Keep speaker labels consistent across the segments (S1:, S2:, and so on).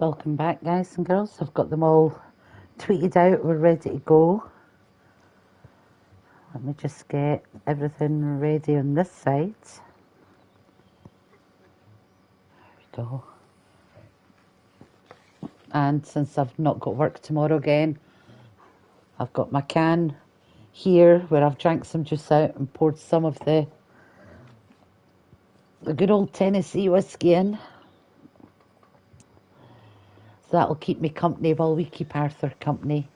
S1: Welcome back, guys and girls. I've got them all tweeted out. We're ready to go. Let me just get everything ready on this side. There we go. And since I've not got work tomorrow again, I've got my can here where I've drank some juice out and poured some of the good old Tennessee whiskey in. So that'll keep me company while we keep Arthur company.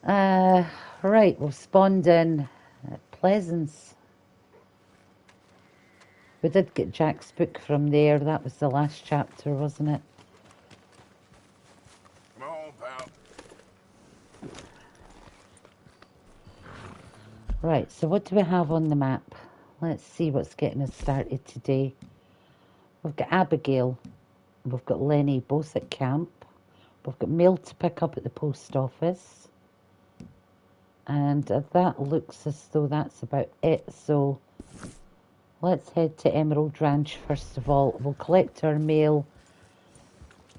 S1: Right, we've spawned in Pleasance. We did get Jack's book from there. That was the last chapter, wasn't it?
S2: Come on, pal.
S1: Right, so what do we have on the map? Let's see what's getting us started today. We've got Abigail. We've got Lenny, both at camp. We've got mail to pick up at the post office. And that looks as though that's about it. So let's head to Emerald Ranch first of all. We'll collect our mail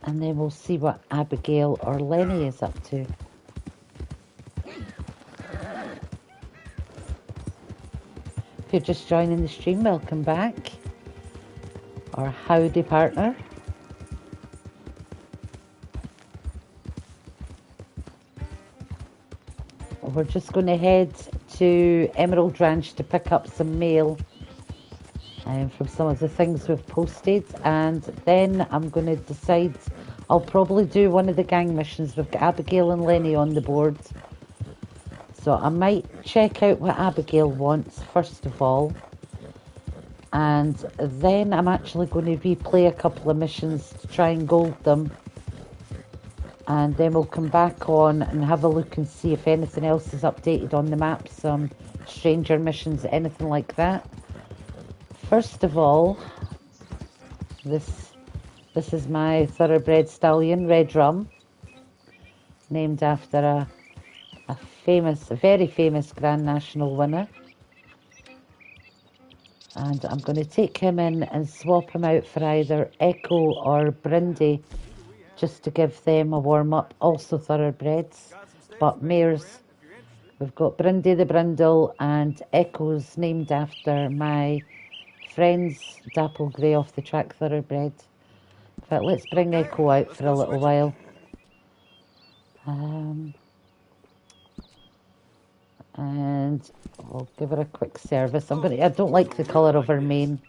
S1: and then we'll see what Abigail or Lenny is up to. If you're just joining the stream, welcome back. Or howdy, partner. We're just going to head to Emerald Ranch to pick up some mail from some of the things we've posted, and then I'm going to decide I'll probably do one of the gang missions. We've got Abigail and Lenny on the board, so I might check out what Abigail wants first of all, and then I'm actually going to replay a couple of missions to try and gold them. And then we'll come back on and have a look and see if anything else is updated on the map, some stranger missions, anything like that. First of all, this is my thoroughbred stallion, Red Rum, named after a very famous Grand National winner. And I'm going to take him in and swap him out for either Echo or Brindy, just to give them a warm-up. Also thoroughbreds, but mares. We've got Brindy the Brindle and Echo's named after my friend's Dapple Grey off the track thoroughbred. In fact, let's bring Echo out for a little while. And we'll give her a quick service. I don't like the colour of her mane.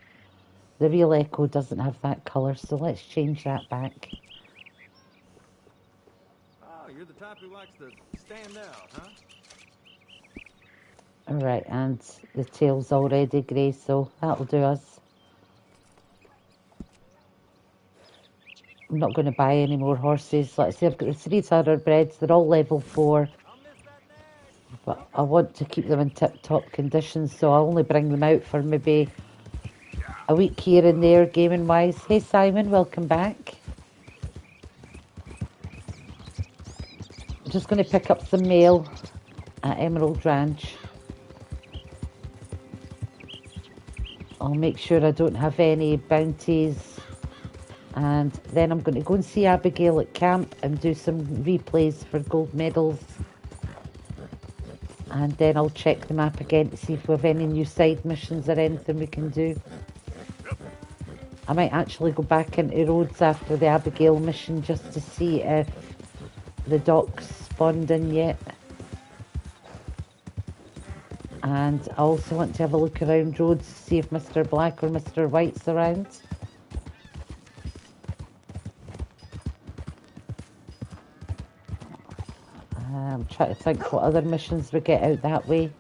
S1: The real Echo doesn't have that colour, so let's change that back.
S3: You're the type who likes to stand out, huh?
S1: Right, and the tail's already grey, so that'll do us. I'm not going to buy any more horses. Like I say, I've got the 3 thoroughbreds. They're all level 4. But I want to keep them in tip-top condition, so I'll only bring them out for maybe a week here and there, gaming-wise. Hey, Simon, welcome back. Just going to pick up some mail at Emerald Ranch. I'll make sure I don't have any bounties, and then I'm going to go and see Abigail at camp and do some replays for gold medals, and then I'll check the map again to see if we have any new side missions or anything we can do. I might actually go back into Rhodes after the Abigail mission just to see if the docks spawned in yet. And I also want to have a look around Rhodes to see if Mr. Black or Mr. White's around. I'm trying to think what other missions we get out that way.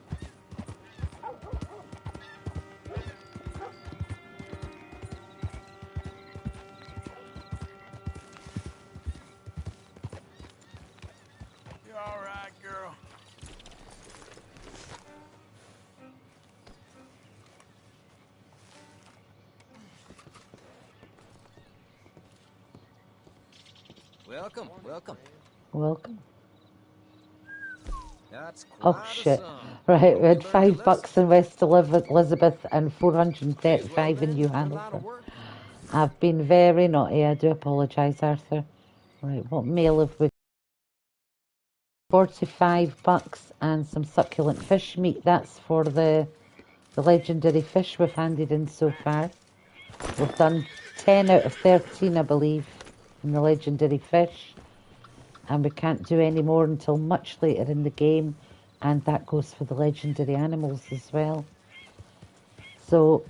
S1: Welcome.
S3: That's
S1: oh shit. Right, we had $5 in West Elizabeth and 435 in New Hanover. I've been very naughty. I do apologise, Arthur. Right, what mail have we? 45 bucks and some succulent fish meat. That's for the legendary fish we've handed in so far. We've done 10 out of 13, I believe, in the legendary fish. And we can't do any more until much later in the game. And that goes for the legendary animals as well. So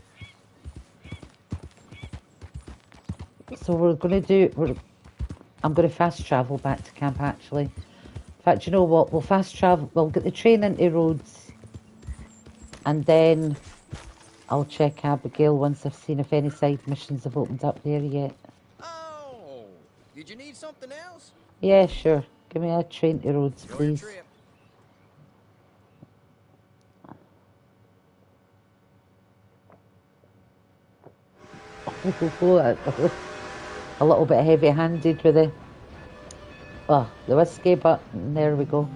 S1: we're going to do... I'm going to fast travel back to camp, actually. In fact, you know what? We'll fast travel. We'll get the train into Rhodes. And then I'll check Abigail once I've seen if any side missions have opened up there yet.
S2: Oh, did you need something else?
S1: Yeah, sure. Give me a train to Rhodes,
S2: Enjoy your
S1: please.
S2: trip.
S1: A little bit heavy-handed with the whiskey, but there we go.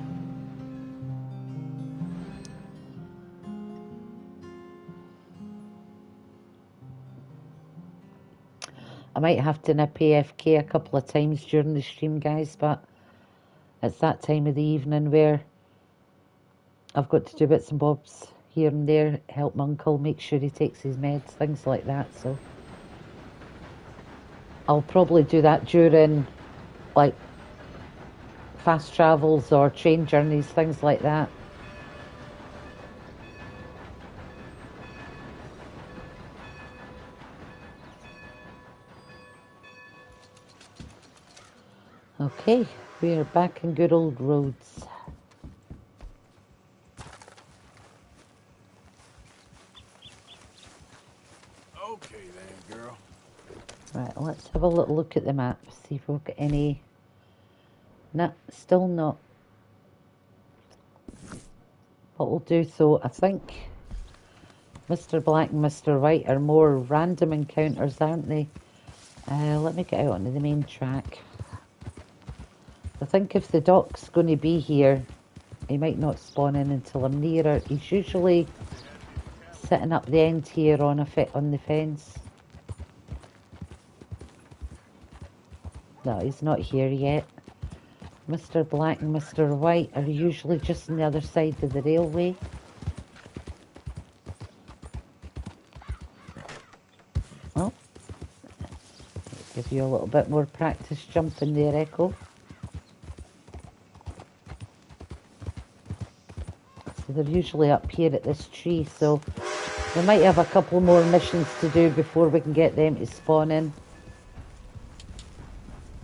S1: I might have to nip AFK a couple of times during the stream, guys, but it's that time of the evening where I've got to do bits and bobs here and there, help my uncle, make sure he takes his meds, things like that, so I'll probably do that during, like, fast travels or train journeys, things like that. Okay, we are back in good old Rhodes.
S3: Okay then, girl.
S1: Right, let's have a little look at the map, see if we've got any... No, still not. What we'll do, so I think Mr. Black and Mr. White are more random encounters, aren't they? Let me get out onto the main track. I think if the doc's going to be here, he might not spawn in until I'm nearer. He's usually sitting up the end here on the fence. No, he's not here yet. Mr. Black and Mr. White are usually just on the other side of the railway. Oh, give you a little bit more practice jumping there, Echo. So they're usually up here at this tree, so we might have a couple more missions to do before we can get them to spawn in.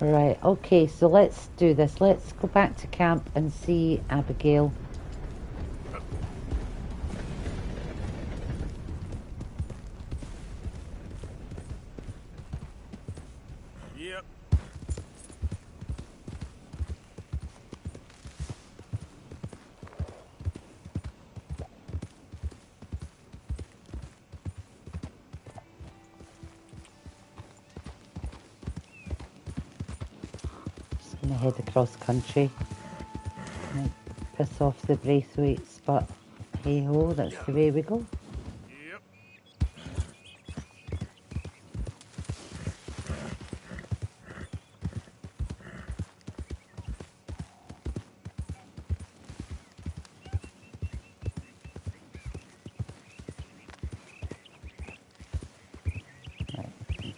S1: Right, okay, so let's do this. Let's go back to camp and see Abigail.
S3: Yep.
S1: Just gonna head across country. Might piss off the Braithwaites, but hey ho, that's the way we go.
S3: Yep.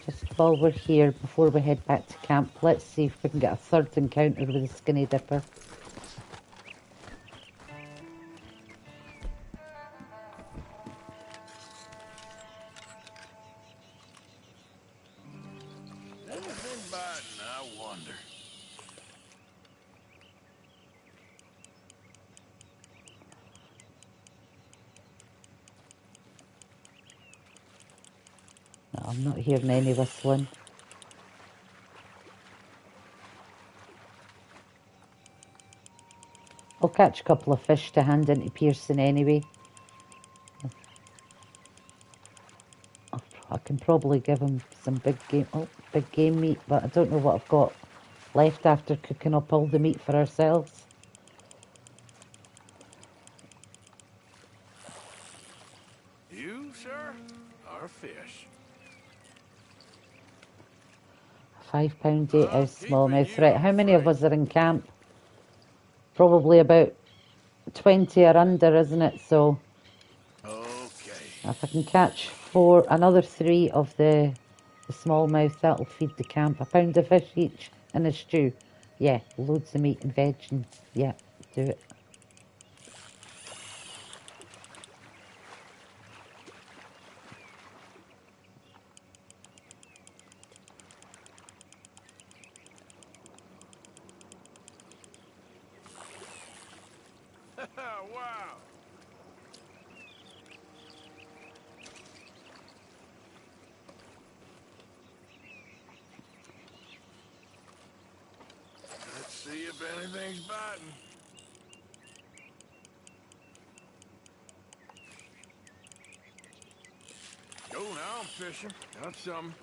S1: Just while we're here, before we head back to camp, let's see if we can get a third encounter with the Skinny Dipper.
S3: Who's been biting, I wonder?
S1: No, I'm not hearing any whistling. I'll catch a couple of fish to hand into Pearson anyway. I can probably give him some big game meat, but I don't know what I've got left after cooking up all the meat for ourselves.
S3: You, sir, are fish.
S1: £5 8-ounce smallmouth. Right, how many of us are in camp? Probably about 20 or under, isn't it? So
S3: Okay.
S1: if I can catch another 3 of the smallmouth, that'll feed the camp. £1 of fish each in a stew. Yeah, loads of meat and veg, and yeah, do it.
S3: Wow. Let's see if anything's biting. Oh, now I'm fishing. That's something.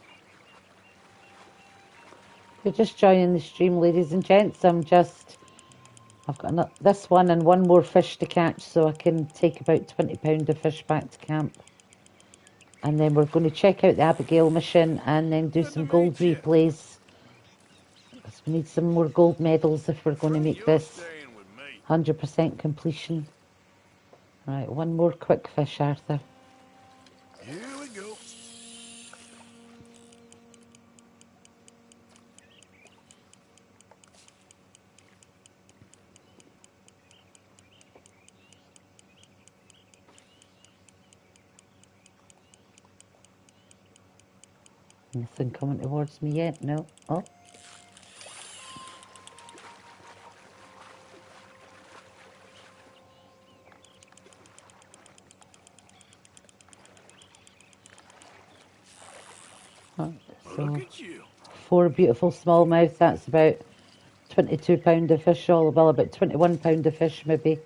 S1: If you're just joining the stream, ladies and gents, I've got this one and one more fish to catch, so I can take about £20 of fish back to camp. And then we're going to check out the Abigail mission and then do some gold replays. Because we need some more gold medals if we're going to make this 100% completion. Right, one more quick fish, Arthur.
S3: Here we go.
S1: Nothing coming towards me yet, no. Oh. So
S3: Look at you.
S1: 4 beautiful smallmouth, that's about £22 of fish, all well, about £21 of fish maybe.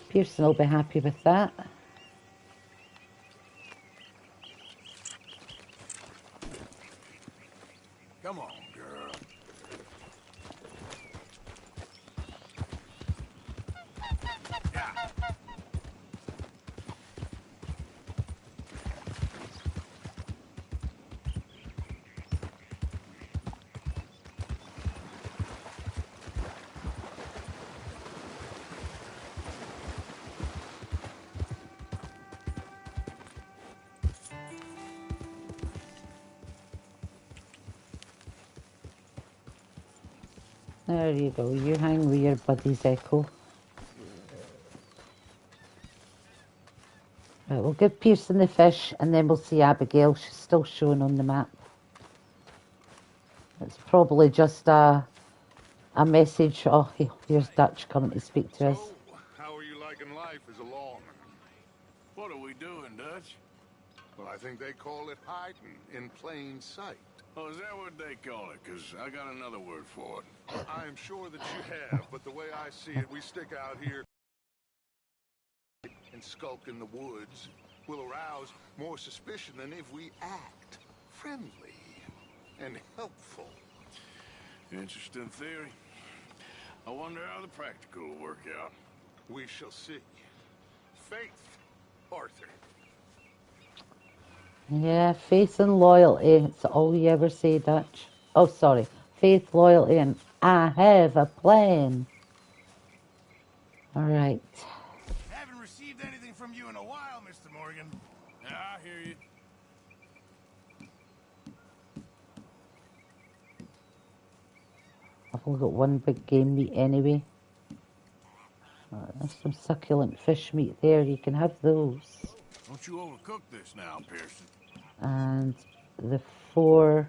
S1: Pearson will be happy with that.
S3: Come on, girl.
S1: There you go, you hang with your buddies, Echo. Right, we'll give Pearson the fish and then we'll see Abigail. She's still showing on the map. It's probably just a message. Oh, here's Dutch coming to speak to us.
S3: So, how are you liking life as a lawman? What are we doing, Dutch?
S4: Well, I think they call it hiding in plain sight.
S3: Oh, is that what they call it? Because I got another word for it.
S4: I am sure that you have, but the way I see it, we stick out here and skulk in the woods will arouse more suspicion than if we act friendly and helpful.
S3: Interesting theory. I wonder how the practical will work out.
S4: We shall see. Faith, Arthur.
S1: Yeah, faith and loyalty. It's all you ever say, Dutch. Oh, sorry. Faith, loyalty, and I have a plan. All right.
S3: Haven't received anything from you in a while, Mr. Morgan. Yeah, I hear you.
S1: I've only got one big game meat anyway. There's some succulent fish meat there. You can have those.
S3: Don't you overcook this now, Pearson.
S1: And the 4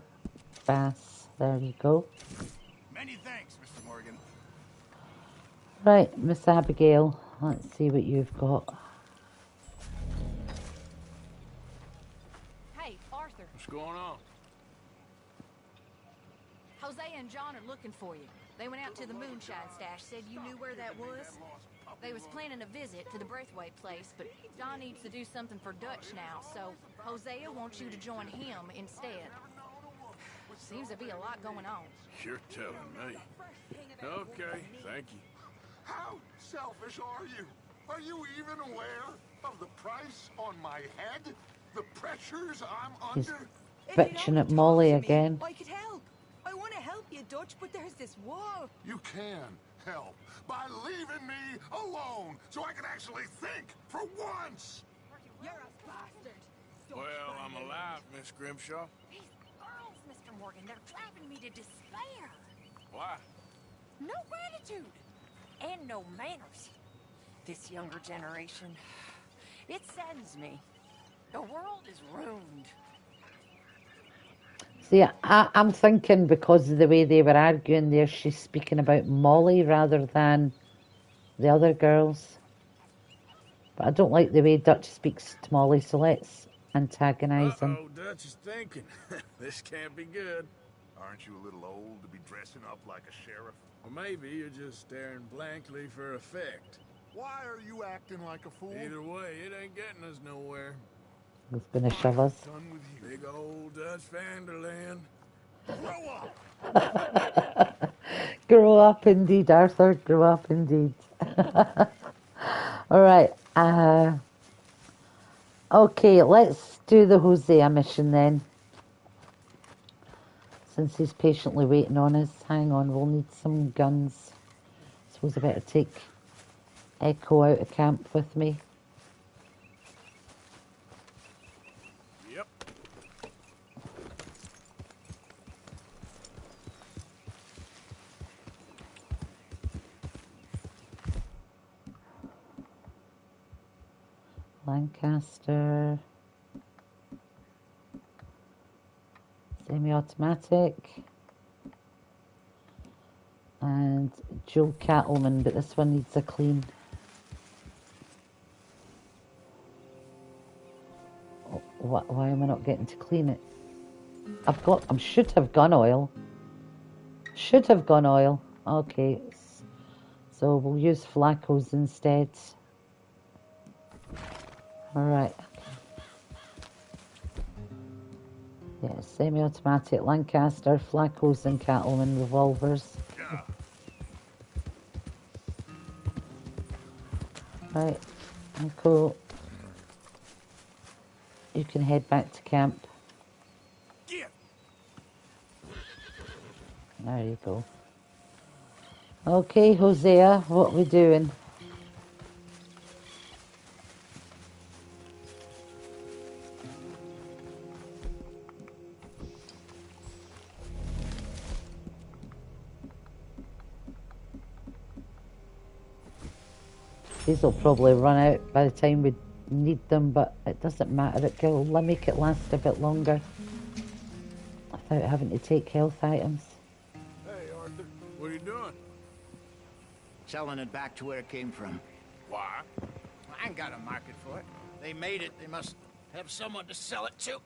S1: bass. There you go.
S3: Many thanks, Mr. Morgan.
S1: Right, Miss Abigail. Let's see what you've got.
S5: Hey, Arthur.
S3: What's going on?
S5: Jose and John are looking for you. They went out to the moonshine stash, said you knew where that was. They was planning a visit to the Braithwaite place, but John needs to do something for Dutch now, so Hosea wants you to join him instead. Seems to be a lot going on.
S3: You're telling me. Okay, thank you.
S4: How selfish are you? Are you even aware of the price on my head? The pressures I'm
S1: He's
S4: under?
S1: bitching at Molly again.
S5: I could help.
S6: want to help you, Dutch, but there's this wall.
S4: You can help by leaving me alone so I can actually think for once.
S6: You're a bastard. Dutch
S3: Well, I'm
S6: Brandon.
S3: alive, Miss Grimshaw.
S5: These girls, Mr. Morgan, they're driving me to despair.
S3: Why?
S5: No gratitude. And no manners. This younger generation, it saddens me. The world is ruined.
S1: See, I'm thinking because of the way they were arguing there, she's speaking about Molly rather than the other girls. But I don't like the way Dutch speaks to Molly, so let's antagonize him.
S3: Uh-oh, Dutch is thinking. This can't be good.
S4: Aren't you a little old to be dressing up like a sheriff?
S3: Or maybe you're just staring blankly for effect.
S4: Why are you acting like a fool?
S3: Either way, it ain't getting us nowhere.
S1: He's gonna shove us.
S4: Done with you.
S3: Big old Dutch Vanderland.
S4: Grow up!
S1: Grow up indeed, Arthur. Grow up indeed. All right. Okay, let's do the Hosea mission then. Since he's patiently waiting on us. Hang on, we'll need some guns. Suppose I better take Echo out of camp with me.
S3: Yep.
S1: Lancaster. Semi-automatic. And Joe Cattleman, but this one needs a clean. Oh, why am I not getting to clean it? I should have gun oil. Should have gun oil. Okay. So we'll use Flacco's instead. Alright. Yeah, semi-automatic Lancaster, Flacco's and Cattleman revolvers.
S3: Yeah.
S1: Right, Uncle. You can head back to camp.
S3: Get.
S1: There you go. Okay, Hosea, what are we doing? These will probably run out by the time we need them, but it doesn't matter. It'll make it last a bit longer without having to take health items.
S3: Hey, Arthur. What are you doing?
S2: Selling it back to where it came from.
S3: Why?
S2: I ain't got a market for it. They made it. They must have someone to sell it to.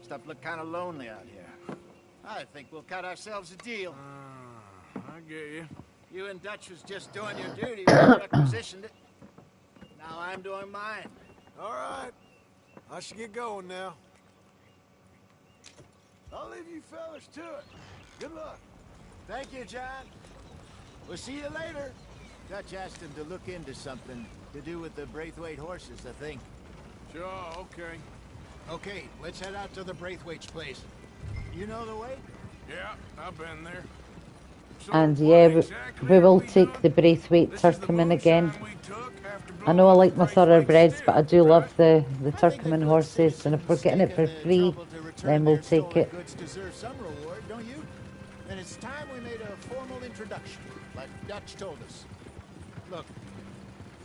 S2: Stuff look kind of lonely out here. I think we'll cut ourselves a deal.
S3: I get you.
S2: You and Dutch was just doing your duty when you requisitioned it. Now I'm doing mine.
S3: All right. I should get going now. I'll leave you fellas to it. Good luck.
S2: Thank you, John. We'll see you later. Dutch asked him to look into something to do with the Braithwaite horses, I think.
S3: Sure, okay.
S2: Okay, let's head out to the Braithwaite's place. You know the way?
S3: Yeah, I've been there. So
S1: And
S3: what
S1: yeah,
S3: exactly
S1: we will
S3: are
S1: take the
S3: doing?
S1: Braithwaite
S3: This is the
S1: Turkmen again.
S3: moonshine we took after
S1: I know I
S3: blowing
S1: like
S3: the
S1: my
S3: Braithwaite
S1: thoroughbreds,
S3: still,
S1: but I do
S3: right?
S1: love the
S2: I think the
S1: Turkmen
S2: good
S1: horses, and if we're
S2: citizens
S1: getting it for
S2: taking the
S1: free,
S2: trouble to return
S1: then we'll
S2: their
S1: take
S2: stolen
S1: it.
S2: goods deserve some reward, don't you? And it's time we made a formal introduction, like Dutch told us. Look,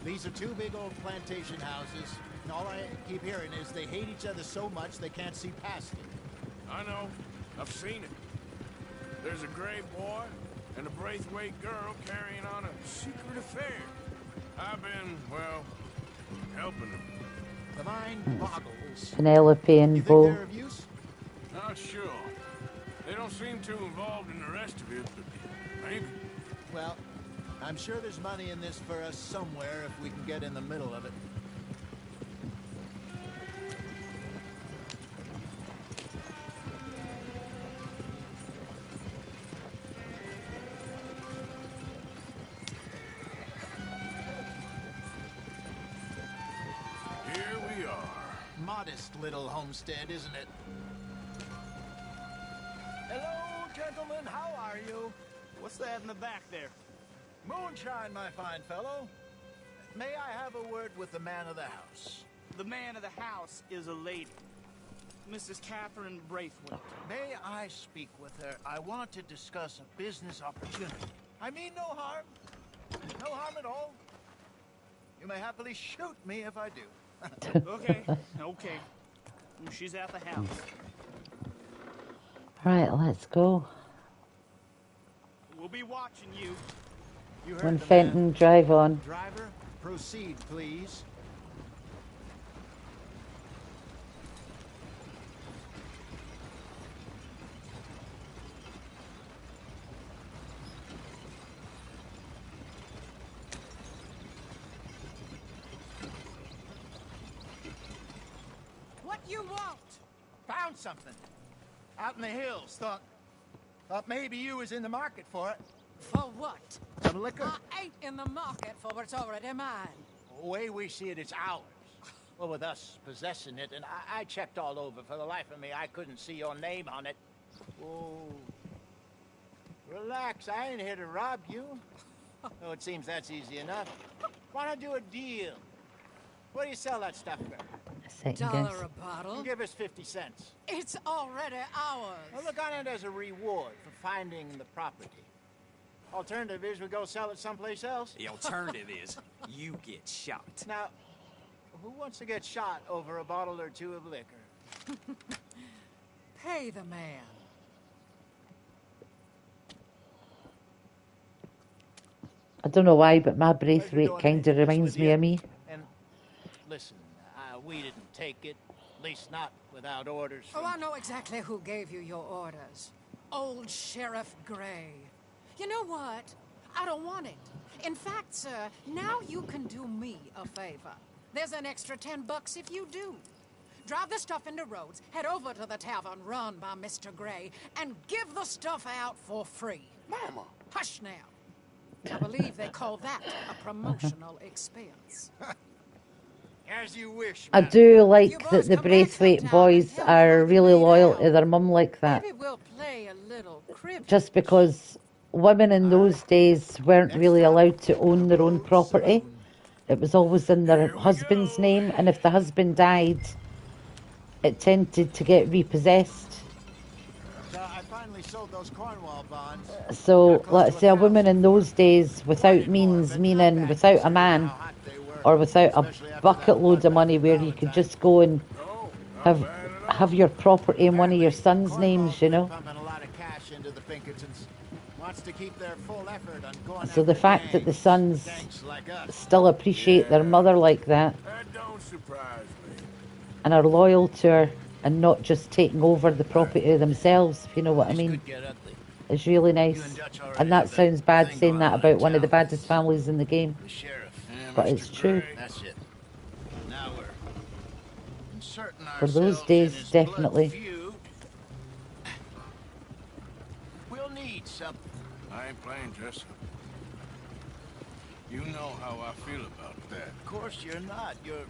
S2: these are two big old plantation houses, and all I keep hearing is they hate each other so much they can't see past it.
S3: I know. I've seen it. There's a gray boy and a Braithwaite girl carrying on a secret affair. I've been, well, helping them.
S2: The mind boggles.
S1: Penelope
S2: You
S1: and
S2: think
S1: Bo.
S2: they're of use?
S3: Not sure. They don't seem too involved in the rest of it, but maybe.
S2: Well, I'm sure there's money in this for us somewhere if we can get in the middle of it.
S3: Here we are.
S2: Modest little homestead, isn't it? Hello, gentlemen. How are you?
S7: What's that in the back there?
S2: Moonshine, my fine fellow. May I have a word with the man of the house?
S7: The man of the house is a lady. Mrs. Catherine Braithwaite.
S2: May I speak with her? I want to discuss a business opportunity. I mean no harm. No harm at all. You may happily shoot me if I do.
S7: Okay, okay. She's at the house.
S1: Right, let's go.
S7: We'll be watching you.
S2: You heard
S1: When
S2: the man.
S1: Fenton, drive on.
S2: Driver, proceed, please.
S6: What you want?
S2: Found something. Out in the hills. Thought maybe you was in the market for it.
S6: For what?
S2: Some liquor?
S6: I ain't in the market for what's already mine.
S2: The way we see it, it's ours. Well, with us possessing it, and I checked all over. For the life of me, I couldn't see your name on it. Oh. Relax, I ain't here to rob you. Oh, it seems that's easy enough. Why not do a deal? What do you sell that stuff for?
S1: Second guess.
S6: $1 a bottle?
S2: Give us 50 cents.
S6: It's already ours.
S2: Well, look on it as a reward for finding the property. Alternative is we go sell it someplace else.
S8: The alternative is you get shot.
S2: Now, who wants to get shot over a bottle or two of liquor?
S6: Pay the man.
S1: I don't know why, but my
S2: Pleasure
S1: Braithwaite
S2: doing
S1: kind of
S2: business
S1: reminds
S2: with
S1: me
S2: you.
S1: of me.
S2: And listen, we didn't take it, at least not without orders
S6: Oh,
S2: from...
S6: I know exactly who gave you your orders. Old Sheriff Gray. You know what? I don't want it. In fact, sir, now you can do me a favor. There's an extra $10 if you do. Drive the stuff into Rhodes, head over to the tavern run by Mr. Gray, and give the stuff out for free.
S4: Mama.
S6: Hush now. I believe they call that a promotional expense.
S2: As you wish,
S1: I
S2: madam.
S1: do like
S6: You
S1: that
S6: boys
S1: the
S6: come back
S1: Braithwaite
S6: sometime
S1: boys
S6: and tell me
S1: are
S6: how you
S1: really
S6: made
S1: loyal
S6: out.
S1: to their mum like that.
S6: Maybe we'll play a little cribbage.
S1: Just because women in those days weren't really allowed to own their own property. It was always in their
S3: Here we
S1: husband's
S3: go.
S1: name, and if the husband died, it tended to get repossessed.
S2: So I finally sold those Cornwall bonds.
S1: So,
S2: Got close
S1: let's
S2: to
S1: say a woman in
S2: 1,000.
S1: those days, without
S2: Wanted more,
S1: means,
S2: but not
S1: meaning
S2: bad
S1: without a
S2: considering
S1: man,
S2: how hot they were,
S1: or without a
S2: especially after
S1: bucket
S2: that
S1: load of
S2: bloodbath
S1: money where you could
S2: Valentine.
S1: just go and
S3: No, not
S1: have
S3: bad at all.
S1: have your property in one of your son's
S2: Cornwall's
S1: names, you
S2: been
S1: know.
S2: pumping a lot of cash into the Pinkertons. Wants to keep their full effort on going
S1: So the
S2: after
S1: fact that the
S2: gangs,
S1: sons
S2: gangs like us.
S1: still appreciate their mother like that
S3: That don't surprise me.
S1: and are loyal to her and not just taking over the property themselves, if you know what I
S2: This
S1: mean,
S2: could get ugly.
S1: is really nice.
S2: You and Dutch already
S1: And that
S2: have that
S1: sounds bad
S2: thing
S1: saying
S2: going
S1: that
S2: on
S1: about
S2: in
S1: one of the
S2: town.
S1: baddest families in the game,
S2: The sheriff.
S3: Yeah,
S1: but
S3: Mr.
S1: it's true.
S3: Gray.
S2: That's it. Now we're inserting
S1: For those
S2: ourselves
S1: days,
S2: in his
S1: definitely.
S2: blood feud. We'll need something.
S3: I ain't playing dress up. You know how I feel about that.
S2: Of course you're not. You're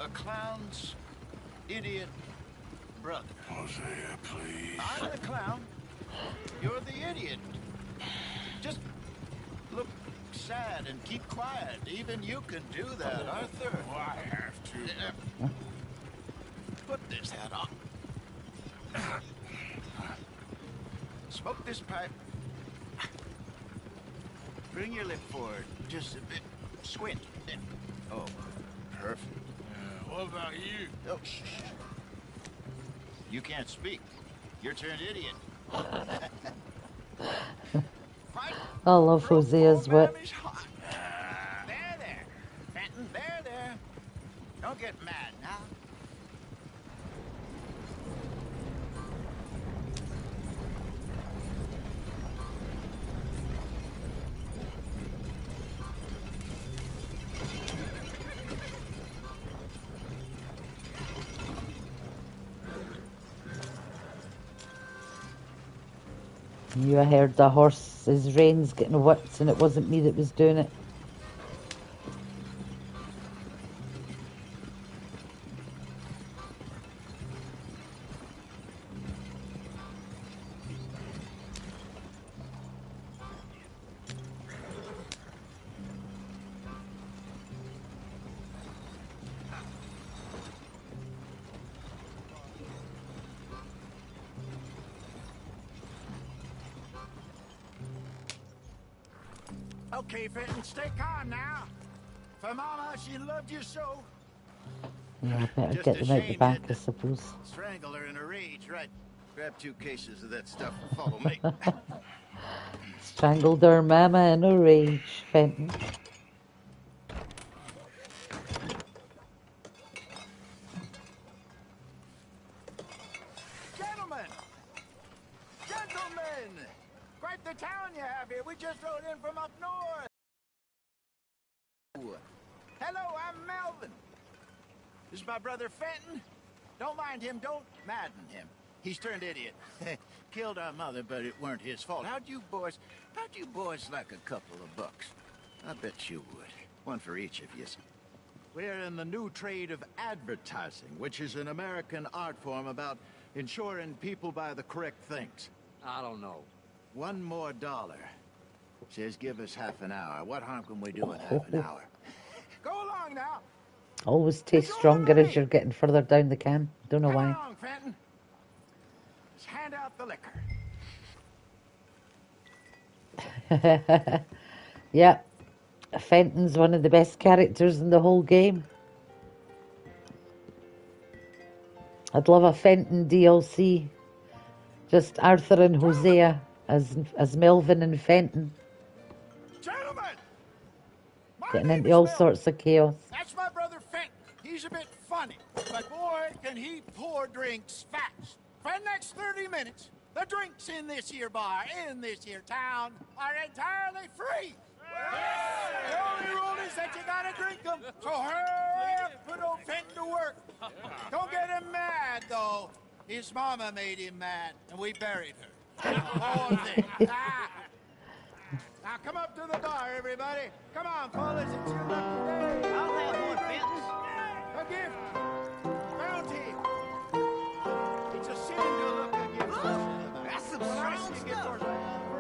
S2: a clown's idiot brother.
S3: Hosea, please.
S2: I'm the clown. You're the idiot. Just look sad and keep quiet. Even you can do that, Arthur.
S3: Oh, I have to.
S2: Put this hat on. Smoke this pipe. Bring your lip forward just a bit. Squint. Oh, perfect.
S3: What about you?
S2: Oh, shh. You can't speak. You're turned idiot. Fight.
S1: I love Hosea's wit.
S2: Mammy's hot. There. Fenton, there. Don't get mad now.
S1: I heard the horse's reins getting whipped and it wasn't me that was doing it.
S2: Okay, Fenton, stay calm now. For Mama, she loved you so.
S1: Yeah, I better
S2: Just
S1: get
S2: a
S1: them out the
S2: shame
S1: back,
S2: you'd
S1: I suppose.
S2: strangle her in a rage, right? Grab 2 cases of that stuff and follow me.
S1: Strangled her mama in a rage, Fenton.
S2: Gentlemen! Gentlemen! Quite the town you have here. We just rode in from up north. Hello, I'm Melvin. This is my brother Fenton. Don't mind him, don't madden him. He's turned idiot. Killed our mother, but it weren't his fault. How'd you boys like a couple of bucks? I bet you would. One for each of you. We're in the new trade of advertising, which is an American art form about ensuring people buy the correct things.
S8: I don't know.
S2: $1 more. Says give us half an hour. What harm can we do with half an hour? Go along now.
S1: Always taste stronger as you're getting further down the can. Don't know
S2: Come
S1: why.
S2: along, Fenton. Let's hand out the liquor.
S1: Yeah, Fenton's one of the best characters in the whole game. I'd love a Fenton DLC. Just Arthur and Hosea as Melvin and Fenton.
S2: Gentlemen! My
S1: Getting
S2: name
S1: into
S2: is
S1: all
S2: Melvin.
S1: sorts of chaos.
S2: That's my brother Fenton. He's a bit funny, but boy, can he pour drinks fast. For the next 30 minutes, the drinks in this here bar, in this here town, are entirely free. The only rule is that you gotta drink them. So hurry up, put old Fenton to work. Don't get him mad, though. His mama made him mad, and we buried her. Poor thing. Now come up to the bar, everybody. Come on, fellas, it's your lucky day.
S7: I'll have one, Fenton.
S2: A gift. Bounty. It's a sin to look a gift.
S7: That's some strong stuff.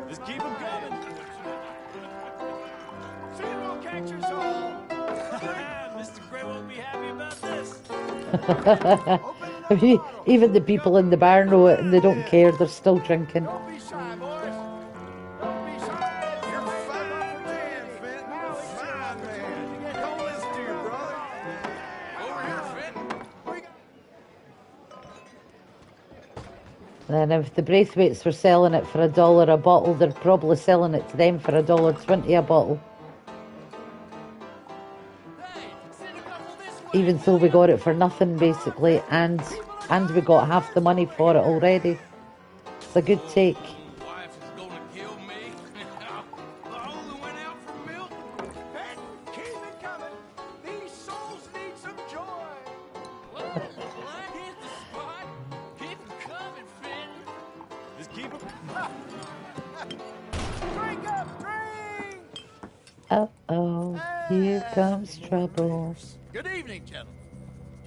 S7: Just keep them coming.
S2: Sin will catch us all.
S7: Mr. Gray won't be happy about this.
S1: Even the people in the bar know it and they don't care. They're still drinking.
S2: Don't be shy, boys. Don't be shy. You're fine man, Fenton. Fine man. Don't listen to your brother.
S3: Over here, Fenton.
S1: And if the Braithwaites were selling it for $1 a bottle, they're probably selling it to them for $1.20 a bottle. Even though we got it for nothing, basically, and we got half the money for it already. It's a good take.
S3: Wife is gonna kill me. The only went out for milk.
S2: Fenton, keep it coming. These souls need some joy.
S7: Well, I hit the spot. Keep them coming, Fenton. Just keep them.
S2: Drink up, drink.
S1: Uh-oh, here comes trouble.
S2: Good evening, gentlemen.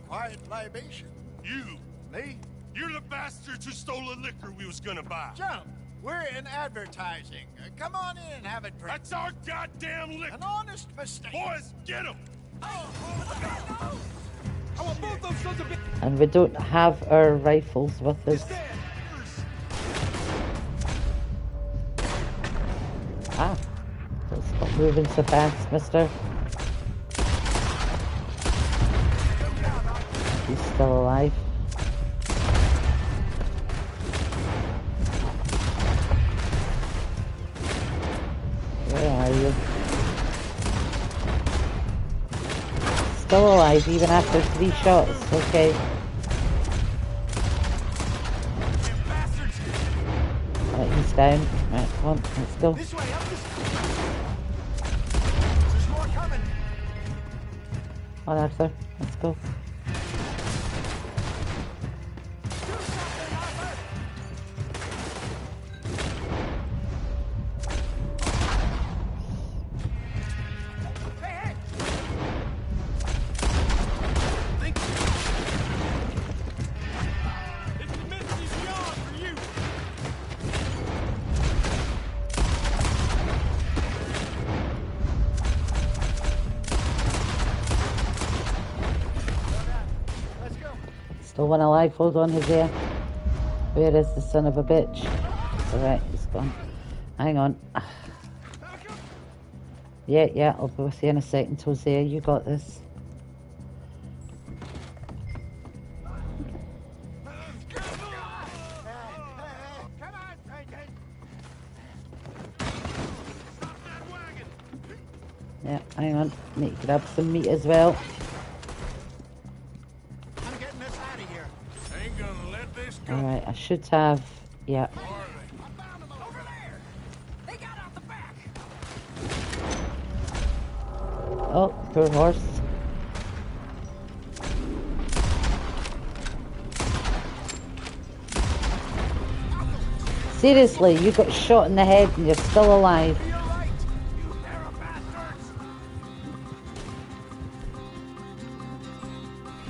S2: Quiet libation.
S3: You.
S2: Me?
S3: You're the bastards who stole the liquor we was gonna buy.
S2: Gentlemen, we're in advertising. Come on in and have a drink.
S3: That's our goddamn liquor.
S2: An honest mistake.
S3: Boys, get him.
S2: I want both those sons of bitches.
S1: And we don't have our rifles with us. Ah, don't stop moving so fast, mister. He's still alive. Where are you? Still alive even after 3 shots, okay. Right, he's down. Right, come on, let's go.
S2: This way, up this There's more coming.
S1: On Arthur, let's go. Still one alive, hold on, he's there. Where is the son of a bitch? Alright, he's gone. Hang on. Yeah, yeah, I'll be with you in a second, Hosea. You got this.
S2: Come on, Franklin.
S1: Yeah, hang on. Need to grab some meat as well.
S2: I'm getting us out of here.
S3: Ain't gonna let this go.
S1: Alright, I should have... Yeah.
S3: Where are they?
S7: I found them over there. They got out the back.
S1: Oh, poor horse. Seriously, you got shot in the head and you're still alive.
S2: You're right. You narrow bastards.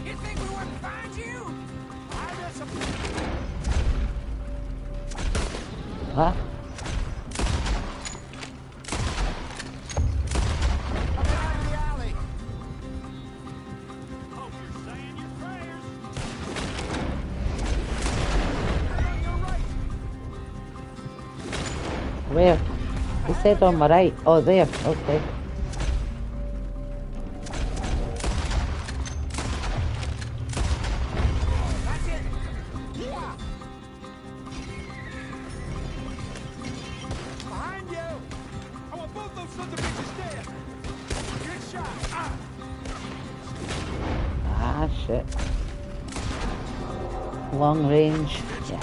S7: You think we wouldn't find you?
S2: I miss 'em.
S1: What?
S2: Come out of the alley.
S7: Hope you're saying your prayers.
S2: You're right.
S1: Where? He said on my right. Oh, there. Okay.
S2: That's it. Yeah. Behind you. I want both those sons of bitches dead. Good shot.
S1: Ah, shit. Long range. Yeah.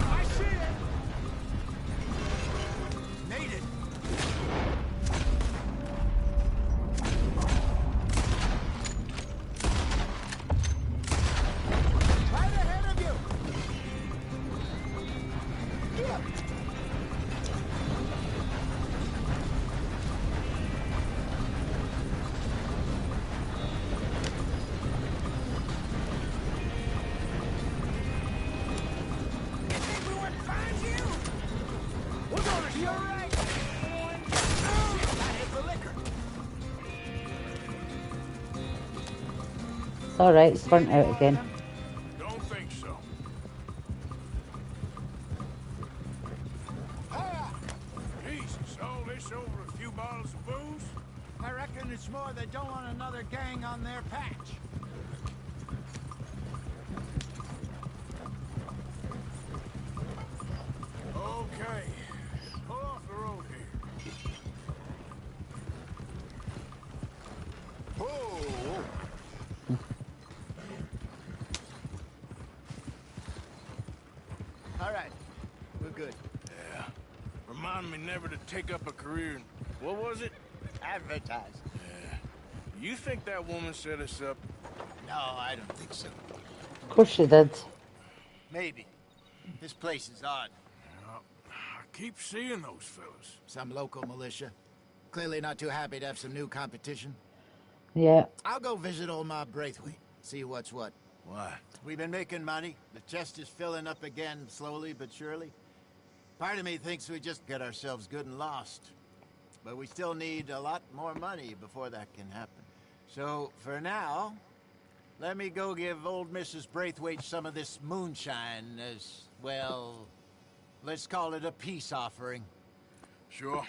S2: I see it. Made it. Right ahead of you. Yeah.
S7: You think we wouldn't find you?
S2: We're gonna be all right. Shit, I hit the liquor.
S1: It's alright, it's burnt out again.
S3: Don't think so. Jesus, all this over a few bottles of booze?
S2: I reckon it's more they don't want another gang on their patch.
S3: Okay. Pull off the road here.
S4: Whoa!
S2: All right, we're good.
S3: Yeah. Remind me never to take up a career in... What was it?
S2: Advertise.
S3: You think that woman set us up?
S2: No, I don't think so.
S1: Of course you did.
S2: Maybe. This place is odd.
S3: I keep seeing those fellas.
S2: Some local militia. Clearly not too happy to have some new competition.
S1: Yeah.
S2: I'll go visit old Ma Braithwaite. See what's what.
S3: Why?
S2: We've been making money. The chest is filling up again, slowly but surely. Part of me thinks we just get ourselves good and lost. But we still need a lot more money before that can happen. So, for now, let me go give old Mrs. Braithwaite some of this moonshine as, well, let's call it a peace offering.
S3: Sure.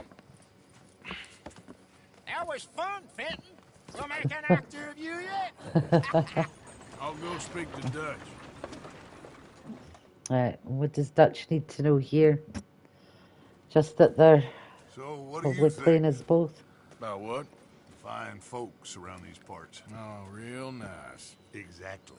S2: That was fun, Fenton. We'll make an actor of you yet.
S3: I'll go speak to Dutch.
S1: Right, what does Dutch need to know here? Just that they're
S4: So, what do
S1: probably
S4: you
S1: playing
S4: think?
S1: us both.
S3: About what?
S4: Fine folks around these parts.
S3: Oh, real nice.
S4: Exactly.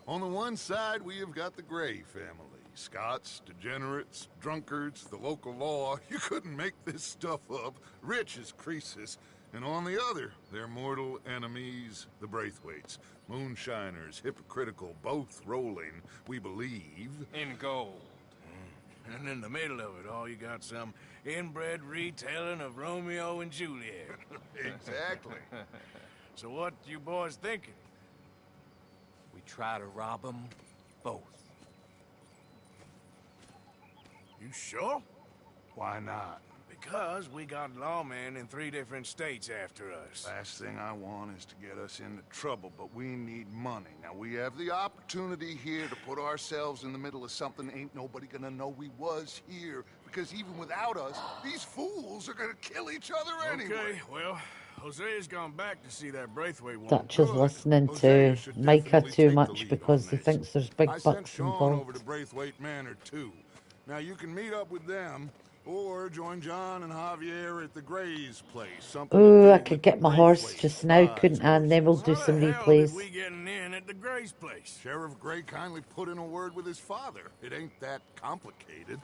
S4: On the one side, we have got the Gray family. Scots, degenerates, drunkards, the local law. You couldn't make this stuff up. Rich as Croesus. And on the other, their mortal enemies, the Braithwaites. Moonshiners, hypocritical, both rolling, we believe.
S3: In gold. And in the middle of it all, you got some inbred retelling of Romeo and Juliet.
S4: Exactly.
S3: So what you boys thinking?
S8: We try to rob them both.
S3: You sure?
S4: Why not?
S3: Because we got lawmen in 3 different states after us.
S4: Last thing I want is to get us into trouble, but we need money. Now, we have the opportunity here to put ourselves in the middle of something ain't nobody gonna know we was here. We because even without us, these fools are gonna kill each other anyway.
S3: Okay, well, Hosea's gone back to see that Braithwaite woman.
S1: Dutch is
S4: Good.
S1: listening
S4: Hosea
S1: to
S4: should
S1: Micah
S4: definitely
S1: too
S4: take the
S1: much
S4: lead
S1: because
S4: on
S1: he
S4: this.
S1: thinks there's big
S4: I sent
S1: bucks
S4: Sean over to
S1: involved.
S4: Braithwaite Manor too. Now you can meet up with them, or join John and Javier at the Gray's place. Something to
S1: Oh,
S4: do
S1: I could
S4: with
S1: get
S4: the
S1: my horse
S4: Braithwaite
S1: just now,
S4: spies
S1: couldn't I? And then we'll do
S3: How
S1: some
S3: the hell did
S1: replays.
S3: we getting in at the Gray's place?
S4: Sheriff Gray kindly put in a word with his father. It ain't that complicated.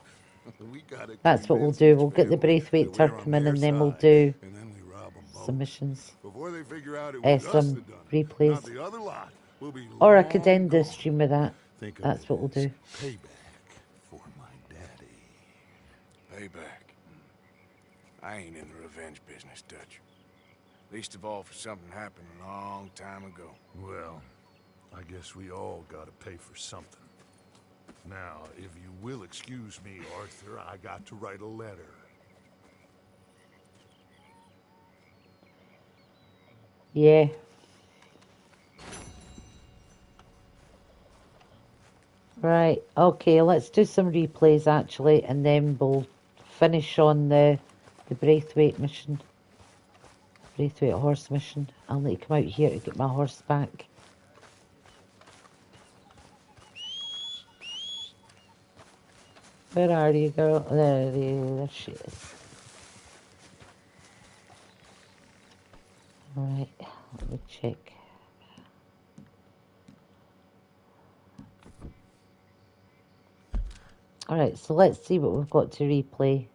S4: We gotta
S1: That's what we'll
S4: convince
S1: do.
S4: each
S1: We'll get the
S4: family
S1: Braithwaite
S4: that we're on
S1: Turkmen
S4: their
S1: and then we'll
S4: side,
S1: do
S4: and then we rob them both.
S1: some missions.
S4: Before they figure out it was us
S1: Some
S4: that done it,
S1: replays.
S4: not the other lot, will be
S1: Or I
S4: long
S1: could end the
S4: gone.
S1: stream with that.
S4: Think of
S1: That's
S4: it
S1: what we'll
S4: as
S1: do.
S4: payback for my daddy.
S3: Payback. I ain't in the revenge business, Dutch. Least of all for something happened a long time ago.
S4: Well, I guess we all gotta pay for something. Now, if you will excuse me, Arthur, I got to write a letter.
S1: Yeah. Right, okay, let's do some replays actually, and then we'll finish on the Braithwaite mission. Braithwaite horse mission. I'll need to come out here to get my horse back. Where are you, girl? There she is. Alright, let me check. Alright, so let's see what we've got to replay.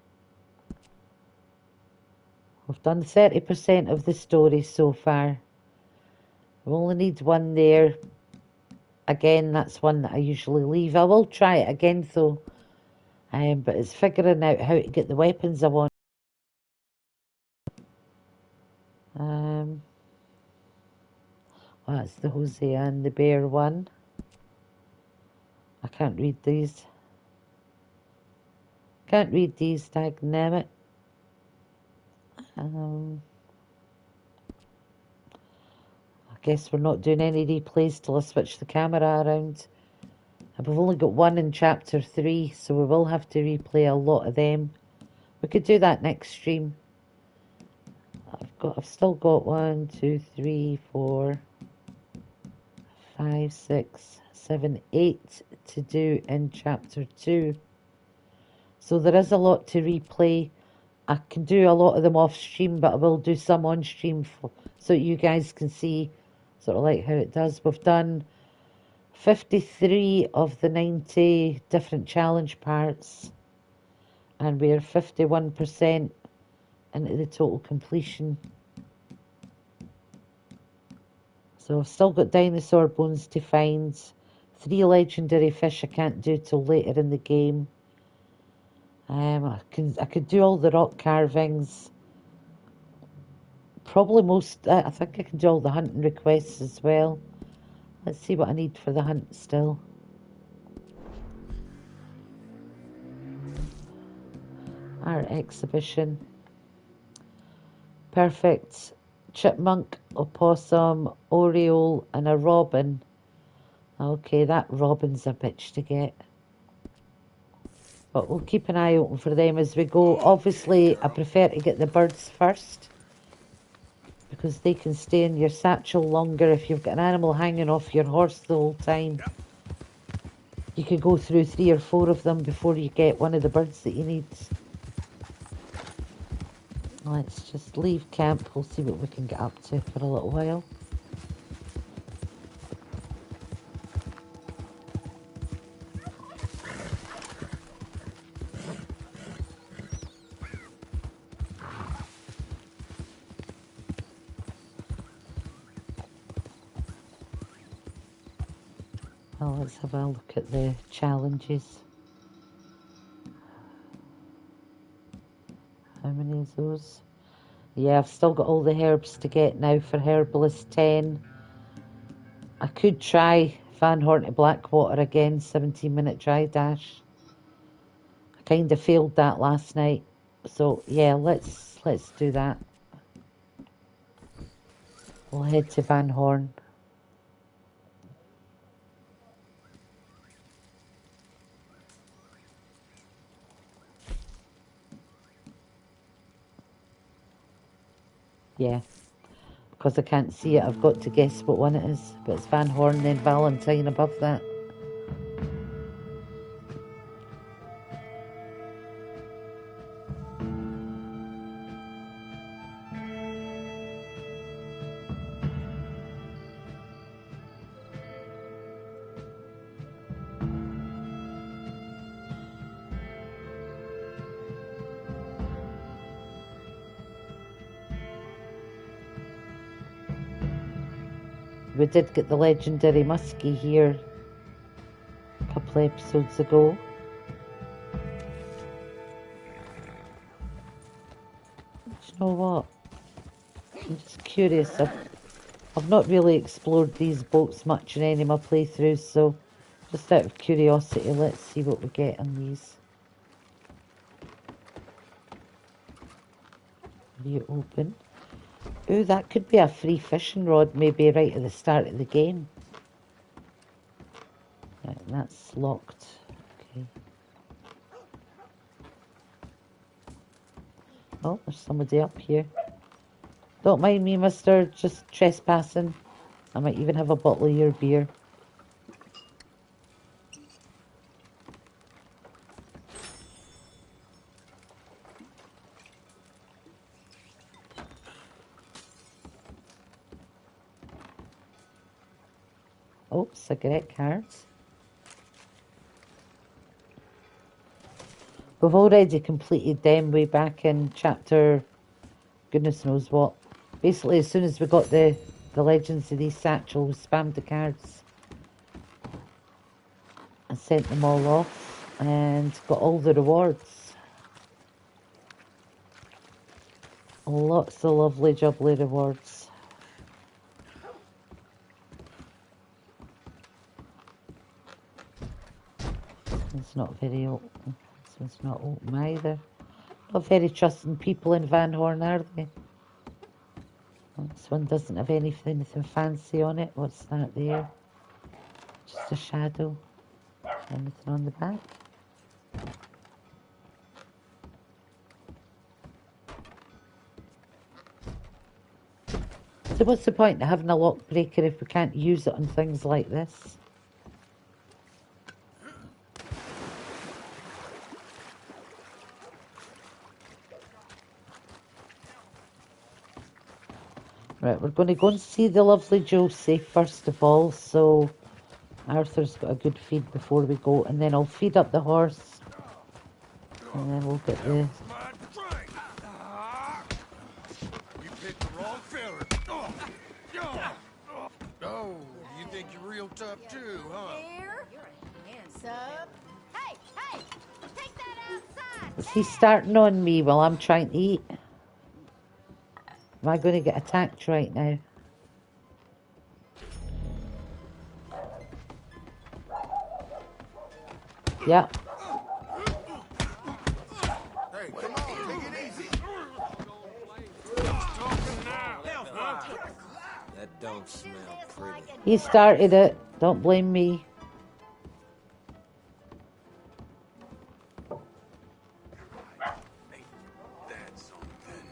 S1: We've done 30% of the story so far. We only need one there. Again, that's one that I usually leave. I will try it again though. But it's figuring out how to get the weapons I want. Well, that's the Hosea and the Bear one. I can't read these. Can't read these, dagnammit. I guess we're not doing any replays till I switch the camera around. We've only got one in chapter 3, so we will have to replay a lot of them. We could do that next stream. I've still got 1, 2, 3, 4, 5, 6, 7, 8 to do in chapter 2. So there is a lot to replay. I can do a lot of them off stream, but I will do some on stream so you guys can see sort of like how it does. We've done 53 of the 90 different challenge parts, and we're 51% into the total completion. So I've still got dinosaur bones to find, 3 legendary fish I can't do till later in the game. I could do all the rock carvings. Probably most, I think I can do all the hunting requests as well. Let's see what I need for the hunt still. Art exhibition. Perfect. Chipmunk, opossum, oriole, and a robin. Okay, that robin's a bitch to get. But we'll keep an eye open for them as we go. Obviously, I prefer to get the birds first, because they can stay in your satchel longer. If you've got an animal hanging off your horse the whole time, you could go through 3 or 4 of them before you get one of the birds that you need. Let's just leave camp. We'll see what we can get up to for a little while. Well, let's have a look at the challenges. How many is those? Yeah, I've still got all the herbs to get now for Herbalist 10. I could try Van Horn to Blackwater again, 17-minute dry dash. I kind of failed that last night. So, yeah, let's do that. We'll head to Van Horn. Yeah. Because I can't see it, I've got to guess what one it is. But it's Van Horn, then Valentine above that. We did get the legendary muskie here a couple of episodes ago. Do you know what? I'm just curious. I've not really explored these boats much in any of my playthroughs, so just out of curiosity, let's see what we get on these. You open. Ooh, that could be a free fishing rod, maybe right at the start of the game. Right, that's locked. Okay. Oh, there's somebody up here. Don't mind me, mister, just trespassing. I might even have a bottle of your beer. Oh, cigarette cards. We've already completed them way back in chapter goodness knows what. Basically, as soon as we got the legends of these satchels, spammed the cards and sent them all off and got all the rewards. Lots of lovely jubbly rewards. It's not very open. This one's not open either. Not very trusting people in Van Horn, are they? This one doesn't have anything fancy on it. What's that there? Just a shadow. Anything on the back? So what's the point of having a lock breaker if we can't use it on things like this? Right, we're going to go and see the lovely Josie first of all, so Arthur's got a good feed before we go, and then I'll feed up the horse, and then we'll get the...
S3: You picked the wrong fella. Oh, you think you're real tough too, huh?
S5: Here. Hands up. Hey, hey! Take that outside!
S1: Is he starting on me while I'm trying to eat? Am I going to get attacked right now? Yeah.
S3: Hey, come on, take it easy. Talking now.
S8: That don't smell pretty.
S1: He started it. Don't blame me.
S3: That's something.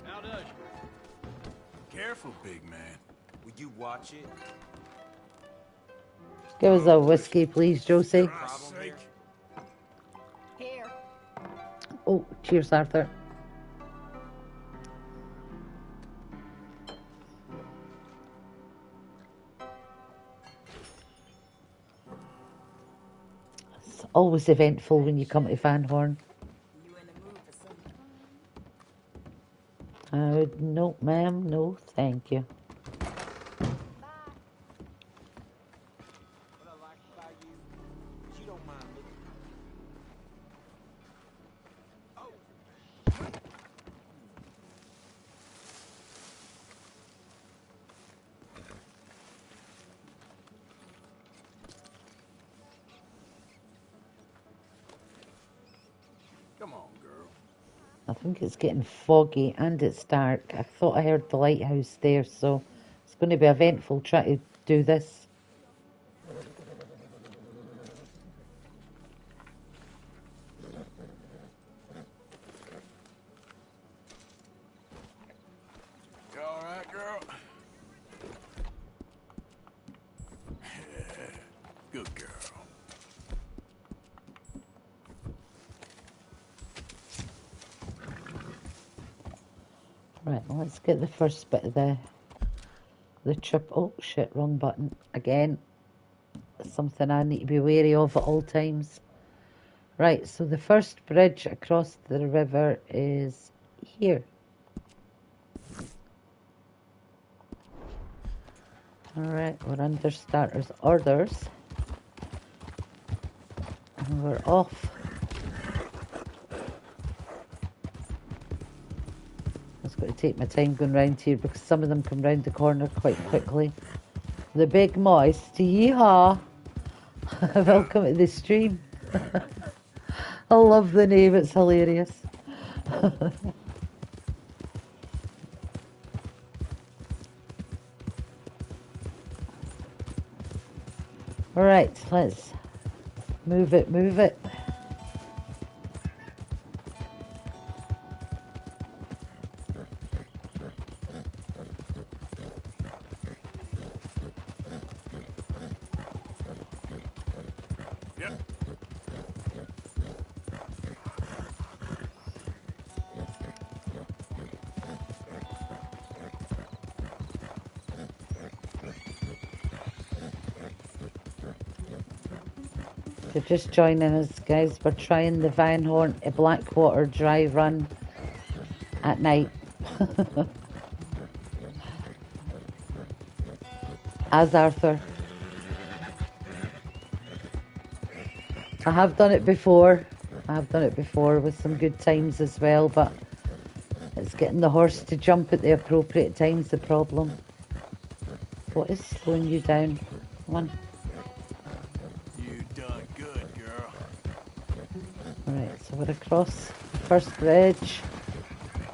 S7: How does you?
S3: Careful, big man.
S8: Will you watch it?
S1: Give us a whiskey, please, Josie.
S3: Christ's sake.
S5: Here.
S1: Oh, cheers, Arthur. It's always eventful when you come to Van Horn.
S5: You in the mood for some fun?
S1: No, ma'am, no, thank you.
S8: What I like about you is you don't mind looking.
S3: Come on, girl.
S1: I think it's getting foggy and it's dark. I thought I heard the lighthouse there, so it's going to be eventful trying to do this.
S3: Good girl.
S1: Right, let's get the first bit of the trip. Oh shit, wrong button again. Something I need to be wary of at all times. Right, so the first bridge across the river is here. Alright, we're under starters orders. And we're off. I was going to take my time going round here because some of them come round the corner quite quickly. The Big Moist, yeehaw! Welcome to the stream. I love the name, it's hilarious. Alright, let's move it, move it.
S3: Yep.
S1: If you're just joining us, guys, we're trying the Van Horn Blackwater dry run at night. As Arthur. I have done it before. I have done it before with some good times as well, but it's getting the horse to jump at the appropriate times the problem. What is slowing you down? Come on.
S3: You done good, girl.
S1: Alright, so we're across the first bridge.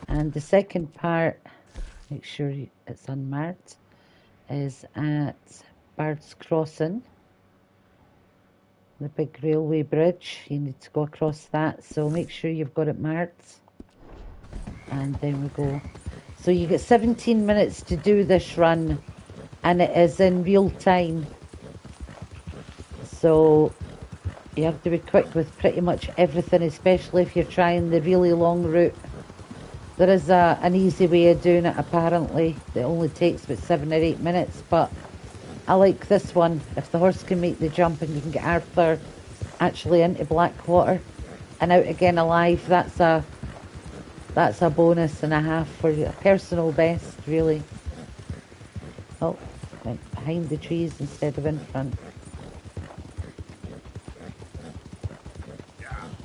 S1: And the second part, make sure it's unmarked, is at Bard's Crossing. The big railway bridge. You need to go across that, so make sure you've got it marked. And then we go. So you get 17 minutes to do this run, and it is in real time. So you have to be quick with pretty much everything, especially if you're trying the really long route. There is an easy way of doing it, apparently. It only takes about 7 or 8 minutes, but I like this one. If the horse can make the jump and you can get Arthur actually into Blackwater and out again alive, that's a bonus and a half for your personal best, really. Oh, went behind the trees instead of in front.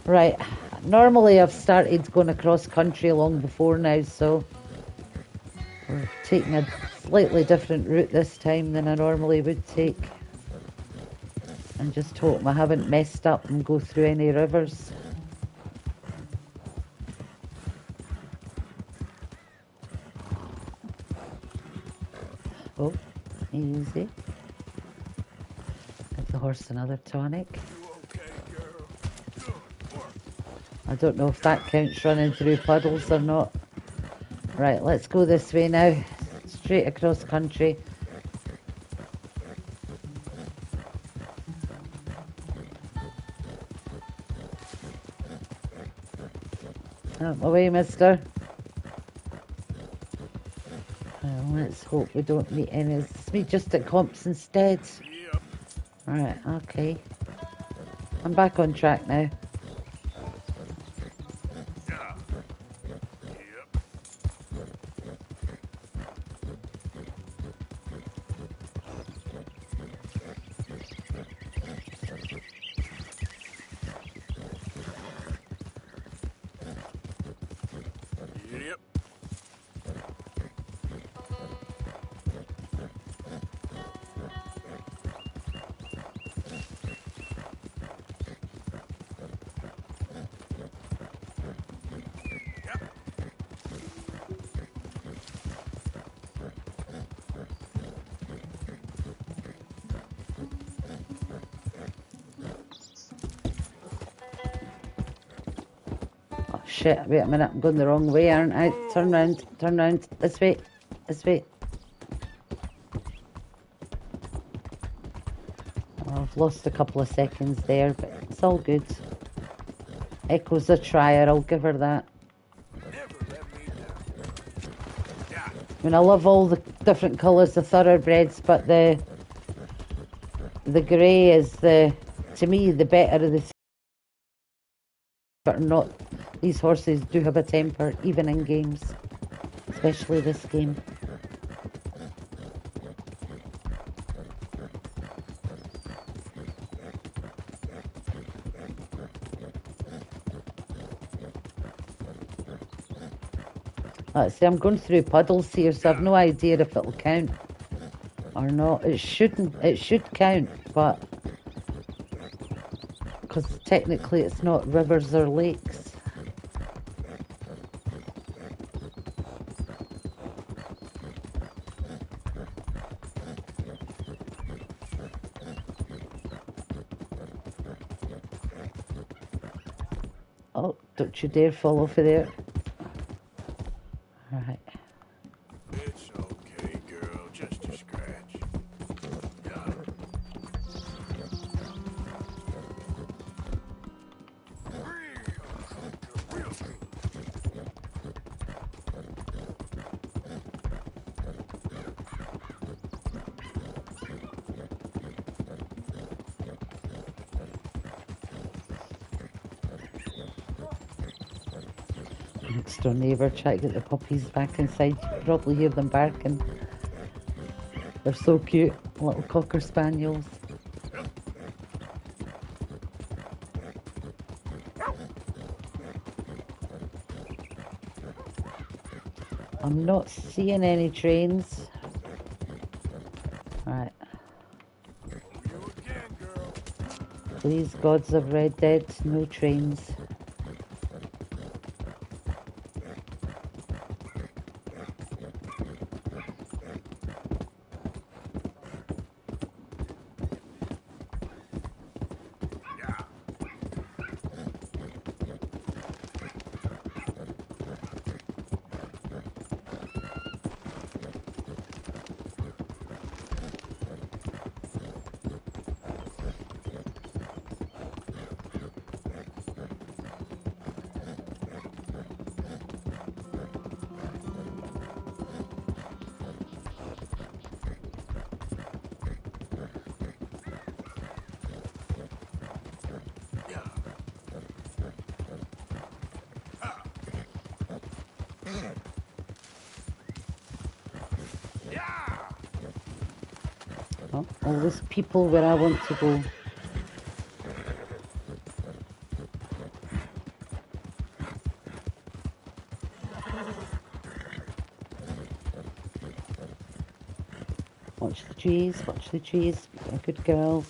S1: Right, normally I've started going across country long before now, so we're taking a slightly different route this time than I normally would take. And just hope I haven't messed up and go through any rivers. Oh, easy. Give the horse another tonic. I don't know if that counts running through puddles or not. Right, let's go this way now. Straight across country. Out my way, mister. Well, let's hope we don't meet any. It's me just at comps instead. Right, okay. I'm back on track now. Shit, wait a minute, I'm going the wrong way, aren't I? Turn round, this way, this way. Oh, I've lost a couple of seconds there, but it's all good. Echo's a trier, I'll give her that. I mean, I love all the different colours of thoroughbreds, but the grey is to me, the better of the but not. These horses do have a temper, even in games, especially this game. Let's see, I'm going through puddles here, so I've no idea if it'll count or not. It shouldn't. It should count, but because technically it's not rivers or lakes. Oh, don't you dare fall off of there. All right.
S3: It's okay, girl. Just a scratch. Yeah. Real good.
S1: Next door neighbour, try to get the puppies back inside. You can probably hear them barking. They're so cute, little cocker spaniels. I'm not seeing any trains. Right. Please, gods of Red Dead, no trains. Oh, always people where I want to go. Watch the trees, watch the trees. Be a good girl.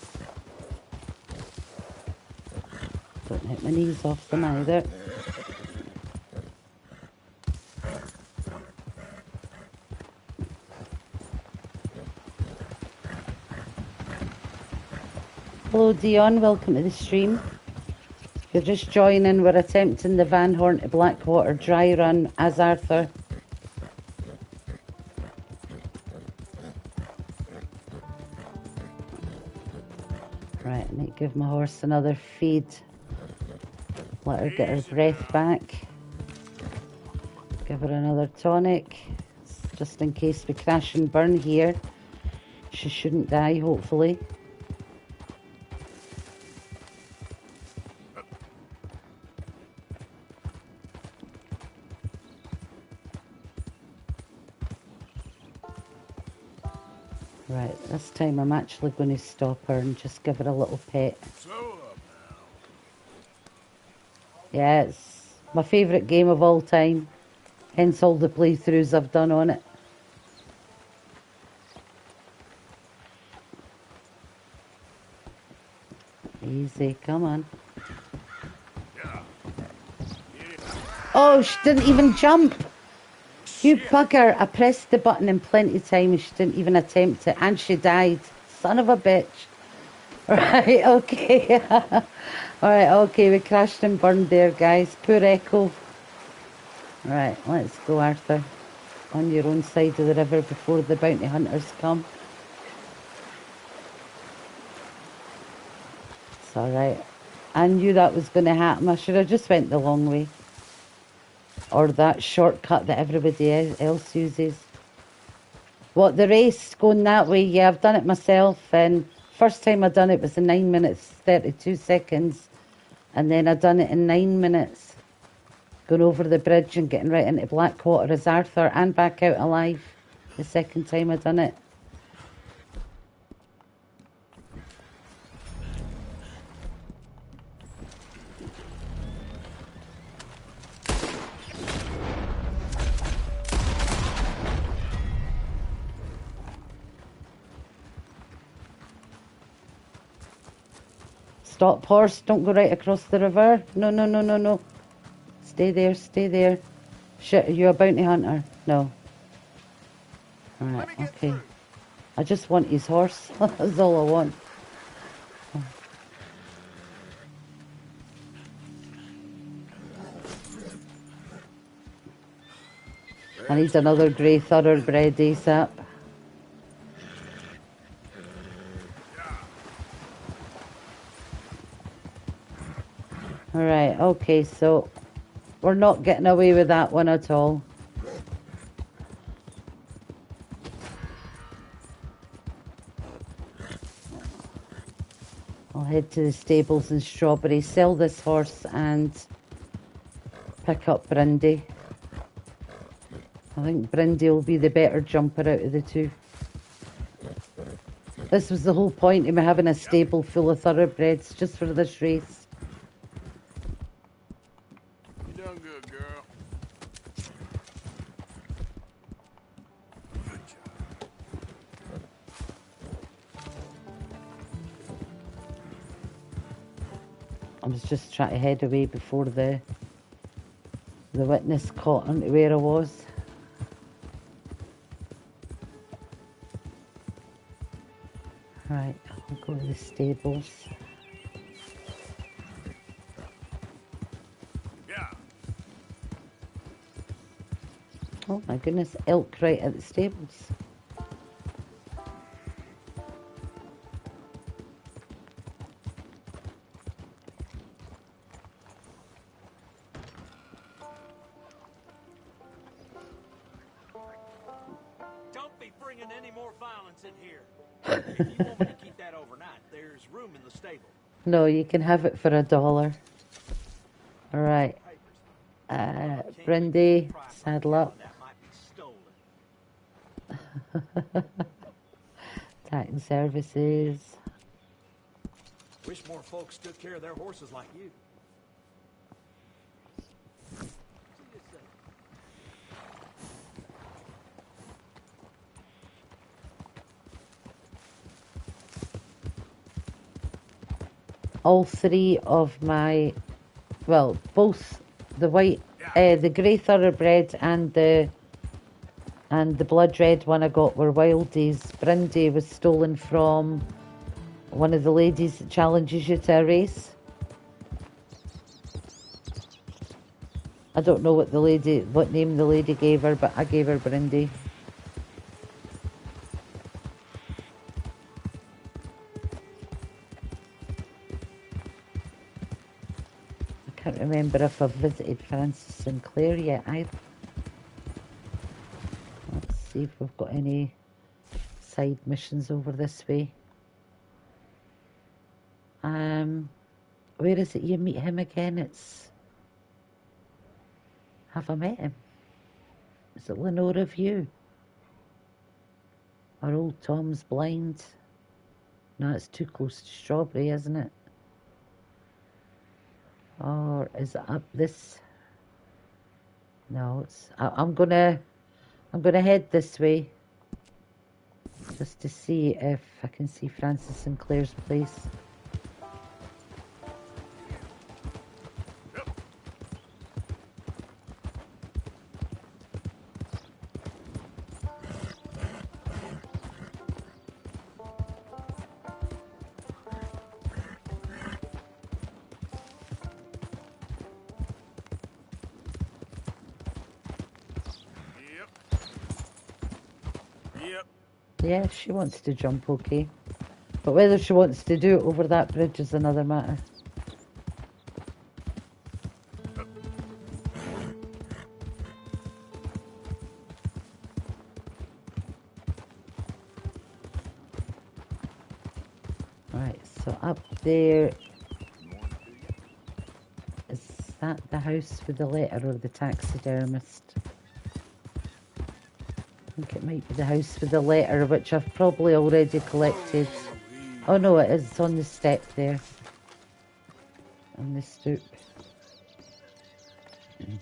S1: Don't hit my knees off them either. Hello Dion, welcome to the stream. If you're just joining, we're attempting the Van Horn to Blackwater dry run as Arthur. Right, I need to give my horse another feed. Let her get her breath back. Give her another tonic, just in case we crash and burn here. She shouldn't die, hopefully. Right, this time I'm actually going to stop her and just give her a little pet. Yeah, it's my favourite game of all time. Hence all the playthroughs I've done on it. Easy, come on. Oh, she didn't even jump. You bugger. I pressed the button in plenty of time and she didn't even attempt it. And she died. Son of a bitch. Right, okay. Alright, okay, we crashed and burned there, guys. Poor Echo. Right, let's go, Arthur. On your own side of the river before the bounty hunters come. It's alright. I knew that was going to happen. I should have just went the long way. Or that shortcut that everybody else uses. What, the race going that way? Yeah, I've done it myself. And first time I done it was in 9 minutes, 32 seconds. And then I done it in 9 minutes. Going over the bridge and getting right into Blackwater as Arthur and back out alive. The second time I done it. Stop, horse. Don't go right across the river. No, no, no, no, no. Stay there, stay there. Shit, are you a bounty hunter? No. Alright, okay. I just want his horse. That's all I want. I need another grey thoroughbred ASAP. Alright, okay, so we're not getting away with that one at all. I'll head to the stables in Strawberry, sell this horse and pick up Brindy. I think Brindy will be the better jumper out of the two. This was the whole point of me having a stable full of thoroughbreds just for this race.
S3: You done good, girl. Good job.
S1: I was just trying to head away before the witness caught onto where I was. Right, I'll go to the stables.
S3: Yeah.
S1: Oh my goodness, elk right at the stables.
S7: Don't be bringing any more violence in here. If you want me to keep that overnight, there's room in the stable.
S1: No, you can have it for $1. Alright. Brindy, saddle up.
S7: That might be stolen.
S1: Tax services.
S7: Wish more folks took care of their horses like you.
S1: All three of my, well, both the white, the grey thoroughbred and the blood red one I got were wildies. Brindy was stolen from one of the ladies that challenges you to a race. I don't know what name the lady gave her, but I gave her Brindy. I can't remember if I've visited Francis Sinclair yet either. Let's see if we've got any side missions over this way. Where is it you meet him again? Have I met him? Is it Lenora View? Or Old Tom's Blind? No, it's too close to Strawberry, isn't it? Or is it up this? No, it's. I'm gonna head this way, just to see if I can see Francis Sinclair's place. Yeah, she wants to jump, okay. But whether she wants to do it over that bridge is another matter. Right, so up there, is that the house with the letter or the taxidermist? I think it might be the house with the letter, which I've probably already collected. Oh no, it is. It's on the step there. On the stoop. It's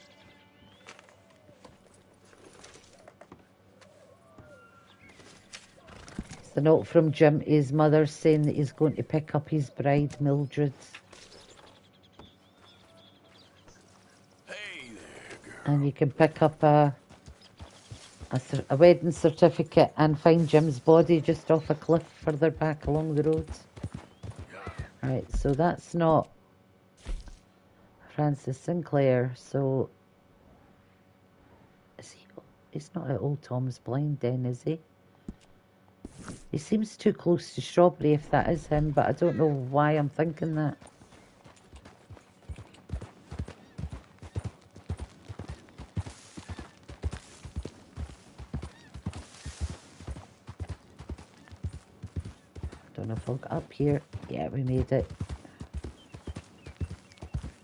S1: a note from Jim to his mother saying that he's going to pick up his bride, Mildred.
S3: Hey there, girl.
S1: And you can pick up a wedding certificate and find Jim's body just off a cliff further back along the road. Right, so that's not Francis Sinclair, so is he? He's not at Old Tom's Blind then, is he? He seems too close to Strawberry if that is him, but I don't know why I'm thinking that. Don't know if I'll get up here. Yeah, we made it.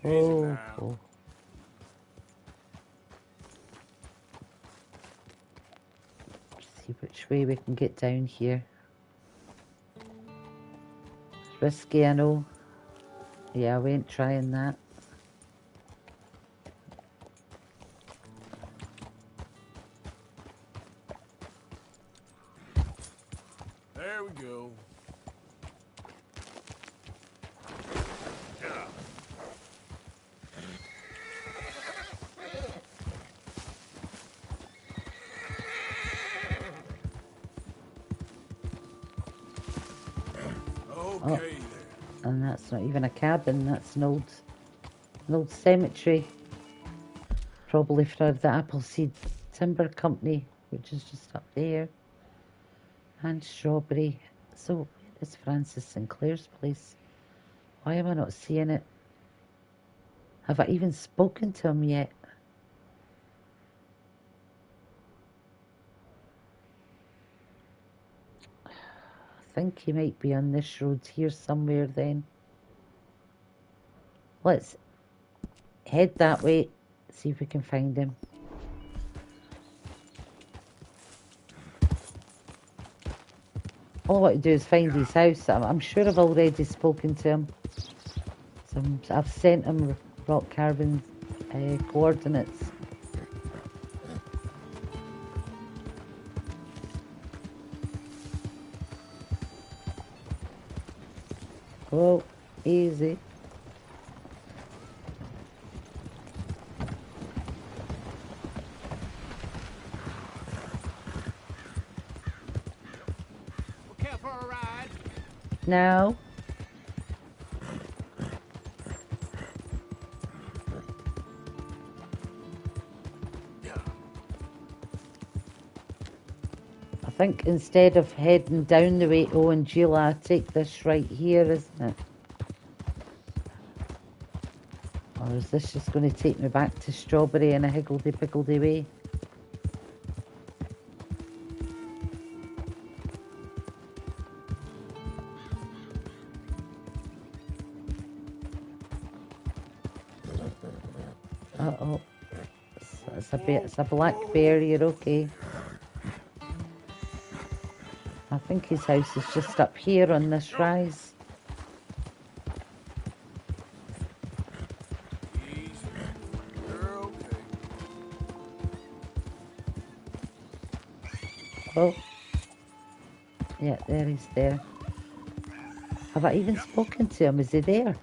S1: Oh, oh. See which way we can get down here. It's risky, I know. Yeah, we ain't trying that.
S3: There we go. Okay there.
S1: And that's not even a cabin, that's an old cemetery. Probably for the Appleseed Timber Company, which is just up there. And Strawberry. So, it's Francis Sinclair's place. Why am I not seeing it? Have I even spoken to him yet? I think he might be on this road here somewhere then. Let's head that way, see if we can find him. All I want to do is find his house. I'm sure I've already spoken to him. So I've sent him rock carving coordinates. Oh, easy.
S7: Care for a ride?
S1: Now. I think instead of heading down the way to Owen Gila, I take this right here, isn't it? Or is this just going to take me back to Strawberry in a higgledy-piggledy way? Uh-oh. It's a black bear, you're okay. I think his house is just up here on this rise.
S3: Easy. You're okay.
S1: Oh. Yeah, there he's there. Have I even spoken to him? Is he there?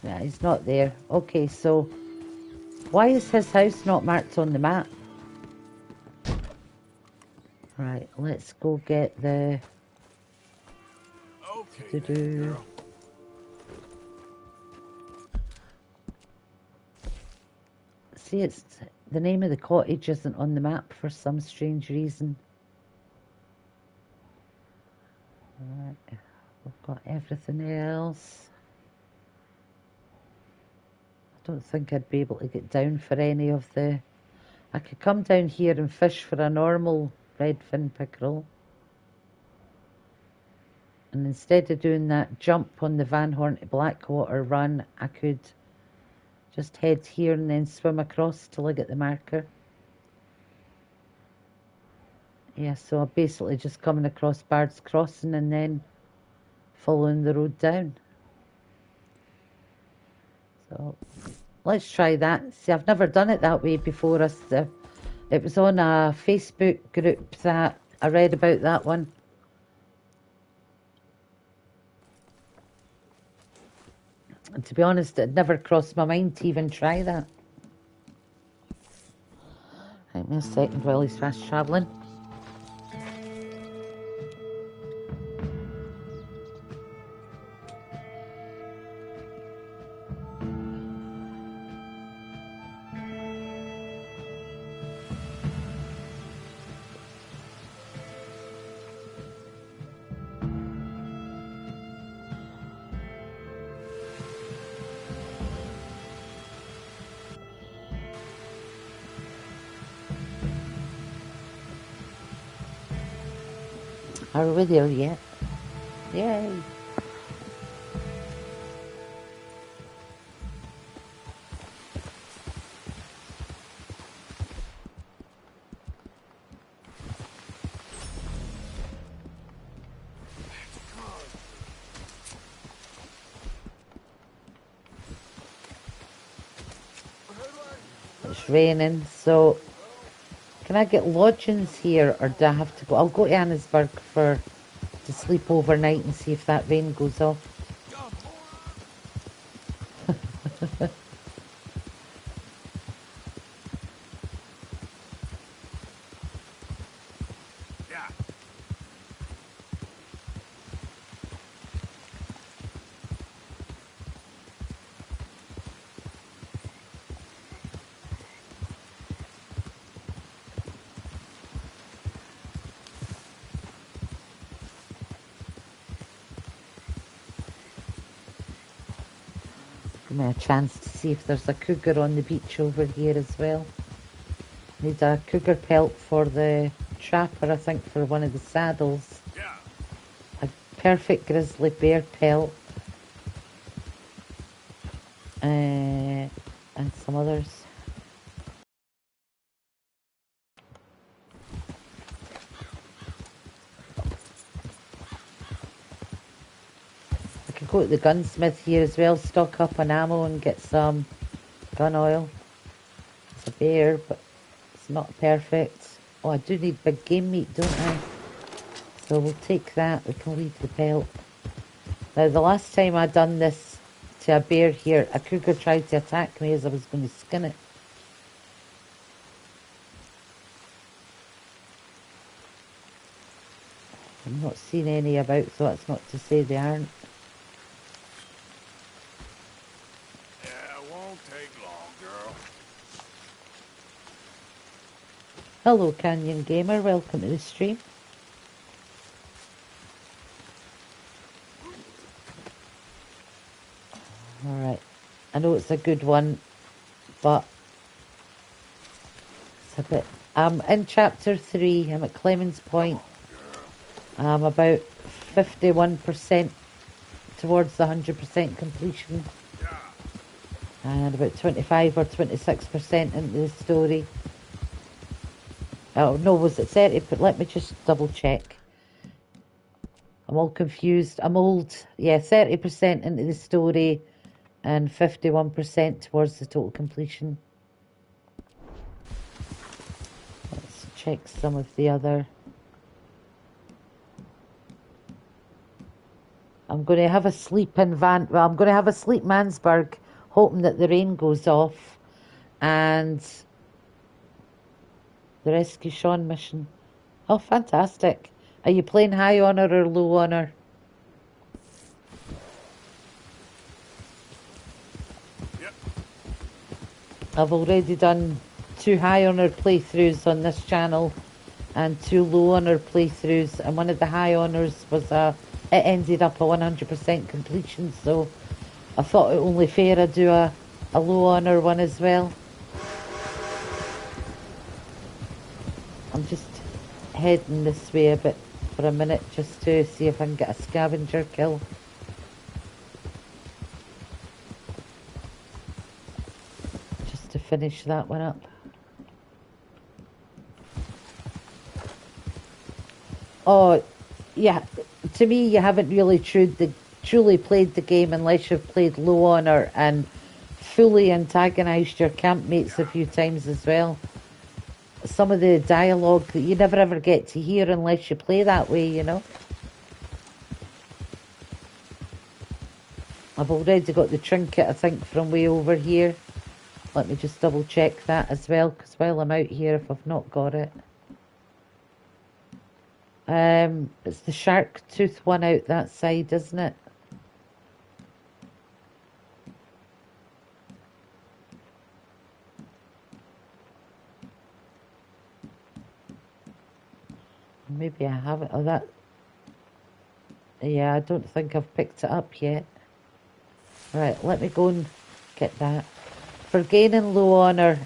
S1: Yeah, he's not there. Okay, so why is his house not marked on the map? Right, let's go get the...
S3: Okay, girl.
S1: See, it's the name of the cottage isn't on the map for some strange reason. everything else. I don't think I'd be able to get down for any of the... I could come down here and fish for a normal redfin pickerel. And instead of doing that jump on the Van Horn to Blackwater run, I could just head here and then swim across till I get the marker. Yeah, so I'm basically just coming across Bard's Crossing and then following the road down. So let's try that. See, I've never done it that way before. It was on a Facebook group that I read about that one. And to be honest, it never crossed my mind to even try that. Give me a second while he's fast travelling. Are we there yet? Yay! It's raining, so can I get lodgings here or do I have to go? I'll go to Annesburg to sleep overnight and see if that rain goes off. Give me a chance to see if there's a cougar on the beach over here as well. Need a cougar pelt for the trapper, I think, for one of the saddles. A perfect grizzly bear pelt. And some others. I could go to the gunsmith here as well, stock up on ammo and get some gun oil. It's a bear, but it's not perfect. Oh, I do need big game meat, don't I? So we'll take that. We can leave the pelt. Now, the last time I done this to a bear here, a cougar tried to attack me as I was going to skin it. I'm not seeing any about, so that's not to say they aren't.
S3: Yeah, it won't take long, girl.
S1: Hello, Canyon Gamer. Welcome to the stream. Alright. I know it's a good one, but it's a bit... I'm in chapter 3. I'm at Clemens Point. I'm about 51% towards the 100% completion. And about 25 or 26% into the story. Oh, no, was it 30? But let me just double check. I'm all confused. I'm old. Yeah, 30% into the story and 51% towards the total completion. Let's check some of the other... I'm going to have a sleep in I'm going to have a sleep Mansburg, hoping that the rain goes off. And the Rescue Sean mission. Oh, fantastic. Are you playing high honour or low honour?
S3: Yep.
S1: I've already done 2 high honour playthroughs on this channel and 2 low honour playthroughs, and one of the high honours was a it ended up a 100% completion, so I thought it only fair I do a low honor one as well. I'm just heading this way a bit for a minute just to see if I can get a scavenger kill. Just to finish that one up. Oh, yeah, to me you haven't really truly played the game unless you've played low honor and fully antagonised your campmates a few times as well. Some of the dialogue that you never ever get to hear unless you play that way, you know. I've already got the trinket, I think, from way over here. Let me just double check that as well, because while I'm out here, if I've not got it. It's the shark tooth one out that side, isn't it? Maybe I haven't. Oh, that. Yeah, I don't think I've picked it up yet. Right, let me go and get that. For gaining low honor,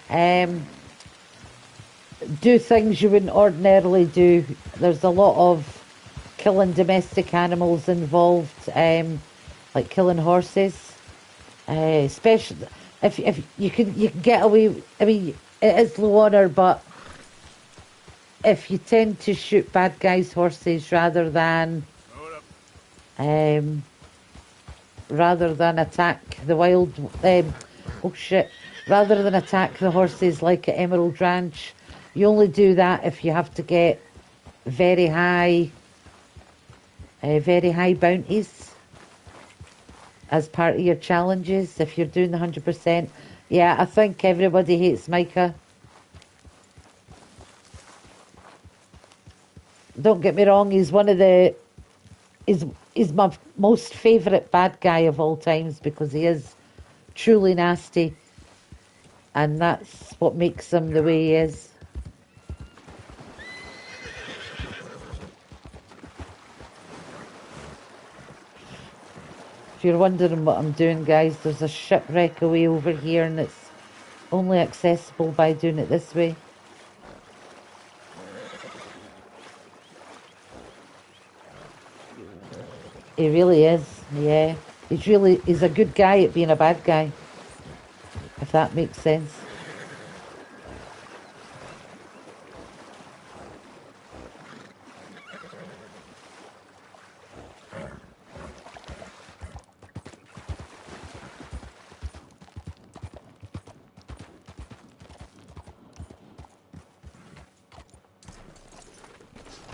S1: do things you wouldn't ordinarily do. There's a lot of killing domestic animals involved, like killing horses. Especially if you can get away. I mean, it is low honor, but if you tend to shoot bad guys' horses rather than attack the wild, oh shit, rather than attack the horses like at Emerald Ranch, you only do that if you have to get very high bounties as part of your challenges. If you're doing the 100%, yeah, I think everybody hates Micah. Don't get me wrong, he's one of the is my most favourite bad guy of all times because he is truly nasty, and that's what makes him the way he is. If you're wondering what I'm doing, guys, there's a shipwreck away over here and it's only accessible by doing it this way. He really is, yeah. He's a good guy at being a bad guy, if that makes sense.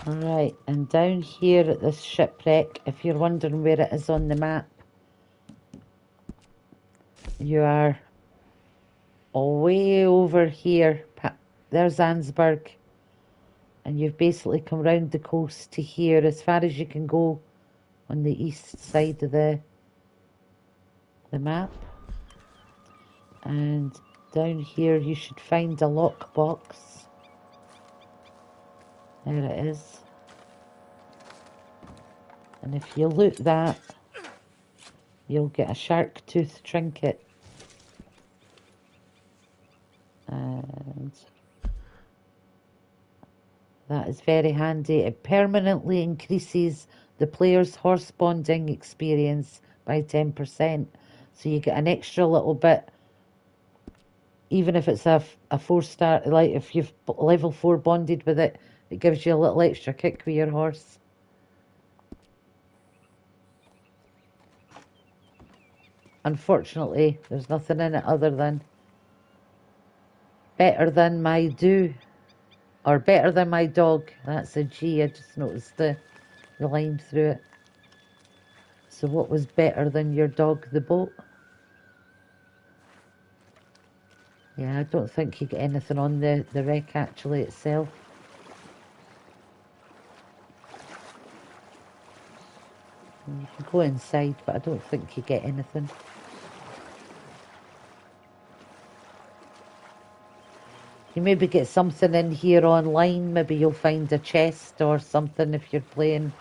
S1: Alright, and down here at this shipwreck, if you're wondering where it is on the map, you are way over here. There's Ansburg, and you've basically come round the coast to here as far as you can go on the east side of the map. And down here you should find a lockbox. There it is. And if you loot that, you'll get a shark tooth trinket. And that is very handy. It permanently increases the player's horse bonding experience by 10%. So you get an extra little bit, even if it's a 4-star, like if you've level 4 bonded with it, it gives you a little extra kick with your horse. Unfortunately, there's nothing in it other than better than my do, or better than my dog. That's a G, I just noticed the line through it. So what was better than your dog, the boat? Yeah, I don't think you get anything on the wreck actually itself. You can go inside, but I don't think you get anything. You maybe get something in here online. Maybe you'll find a chest or something if you're playing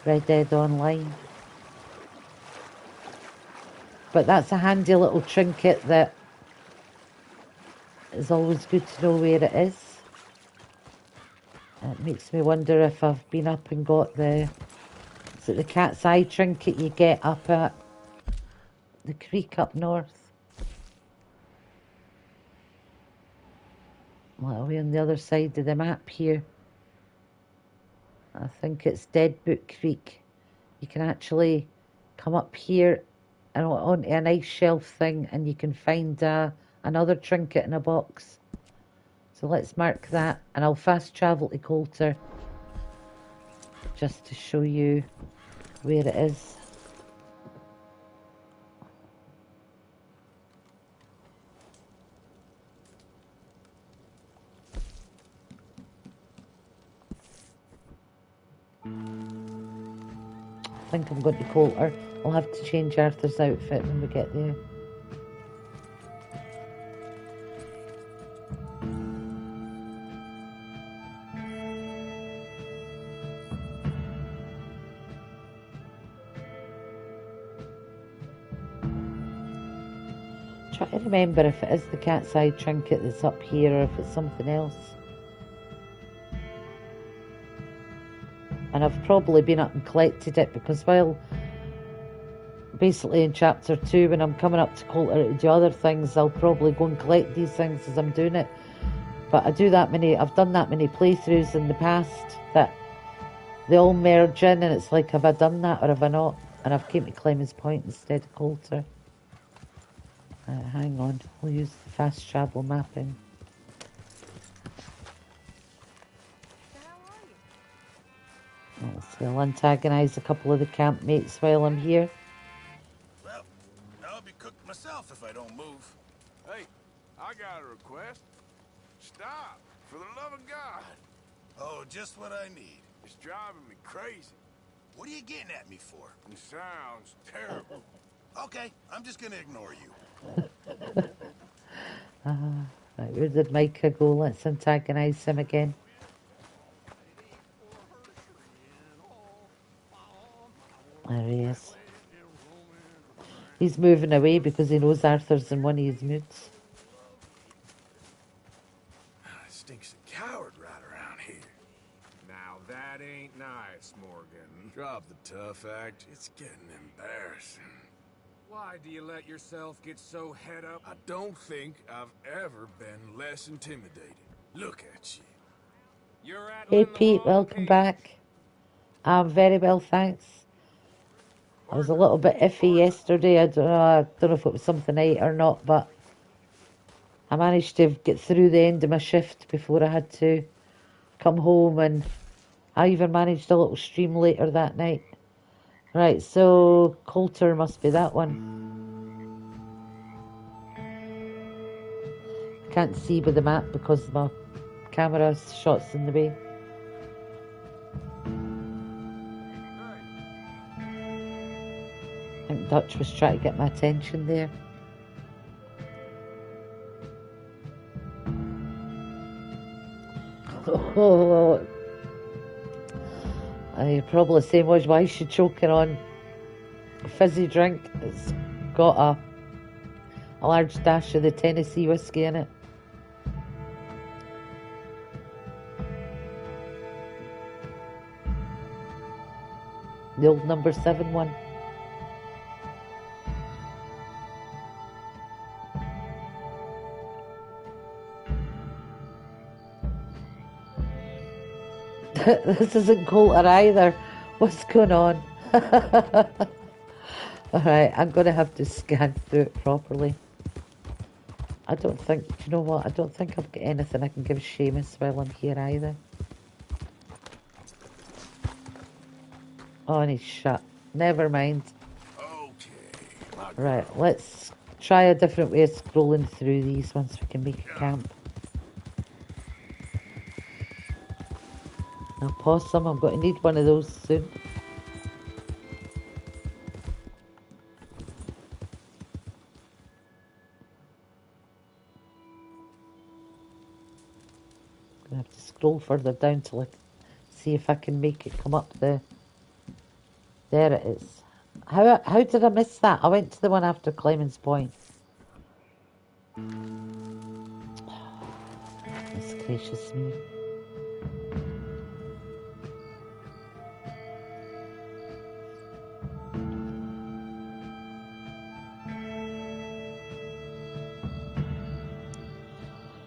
S1: Red Dead Online. But that's a handy little trinket that is always good to know where it is. It makes me wonder if I've been up and got the... Is it the cat's eye trinket you get up at the creek up north? Well, we're on the other side of the map here. I think it's Deadboot Creek. You can actually come up here and onto a nice shelf thing and you can find another trinket in a box. So let's mark that and I'll fast travel to Coulter just to show you where it is. I think I'm going to Coulter. I'll have to change Arthur's outfit when we get there. Try to remember if it is the cat's eye trinket that's up here or if it's something else. And I've probably been up and collected it because while basically in chapter 2 when I'm coming up to Coulter to do other things, I'll probably go and collect these things as I'm doing it. But I've done that many playthroughs in the past that they all merge in and it's like, have I done that or have I not? And I've came to Clemens Point instead of Coulter. Hang on, we'll use the fast travel mapping. Let's see, I'll antagonise a couple of the campmates while I'm here.
S3: Well, I'll be cooked myself if I don't move. Hey, I got a request. Stop, for the love of God. Oh, just what I need. It's driving me crazy. What are you getting at me for? It sounds terrible. Okay, I'm just gonna ignore you.
S1: Right, where did Micah go? Let's antagonise him again. There he is. He's moving away because he knows Arthur's in one of his moods.
S3: Stinks of coward right around here. Now that ain't nice, Morgan. Drop the tough act. It's getting embarrassing. Why do you let yourself get so head up? I don't think I've ever been less intimidated. Look at you. You're at
S1: Hey Pete, welcome back. I'm very well, thanks. I was a little bit iffy yesterday. I don't know if it was something I ate or not, but I managed to get through the end of my shift before I had to come home, and I even managed a little stream later that night. Right, so Coulter must be that one. Can't see with the map because my camera's shot's in the way. I think Dutch was trying to get my attention there. Oh, you're probably saying, why is she choking on a fizzy drink? It's got a large dash of the Tennessee whiskey in it. The old number 7 one. This isn't Coulter either. What's going on? Alright, I'm going to have to scan through it properly. I don't think, do you know what? I don't think I've got anything I can give Seamus while I'm here either. Oh, and he's shut. Never mind.
S3: Okay.
S1: Right, let's try a different way of scrolling through these once we can make a camp. Now possum, I'm going to need one of those soon. I'm going to have to scroll further down till I see if I can make it come up the There it is. How did I miss that? I went to the one after Clemens Point. Goodness gracious me.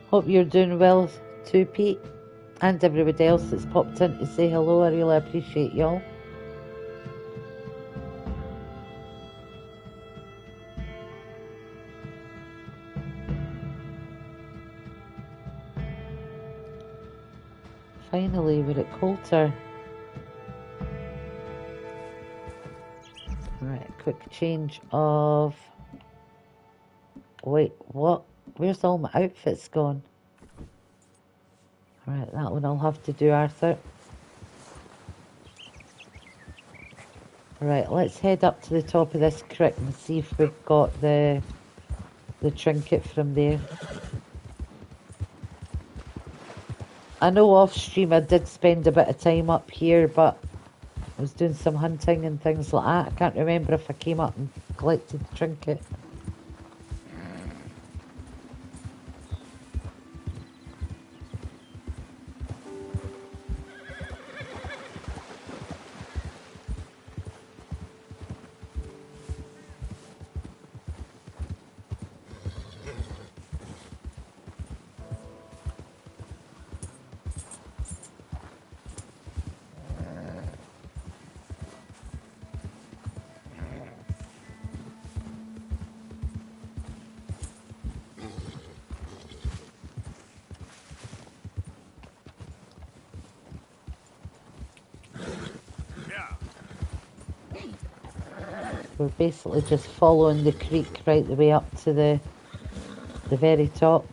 S1: Hope you're doing well too, Pete. And everybody else that's popped in to say hello. I really appreciate y'all. Finally, we're at Coulter. Right, quick change of... Wait, what? Where's all my outfits gone? Right, that one I'll have to do, Arthur. Right, let's head up to the top of this creek and see if we've got the trinket from there. I know off stream I did spend a bit of time up here, but I was doing some hunting and things like that. I can't remember if I came up and collected the trinket. We're basically just following the creek right the way up to the very top.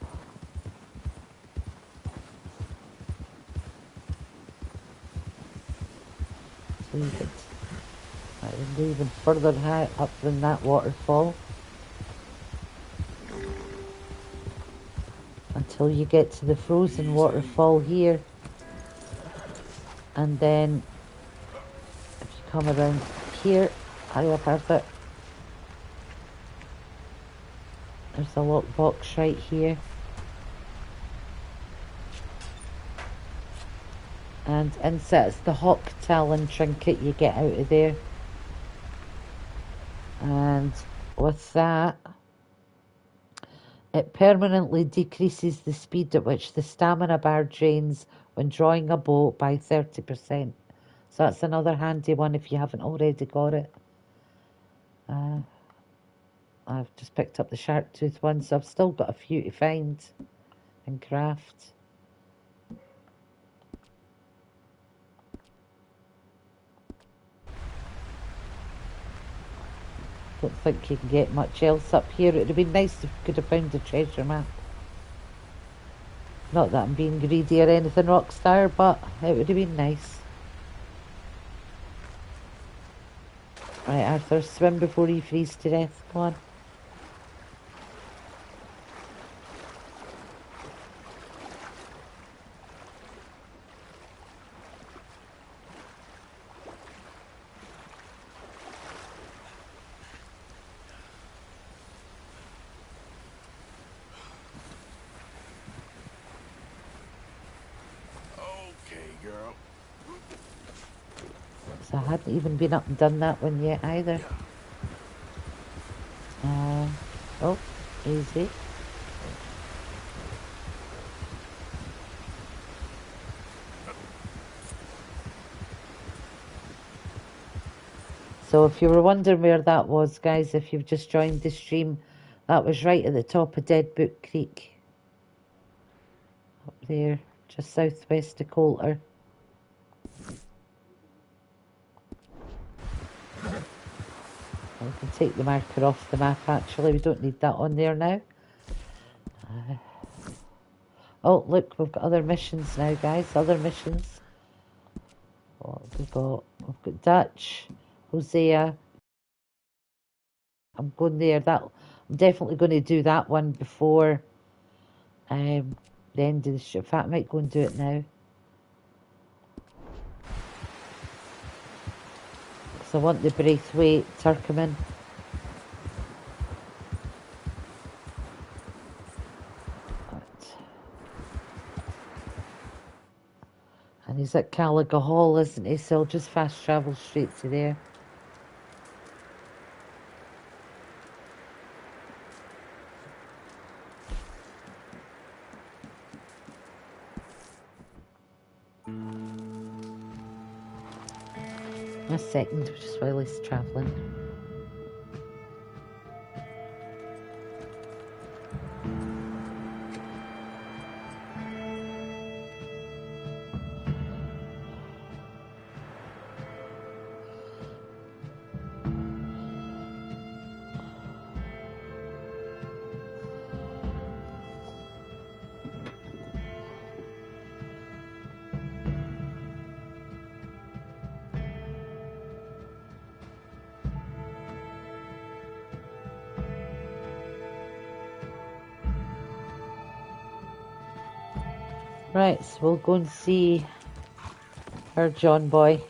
S1: So you get even further high up than that waterfall. Until you get to the frozen waterfall here. And then if you come around here, hurry up Arthur. There's a lockbox right here. And insets the Hawk Talon trinket you get out of there. And with that, it permanently decreases the speed at which the stamina bar drains when drawing a bow by 30%. So that's another handy one if you haven't already got it. I've just picked up the shark tooth one, so I've still got a few to find and craft. Don't think you can get much else up here. It would have been nice if we could have found a treasure map. Not that I'm being greedy or anything, Rockstar, but it would have been nice. Right, Arthur, swim before you freeze to death. Come on. So I hadn't even been up and done that one yet either. Oh, easy. So if you were wondering where that was, guys, if you've just joined the stream, that was right at the top of Dead Book Creek. Up there, just southwest of Coulter. We can take the marker off the map, actually. We don't need that on there now. Oh, look, we've got other missions now, guys. Other missions. What have we got? We've got Dutch, Hosea. I'm going there. I'm definitely going to do that one before the end of the show. In fact, I might go and do it now. because I want the Braithwaite Turcoman. And he's at Caliga Hall, isn't he? So I'll just fast travel straight to there. A second, just while he's travelling. Right, so we'll go and see our John boy.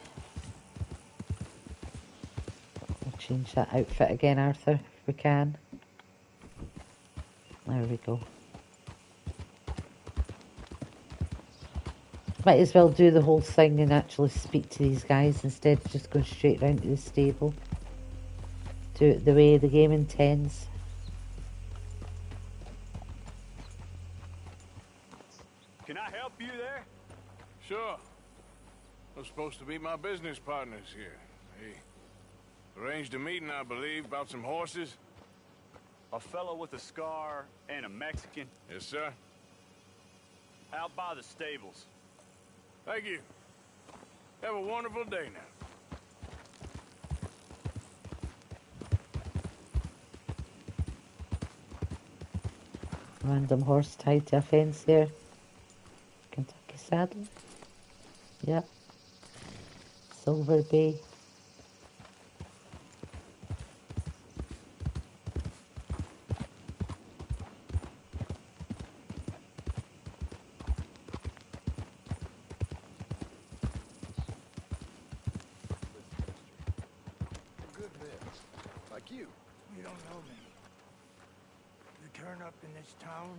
S1: We'll change that outfit again, Arthur, if we can. There we go. Might as well do the whole thing and actually speak to these guys instead of just going straight round to the stable. Do it the way the game intends.
S3: Can I help you there? Sure. They're supposed to be my business partners here. They arranged a meeting, I believe, about some horses.
S9: A fellow with a scar and a Mexican.
S3: Yes, sir.
S9: Out by the stables.
S3: Thank you. Have a wonderful day now.
S1: Random horse tied to a fence there. Kentucky saddle. Yep. Silver Bay.
S10: Good men, like you.
S11: You don't know me. You turn up in this town,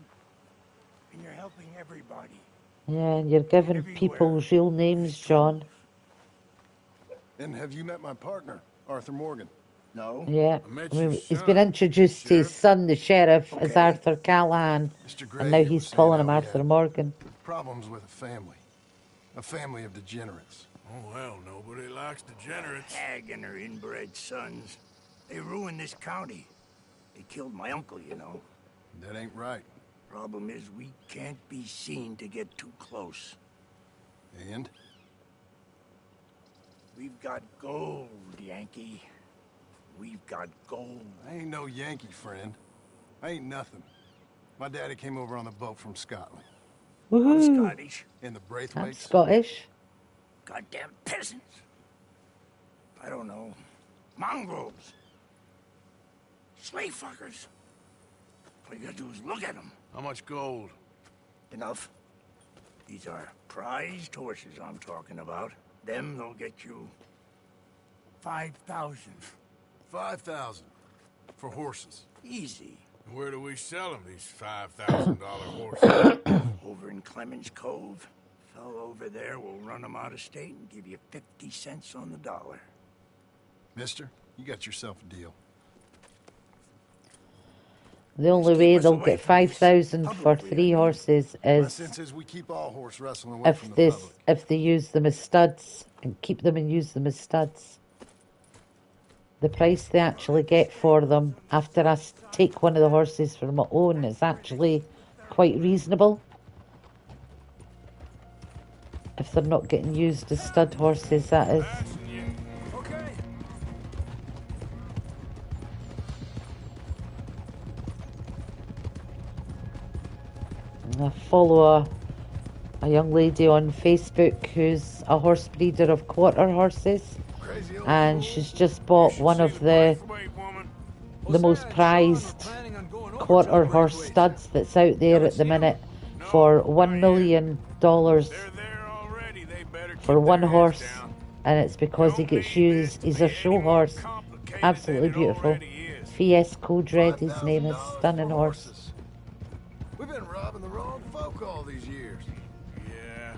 S11: and you're helping everybody.
S1: Yeah, and you're giving people real names, John.
S10: And have you met my partner, Arthur Morgan? No.
S1: Yeah,
S3: met
S1: I mean,
S3: your
S1: he's been
S3: son,
S1: introduced to his
S3: Sheriff.
S1: son, the sheriff, as
S10: Okay.
S1: Arthur Callahan,
S10: Mr. Gray
S1: and now
S10: was
S1: he's
S10: saying
S1: calling
S10: how
S1: him
S10: we
S1: Arthur
S10: had
S1: Morgan.
S10: Problems with a family of degenerates.
S3: Oh, well, nobody likes degenerates.
S11: Hag and her inbred sons. They ruined this county. They killed my uncle, you know.
S10: That ain't right.
S11: Problem is, we can't be seen to get too close.
S10: And?
S11: We've got gold, Yankee. We've got gold.
S10: I ain't no Yankee, friend. I ain't nothing. My daddy came over on the boat from Scotland.
S11: I'm
S1: Woohoo!
S11: Scottish.
S10: In the
S1: I'm
S10: Braithwaites.
S1: Scottish.
S11: Goddamn peasants. I don't know. Mongrels. Slave fuckers. All you gotta do is look at them.
S3: How much gold?
S11: Enough. These are prized horses I'm talking about. Them, they'll get you 5,000.
S10: 5,000 for horses.
S11: Easy.
S3: Where do we sell them, these $5,000 horses?
S11: Over in Clemens Cove. Fellow over there will run them out of state and give you 50 cents on the dollar.
S10: Mister, you got yourself a deal.
S1: The only way they'll get 5,000 for 3 horses
S10: My
S1: is
S10: sense is we keep all horse wrestling away from the public.
S1: if they use them as studs and keep them and use them as studs. The price they actually get for them after I take one of the horses for my own is actually quite reasonable. If they're not getting used as stud horses, that is.
S3: Okay.
S1: I follow a young lady on Facebook who's a horse breeder of quarter horses, and she's just bought one of the most prized quarter horse studs that's out there at the minute for $1 million for one horse, and it's because he gets used. He's a show horse. Absolutely beautiful. Fiesco Dread, his name is. Stunning horse.
S10: We've been robbing the wrong folk all these years.
S3: Yeah,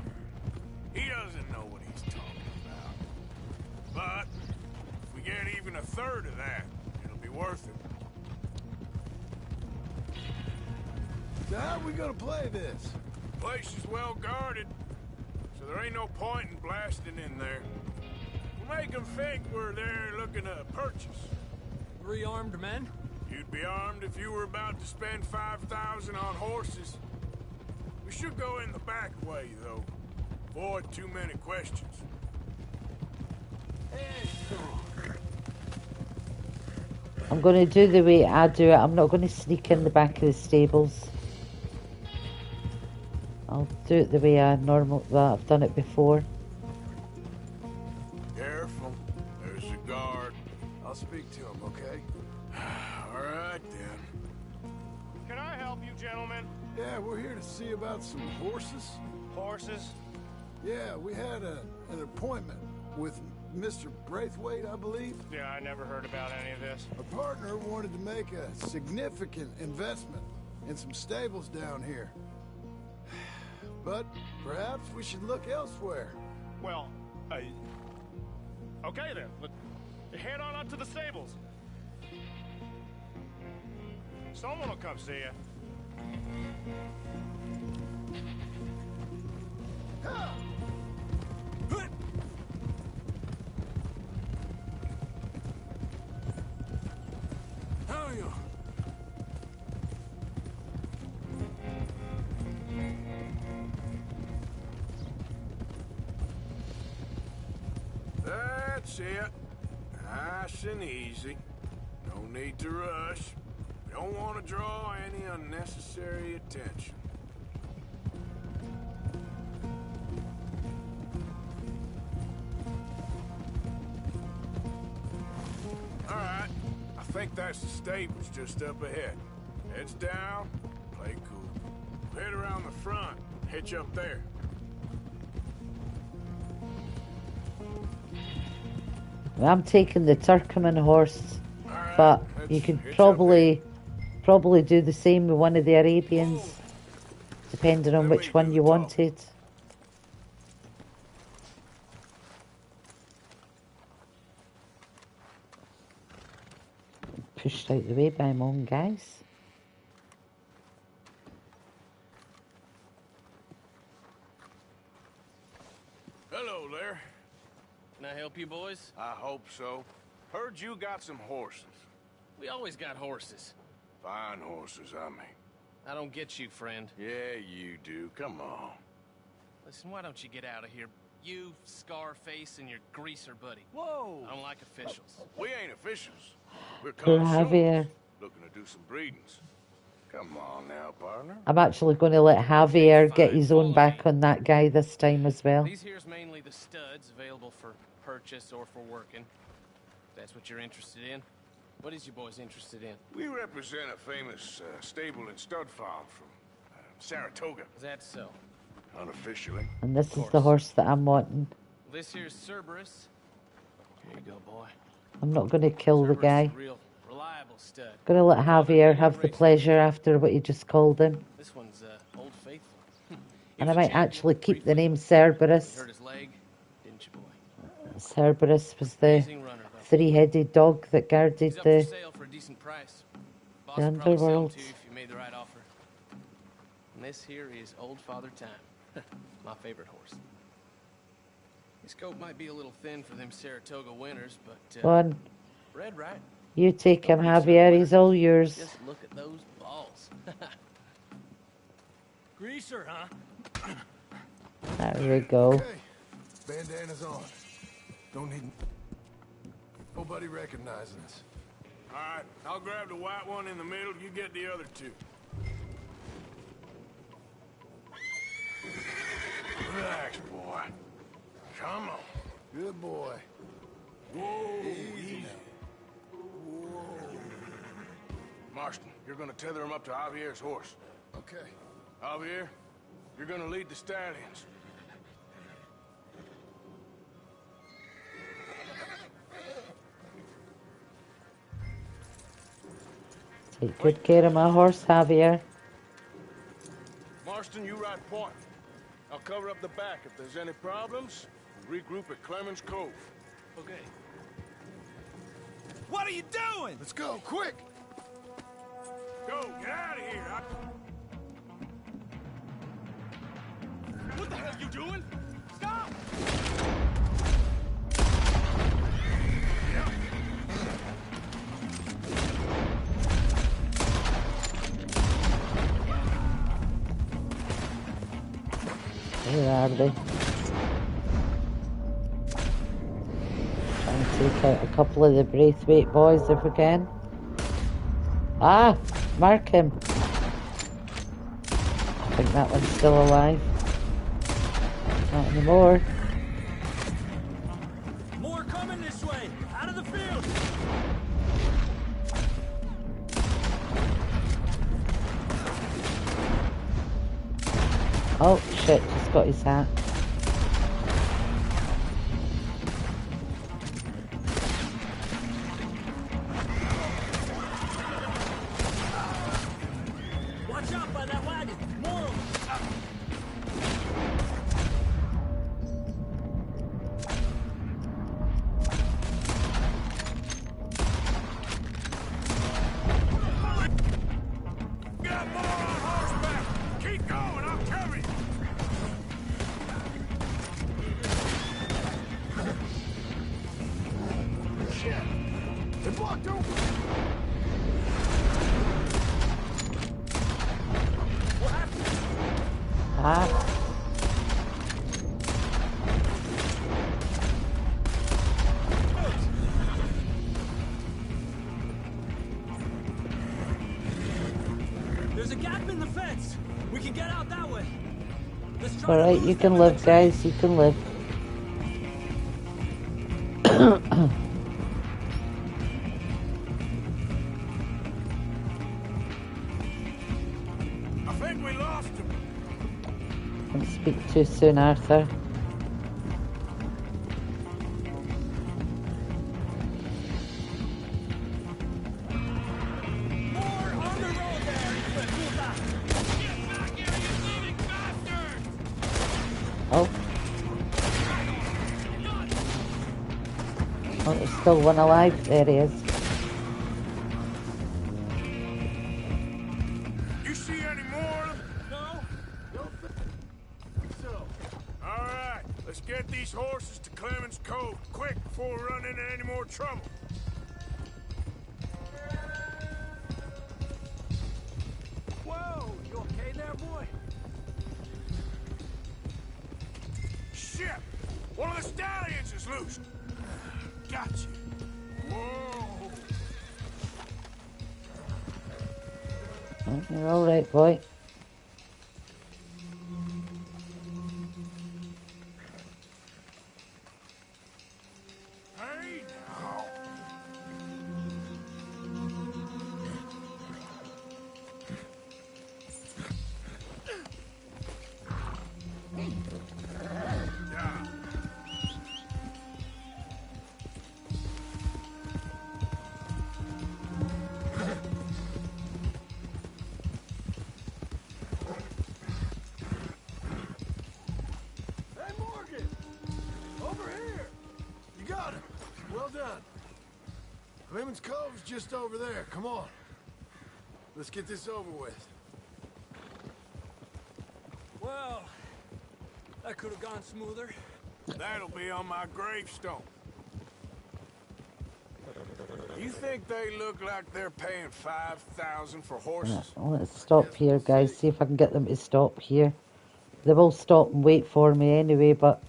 S3: he doesn't know what he's talking about. But if we get even a third of that, it'll be worth it.
S10: So how are we gonna play this?
S3: The place is well guarded, so there ain't no point in blasting in there. We'll make them think we're there looking to purchase.
S7: 3 armed men?
S3: You'd be armed if you were about to spend 5,000 on horses. We should go in the back way, though. Avoid too many questions.
S1: I'm going to do the way I do it. I'm not going to sneak in the back of the stables. I'll do it the way I've done it before.
S3: Careful. There's a guard.
S10: I'll speak to him, okay?
S3: All right, then.
S12: Can I help you, gentlemen?
S10: Yeah, we're here to see about some horses.
S12: Horses?
S10: Yeah, we had an appointment with Mr. Braithwaite, I believe.
S12: Yeah, I never heard about any of this.
S10: Our partner wanted to make a significant investment in some stables down here. But perhaps we should look elsewhere.
S12: Well, okay then. Head on up to the stables. Someone will come see you.
S3: How are you? That's it. Nice and easy. No need to rush. We don't want to draw any unnecessary attention. All right. I think that's the stables just up ahead. Heads down, play cool. Head around the front, hitch up there.
S1: I'm taking the Turkmen horse, but you could probably do the same with one of the Arabians, depending on which one you wanted. Pushed out the way by my own guys.
S3: Hello there.
S7: Can I help you, boys?
S3: I hope so. Heard you got some horses.
S7: We always got horses.
S3: Fine horses, I mean.
S7: I don't get you, friend.
S3: Yeah, you do. Come on.
S7: Listen, why don't you get out of here? You, Scarface, and your greaser buddy.
S3: Whoa!
S7: I don't like officials.
S3: We ain't officials. We're
S1: Poor
S3: connoisseurs,
S1: Javier.
S3: looking to do some breedings. Come on now, partner.
S1: I'm actually going to let Javier get his own back on that guy this time as well.
S7: These here's mainly the studs available for purchase or for working. If that's what you're interested in. What is you boys interested in?
S3: We represent a famous stable and stud farm from Saratoga.
S7: Is that so?
S3: Unofficially.
S1: And this is the horse that I'm wanting.
S7: This here's Cerberus. Here you go, boy.
S1: I'm not going to kill the guy.
S7: Real reliable stud.
S1: Going to let Javier have the pleasure after what you just called him.
S7: This one's Old Faithful.
S1: And I might actually keep the name Cerberus.
S7: Hurt his leg, didn't you, boy?
S1: Cerberus was the three-headed dog that guarded
S7: He's up for sale for a decent price. Boss
S1: the
S7: would probably sell him
S1: underworld.
S7: to you if you made the right offer. And this here is Old Father Time, my favorite horse. His coat might be a little thin for them Saratoga winters, but
S1: One.
S7: red, right?
S1: You take him, Javier. He's all yours.
S7: Just look at those balls.
S12: Greaser, huh?
S1: There we go.
S10: Okay, bandana's on. Don't need nobody recognizing us.
S3: All right, I'll grab the white one in the middle. You get the other two. Relax, boy. Come on.
S10: Good boy.
S3: Whoa,
S10: Easy.
S3: Whoa. Marston, you're gonna tether him up to Javier's horse.
S10: Okay.
S3: Javier, you're gonna lead the stallions.
S1: Take good care of my horse, Javier.
S3: Marston, you ride point. I'll cover up the back. If there's any problems, we'll regroup at Clemens Cove.
S8: Okay.
S12: What are you doing?
S10: Let's go, quick!
S3: Go, get out of here!
S12: What the hell are you doing? Stop!
S1: Where are they? Trying to take out a couple of the Braithwaite boys if we can. Ah! Mark him! I think that one's still alive. Not anymore.
S12: More coming this way! Out of the field!
S1: Oh shit, just got his hat.
S12: Watch out by that wagon! More of them!
S3: Got more on horseback! Keep going, I'll cover you!
S10: Shit! They blocked over!
S1: Ah.
S12: There's a gap in the fence! We can get out that way! Let's try to
S1: Alright,
S12: lose
S1: you
S12: them
S1: can
S12: in the
S1: live, guys, you can live.
S3: I think we lost him.
S1: Don't speak too soon, Arthur.
S12: More on the road there, hijo de puta!
S1: Oh. Oh, there's still one alive. There he is.
S3: You see any more?
S12: No?
S3: So. All right, let's get these horses to Clemens Cove quick before we run into any more trouble.
S12: Whoa! You okay there, boy?
S3: Shit! One of the stallions is loose. Gotcha. Whoa!
S1: Oh, you're alright, boy.
S3: Hey now. Yeah.
S10: Hey, Morgan! Over here! You got him. Well done. Clemens Cove's just over there. Come on. Let's get this over with.
S12: Well, that could have gone smoother.
S3: That'll be on my gravestone. You think they look like they're paying $5,000 for horses?
S1: Let's stop here, guys. See if I can get them to stop here. They will stop and wait for me anyway, but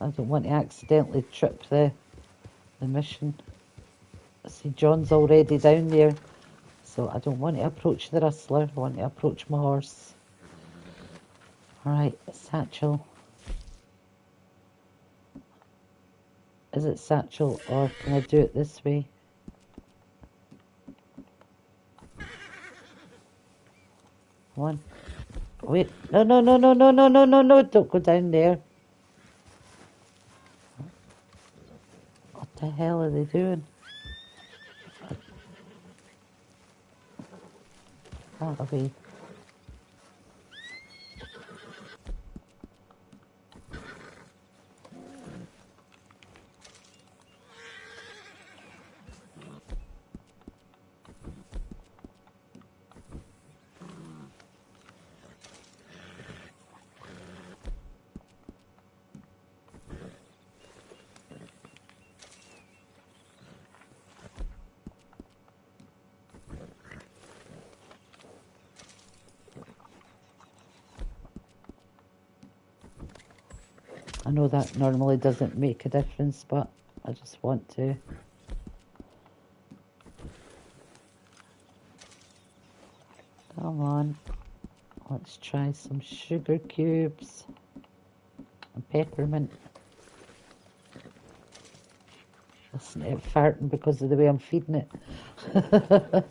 S1: I don't want to accidentally trip the mission. See, John's already down there, so I don't want to approach the rustler. I want to approach my horse. Alright, satchel. Is it satchel, or can I do it this way? One. Wait, no, no, no, no, no, no, no, no, no, don't go down there. What the hell are they doing? That'll be. I know that normally doesn't make a difference, but I just want to. Come on. Let's try some sugar cubes and peppermint. Listen to it farting because of the way I'm feeding it.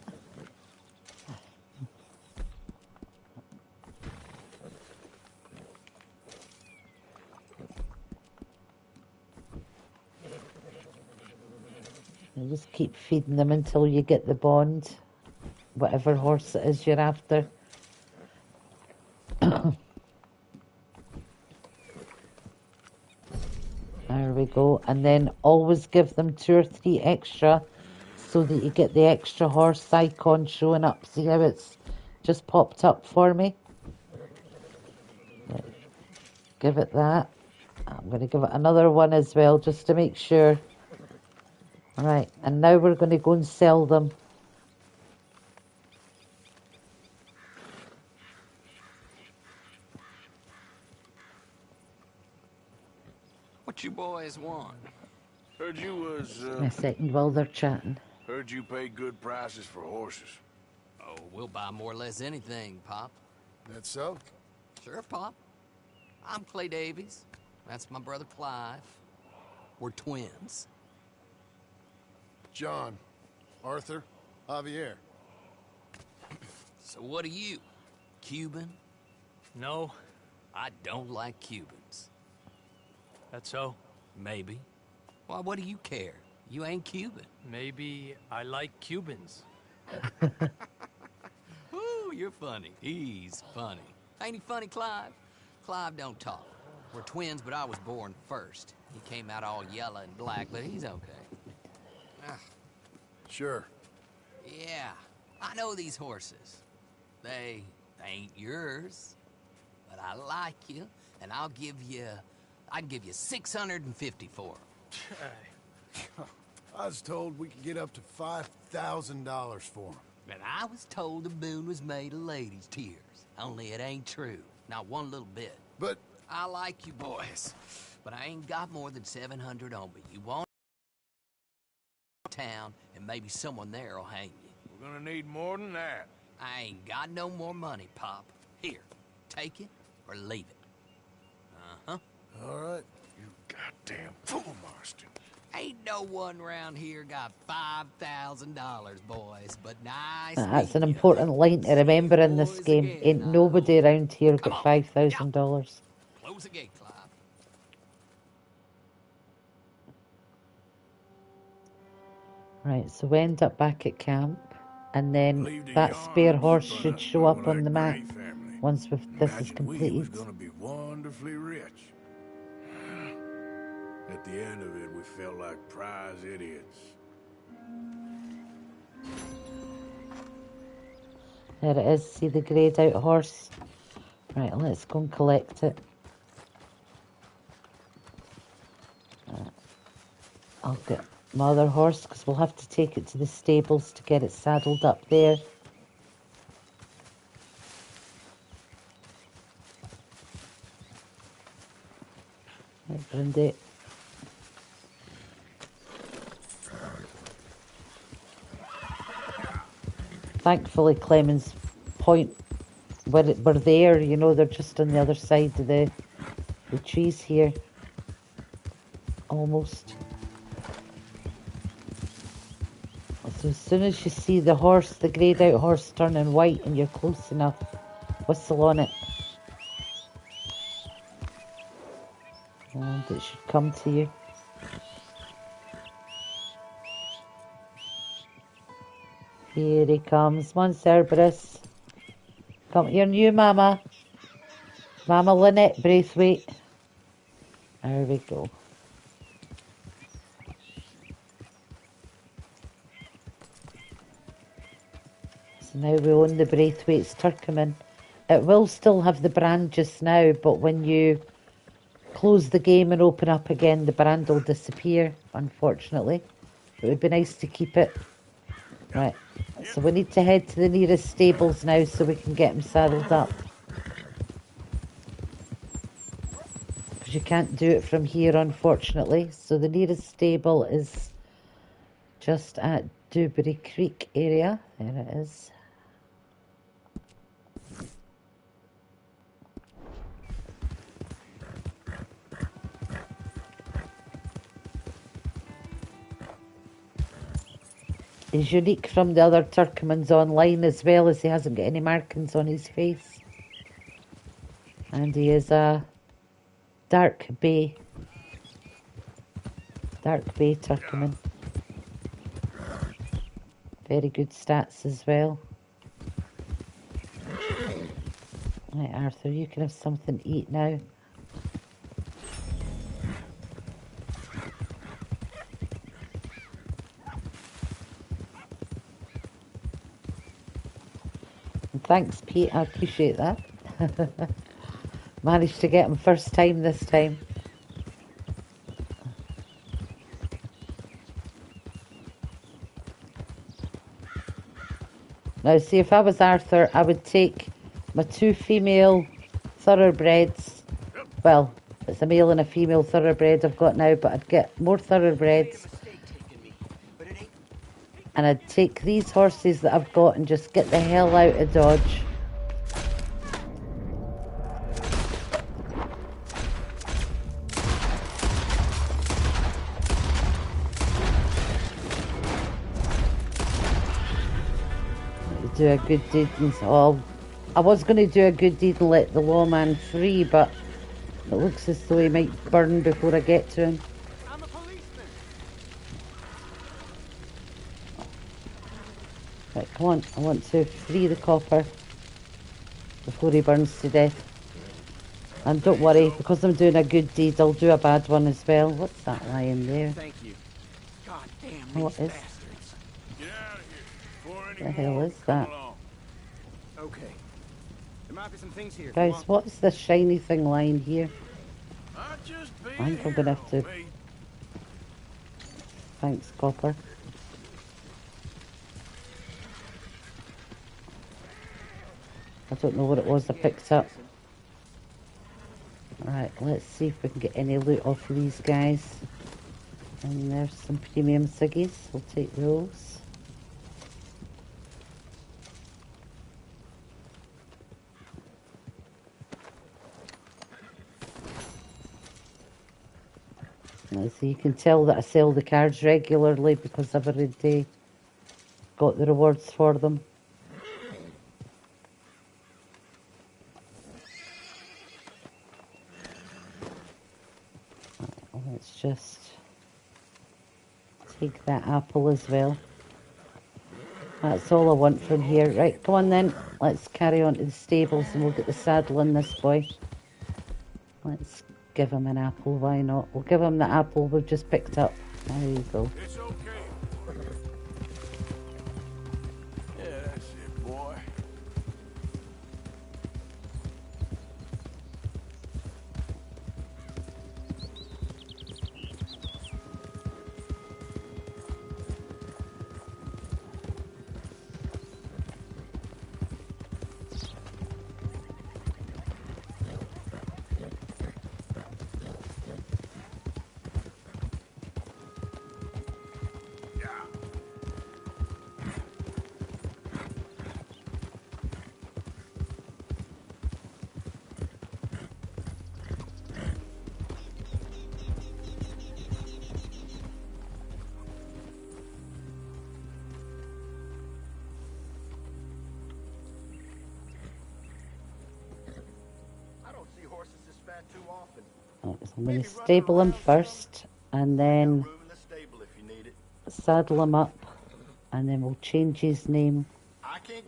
S1: You just keep feeding them until you get the bond, whatever horse it is you're after. There we go. And then always give them 2 or 3 extra so that you get the extra horse icon showing up. See how it's just popped up for me? Give it that. I'm going to give it another one as well just to make sure. Right, and now we're going to go and sell them.
S8: What you boys want?
S3: Heard you was,
S1: A second while they're chatting.
S3: heard you pay good prices for horses.
S8: Oh, we'll buy more or less anything, Pop.
S10: That so?
S8: Sure, Pop. I'm Clay Davies. That's my brother Clive. We're twins.
S10: John, Arthur, Javier.
S8: So what are you? Cuban?
S12: No,
S8: I don't like Cubans.
S12: that's so.
S8: Maybe. Why, what do you care? You ain't Cuban.
S12: Maybe I like Cubans.
S8: Ooh, you're funny. He's funny. Ain't he funny, Clive? Clive don't talk. We're twins, but I was born first. He came out all yellow and black, but he's okay.
S10: Sure.
S8: Yeah, I know these horses. They ain't yours, but I like you, and I can give you 650 for them.
S10: I was told we could get up to $5,000 for them.
S8: And I was told the moon was made of ladies' tears. Only it ain't true. Not one little bit.
S10: But
S8: I like you boys, but I ain't got more than 700 on me. You want town, and maybe someone there'll hang you.
S3: We're gonna need more than that.
S8: I ain't got no more money, Pop. Here, take it or leave it. Uh-huh.
S10: all right.
S3: You goddamn fool, Marston.
S8: Ain't no one round here got $5,000, boys, but nice.
S1: That's an important line to remember in this game. Ain't nobody around here got $5,000.
S8: Close the gate, Clive.
S1: Right, so we end up back at camp, and then that spare horse should show up on the map once this is completed.
S3: We was gonna be wonderfully rich. At the end of it, we felt like prize idiots.
S1: There it is, see the greyed out horse. Right, let's go and collect it. I'll get my other horse because we'll have to take it to the stables to get it saddled up there. Right, Brindy. Thankfully, Clemens Point we're there, you know, they're just on the other side of the trees here. Almost. So as soon as you see the horse, the greyed out horse turning white and you're close enough, whistle on it. And it should come to you. Here he comes, come on, Cerberus. Come your new mama. Mama Lynette Braithwaite. There we go. So now we own the Braithwaite's Turcoman. It will still have the brand just now, but when you close the game and open up again, the brand will disappear, unfortunately. It would be nice to keep it. Right, so we need to head to the nearest stables now so we can get him saddled up. Because you can't do it from here, unfortunately. So the nearest stable is just at Dewberry Creek area. There it is. He's unique from the other Turkmans online as well, as he hasn't got any markings on his face. And he is a dark bay Turkman. Very good stats as well. Right, Arthur, you can have something to eat now. And thanks, Pete, I appreciate that. Managed to get him first time this time. Now, see, if I was Arthur, I would take my 2 female thoroughbreds. Well, it's a male and a female thoroughbred I've got now, but I'd get more thoroughbreds. And I'd take these horses that I've got and just get the hell out of Dodge. Do a good deed and I was going to do a good deed and let the lawman free, but it looks as though he might burn before I get to him.
S3: I'm a policeman.
S1: Right, come on, I want to free the copper before he burns to death. And don't worry, because I'm doing a good deed, I'll do a bad one as well. What's that lying there?
S11: Thank you. God damn
S1: What is?
S3: Get out of here before any
S1: The hell
S3: more
S1: is
S3: come
S1: that?
S3: along.
S11: Okay. There might be some things here.
S1: Guys, what's this shiny thing lying here?
S3: I just be
S1: I think I'm gonna have to.
S3: mate.
S1: Thanks, copper. I don't know what it was I picked up. Right, let's see if we can get any loot off of these guys. And there's some premium ciggies. We'll take those. So you can tell that I sell the cards regularly because I've already got the rewards for them. Let's just take that apple as well. That's all I want from here. Right, come on then. Let's carry on to the stables and we'll get the saddle on this boy. Let's give him an apple, why not? We'll give him the apple we've just picked up. There you go.
S3: It's okay. Yeah, that's it, boy.
S1: So I'm going to stable him first and then saddle him up and then we'll change his name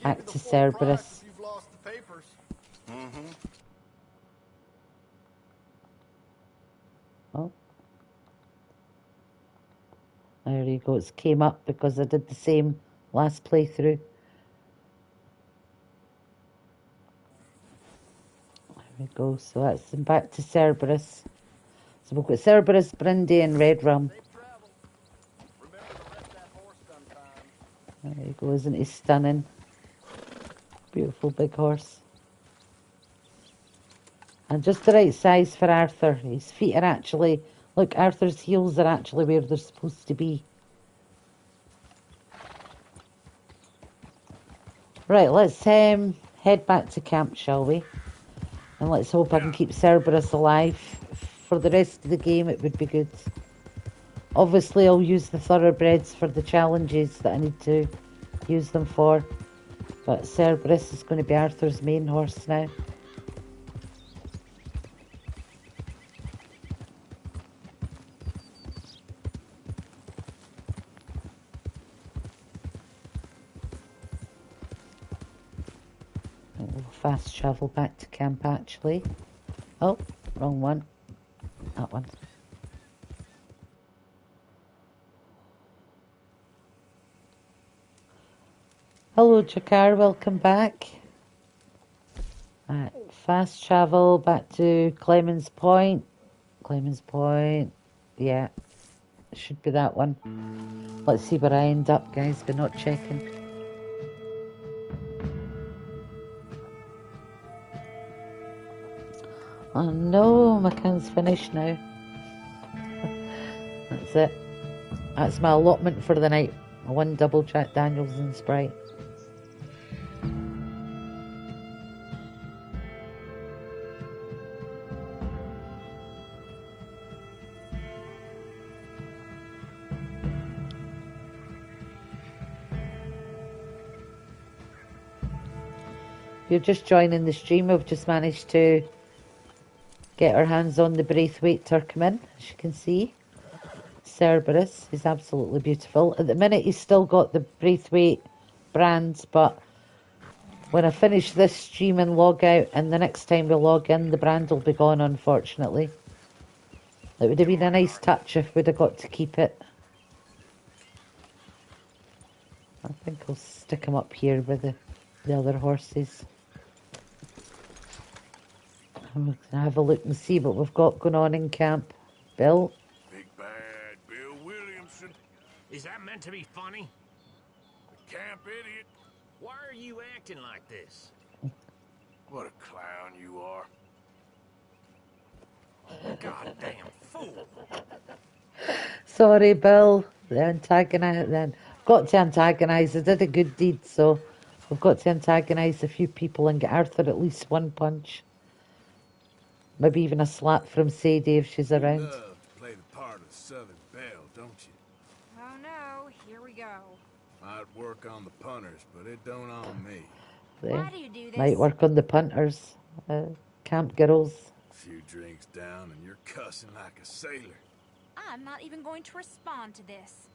S1: back to Cerberus.
S2: You've lost the paper.
S1: Oh, there you go. It came up because I did the same last playthrough. There we go. So that's back to Cerberus. So we've got Cerberus, Brindy, and Red Rum. There you go. Isn't he stunning? Beautiful big horse. And just the right size for Arthur. His feet are actually... Look, Arthur's heels are actually where they're supposed to be. Right, let's head back to camp, shall we? And let's hope I can keep Cerberus alive. For the rest of the game, it would be good. Obviously, I'll use the thoroughbreds for the challenges that I need to use them for. But Cerberus is going to be Arthur's main horse now. We'll fast travel back to camp, actually. Oh, wrong one. That one. Hello, Jakar. Welcome back. Fast travel back to Clemens Point. Clemens Point. Yeah, should be that one. Let's see where I end up, guys. We're not checking. Oh no, my can's finished now. That's it. That's my allotment for the night. One double Jack Daniels and Sprite. If you're just joining the stream, we've just managed to get our hands on the Braithwaite Turkmen, as you can see. Cerberus is absolutely beautiful. At the minute, he's still got the Braithwaite brand, but when I finish this stream and log out, and the next time we log in, the brand will be gone, unfortunately. It would have been a nice touch if we'd have got to keep it. I think I'll stick him up here with the other horses. I'm going to have a look and see what we've got going on in camp. Bill?
S3: Big bad Bill Williamson.
S11: Is that meant to be funny?
S3: The camp idiot.
S11: Why are you acting like this?
S3: What a clown you are.
S11: Goddamn fool.
S1: Sorry, Bill. Got to antagonise. I did a good deed, so we've got to antagonise a few people and get Arthur at least one punch. Maybe even a slap from Sadie if she's around.
S3: You love to play the part of Southern Belle, don't you?
S5: Oh no, here we go.
S3: Might work on the punters, but it don't on me.
S5: Why do you do this?
S1: Might work on the punters. Camp girls.
S3: A few drinks down and you're cussing like a sailor.
S5: I'm not even going to respond to this.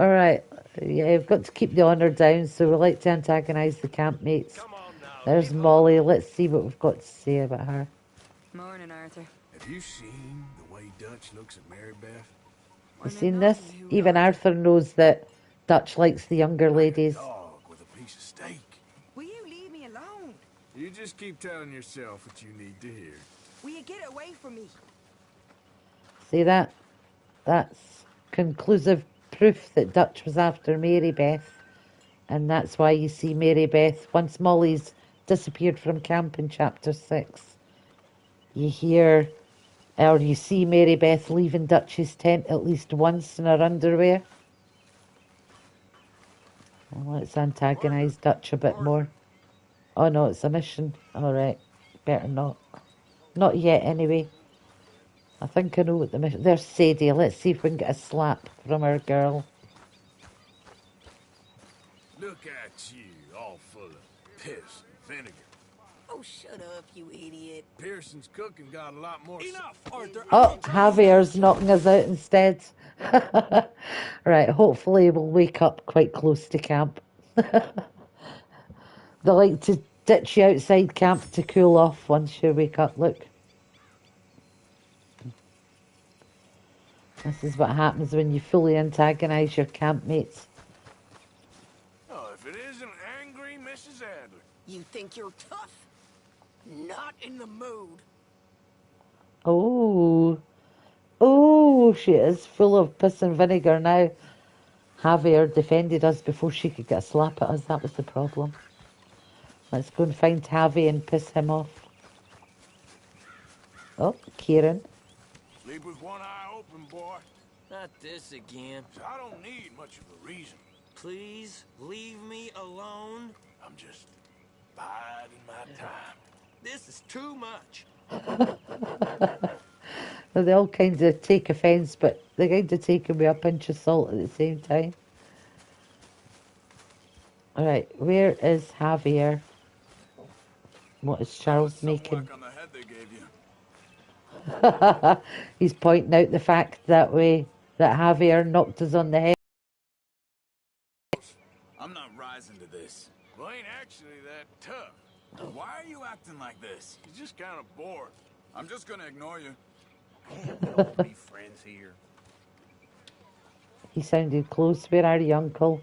S1: Alright. Yeah, we've got to keep the honour down, so we like to antagonise the campmates. There's Molly. Let's see what we've got to say about her.
S13: Morning, Arthur.
S3: Have you seen the way Dutch looks at Mary Beth?
S1: You seen this? Even Arthur knows that Dutch likes the younger ladies.
S3: Dog with a piece of steak.
S13: Will you leave me alone?
S3: You just keep telling yourself what you need to hear.
S13: Will you get away from me?
S1: See that? That's conclusive proof that Dutch was after Mary Beth. And that's why you see Mary Beth, once Molly's disappeared from camp in chapter 6, you hear, or you see Mary Beth leaving Dutch's tent at least once in her underwear. Well, let's antagonise Dutch a bit more. Oh no, it's a mission. Alright, better not. Not yet anyway. I think I know what the mission... There's Sadie. Let's see if we can get a slap from our girl.
S3: Look at you, all full of piss and vinegar.
S13: Oh, shut up, you idiot.
S3: Pearson's cooking got a lot more...
S11: Enough, Arthur.
S1: Oh, Javier's knocking us out instead. Right, hopefully we'll wake up quite close to camp. They like to ditch you outside camp to cool off once you wake up. Look. This is what happens when you fully antagonise your campmates.
S3: Oh, if it isn't angry Mrs. Adler.
S13: You think you're tough? Not in the mood.
S1: Oh. Oh, she is full of piss and vinegar now. Javier defended us before she could get a slap at us. That was the problem. Let's go and find Javi and piss him off. Oh, Kieran.
S3: Sleep with one eye open, boy.
S12: Not this again.
S3: I don't need much of a reason.
S12: Please leave me alone.
S3: I'm just biding my time.
S12: This is too much.
S1: They all kind of take offence, but they kind of take it with a pinch of salt at the same time. Alright, where is Javier? What is Charles making?
S3: On the head they gave you.
S1: He's pointing out the fact that Javier knocked us on the head.
S14: I'm not rising to this.
S3: Well, ain't actually that tough.
S14: Why are you acting like this?
S3: He's just kind of bored.
S14: I'm just gonna ignore you.
S11: Don't be friends here.
S1: He sounded close. Where are you, Uncle?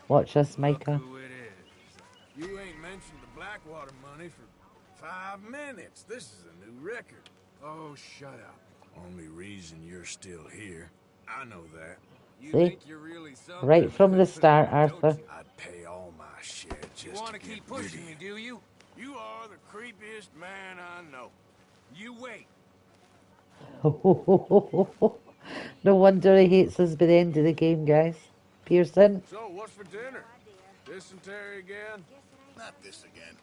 S1: Watch us, Micah.
S3: Look who it is. You ain't mentioned the Blackwater money for 5 minutes. This is a new record. Oh, shut up. Only reason you're still here. I know that.
S1: You think you're really something? Right from the start, Arthur.
S3: I'd pay all my share just
S12: You want to keep pushing me, do you?
S3: You are the creepiest man I know.
S12: You wait.
S1: No wonder he hates us by the end of the game, guys. Pearson?
S3: So, what's for dinner? Dysentery again?
S4: Not this again.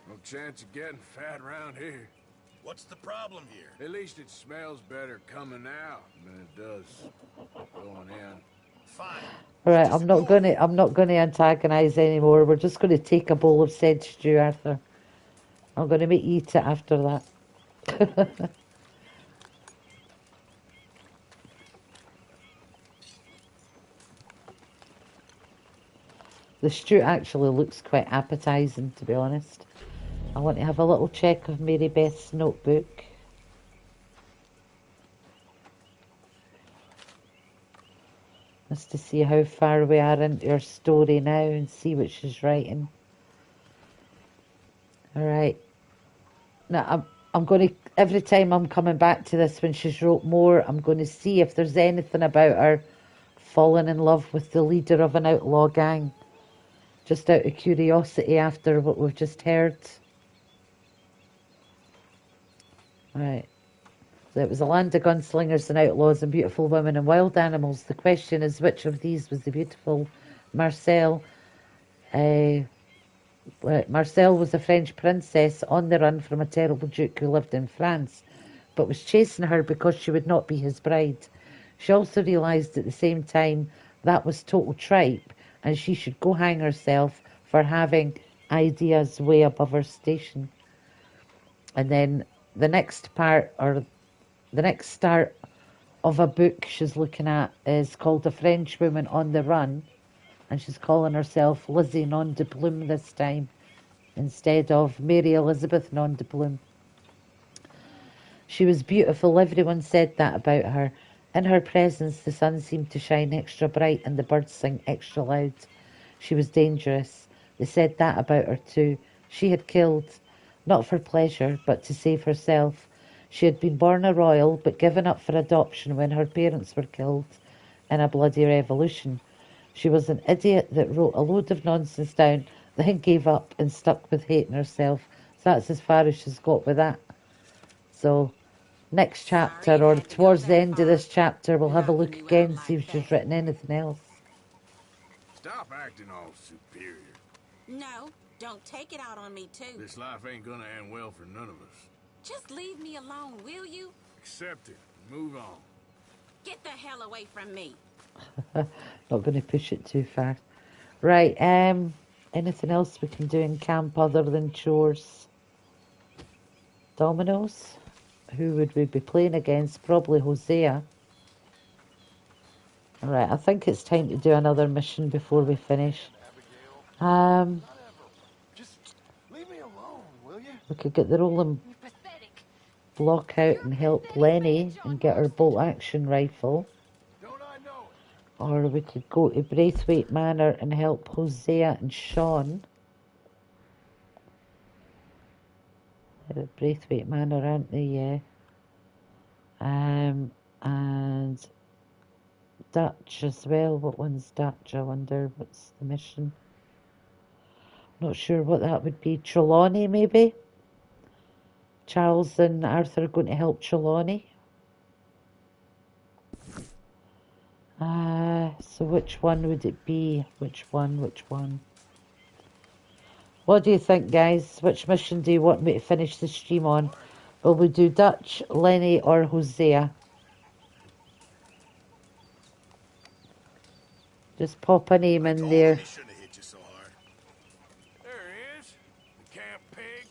S3: No chance of getting fat around here.
S4: What's the problem here?
S3: At least it smells better coming out than it does going in.
S4: Fine.
S1: Alright, I'm not gonna antagonise anymore. We're just gonna take a bowl of said stew, Arthur. I'm gonna make you eat it after that. The stew actually looks quite appetising, to be honest. I want to have a little check of Mary Beth's notebook. Just to see how far we are into her story now and see what she's writing. Alright. Now, I'm going to, every time I'm coming back to this when she's wrote more, I'm going to see if there's anything about her falling in love with the leader of an outlaw gang. Just out of curiosity after what we've just heard. Right. So it was a land of gunslingers and outlaws and beautiful women and wild animals. The question is, which of these was the beautiful Marcel? Marcel was a French princess on the run from a terrible duke who lived in France, but was chasing her because she would not be his bride. She also realised at the same time that was total tripe, and she should go hang herself for having ideas way above her station. And then the next part, or the next start of a book she's looking at is called A French Woman on the Run, and she's calling herself Lizzie Non de Plume this time, instead of Mary Elizabeth Non de Plume. She was beautiful, everyone said that about her. In her presence, the sun seemed to shine extra bright and the birds sing extra loud. She was dangerous. They said that about her too. She had killed, not for pleasure, but to save herself. She had been born a royal, but given up for adoption when her parents were killed in a bloody revolution. She was an idiot that wrote a load of nonsense down, then gave up and stuck with hating herself. So that's as far as she's got with that. So next chapter, or towards the end of this chapter, we'll have a look again, see if she's written anything else.
S3: Stop acting all superior.
S15: No, don't take it out on me, too.
S3: This life ain't gonna end well for none of us.
S15: Just leave me alone, will you?
S3: Accept it. Move on.
S15: Get the hell away from me.
S1: Not going to push it too far. Right, anything else we can do in camp other than chores? Dominoes? Who would we be playing against? Probably Hosea. Alright, I think it's time to do another mission before we finish. We could get the rolling block out and help Lenny and get her bolt action rifle. Or we could go to Braithwaite Manor and help Hosea and Sean. They're at Braithwaite Manor, aren't they? Yeah. And Dutch as well. What one's Dutch? I wonder what's the mission. Not sure what that would be. Trelawney, maybe? Charles and Arthur are going to help Trelawney. So which one would it be? Which one? What do you think, guys? Which mission do you want me to finish the stream on? Will we do Dutch, Lenny, or Hosea? Just pop a name in there.
S3: There he is, the camp pig.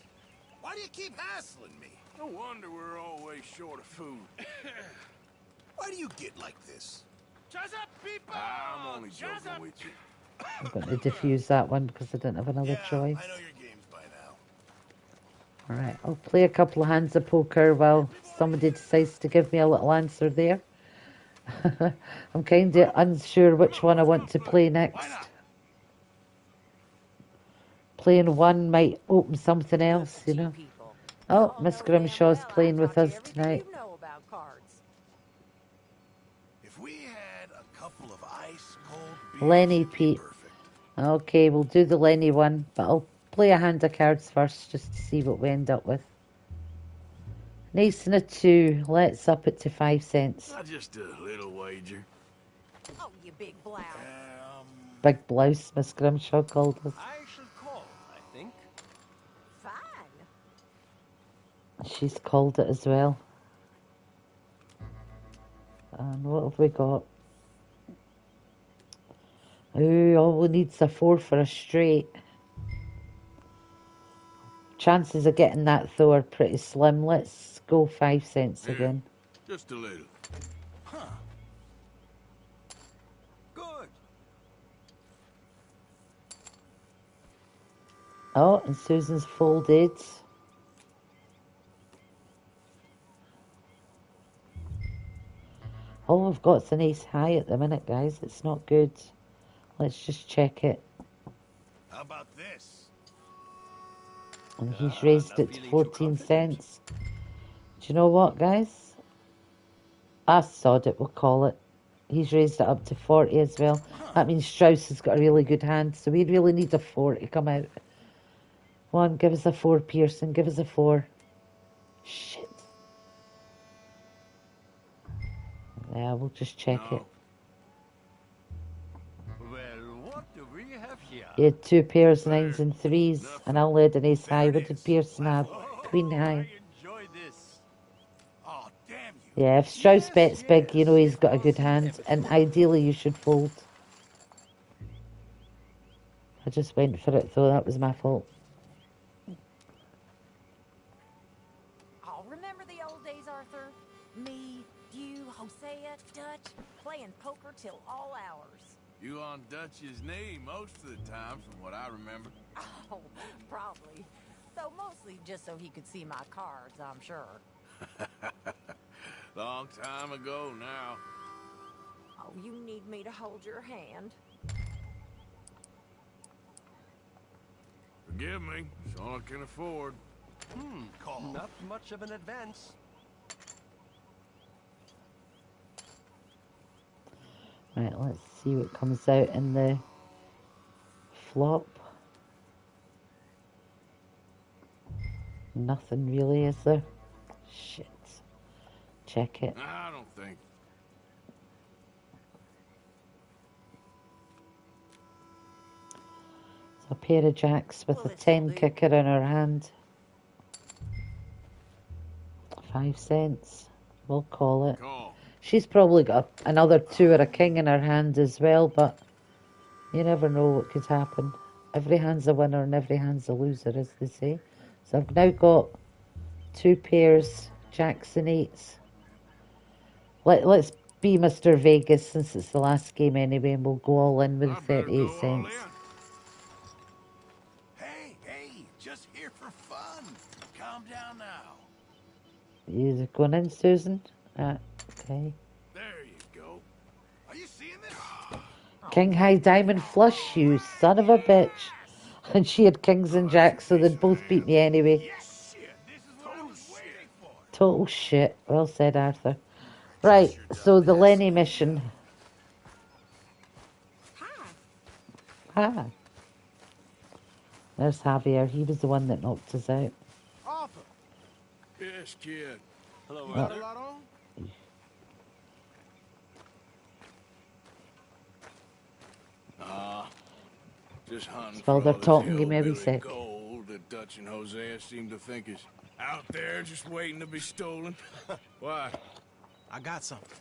S2: Why do you keep hassling me?
S3: No wonder we're always short of food.
S2: Why do you get like this?
S3: Shut up, people! I'm only joking with you.
S1: I'm going to defuse that one because I didn't have another choice.
S2: I know your games by now.
S1: Alright, I'll play a couple of hands of poker while somebody decides to give me a little answer there. I'm kind of unsure which one I want to play next. Playing one might open something else, you know. Oh, Miss Grimshaw's playing with us tonight.
S2: If we had a couple of ice cold
S1: Lenny Pete. Okay, we'll do the Lenny one, but I'll play a hand of cards first just to see what we end up with. Nice and a 2. Let's up it to 5 cents.
S3: Not just a little wager.
S13: Oh, you big blouse.
S1: Big blouse, Miss Grimshaw called us.
S12: I should call, I think.
S13: Fine.
S1: She's called it as well. And what have we got? Ooh, all we need's a 4 for a straight. Chances of getting that though are pretty slim. Let's go 5 cents again.
S3: Just a little.
S12: Huh. Good.
S1: Oh, and Susan's folded. All we've got is an ace high at the minute, guys. It's not good. Let's just check it.
S2: How about this?
S1: And he's raised it to 14 cents. Do you know what, guys? I sod it, we'll call it. He's raised it up to 40 as well. That means Strauss has got a really good hand, so we really need a 4 to come out. One, give us a 4, Pearson. Give us a 4. Shit. Yeah, we'll just check it.
S12: Well, what do we have here?
S1: He had 2 pairs, 9s and 3s, and I'll lead an ace high. What did Pearson have? Queen high.
S12: Enjoy this.
S2: Oh, damn you.
S1: Yeah, if Strauss bets big, you know he's got a good hand, and ideally you should fold. I just went for it, though. That was my fault.
S13: Oh, remember the old days, Arthur? Me, you, Hosea, Dutch, playing poker till all hours.
S3: You on Dutch's knee most of the time, from what I remember.
S13: Oh, probably. Though mostly just so he could see my cards, I'm sure.
S3: Long time ago now.
S13: Oh, you need me to hold your hand?
S3: Forgive me, it's all I can afford.
S12: Not much of an advance.
S1: Right, let's see what comes out in the flop. Nothing really, is there? Shit. Check it.
S3: I don't think.
S1: So a pair of jacks with a 10 kicker in her hand. 5 cents. We'll call it. She's probably got another 2 or a king in her hand as well, but you never know what could happen. Every hand's a winner and every hand's a loser, as they say. So I've now got 2 pairs, jacks and 8s. Let's be Mr. Vegas since it's the last game anyway, and we'll go all in with 38 cents.
S2: Hey, just here for fun.
S10: down now.
S1: You going in, Susan? Okay.
S3: There you go.
S10: Are you seeing this?
S1: King High Diamond Flush, you son of a bitch. And she had kings and jacks, so they'd both beat me anyway.
S10: Yes, shit. This is what I was waiting for.
S1: Total shit. Well said, Arthur. Right, so the Lenny mission. Ah. There's Javier. He was the one that knocked us out.
S10: Arthur.
S3: Yes, kid.
S9: Hello,
S10: You got a lot on?
S3: Just hunting
S1: While
S3: for
S1: they're
S3: all this
S1: talking, give me a wee
S3: hillbilly
S1: sec.
S3: gold that Dutch and Hosea seem to think is out there just waiting to be stolen. Why?
S16: I got something.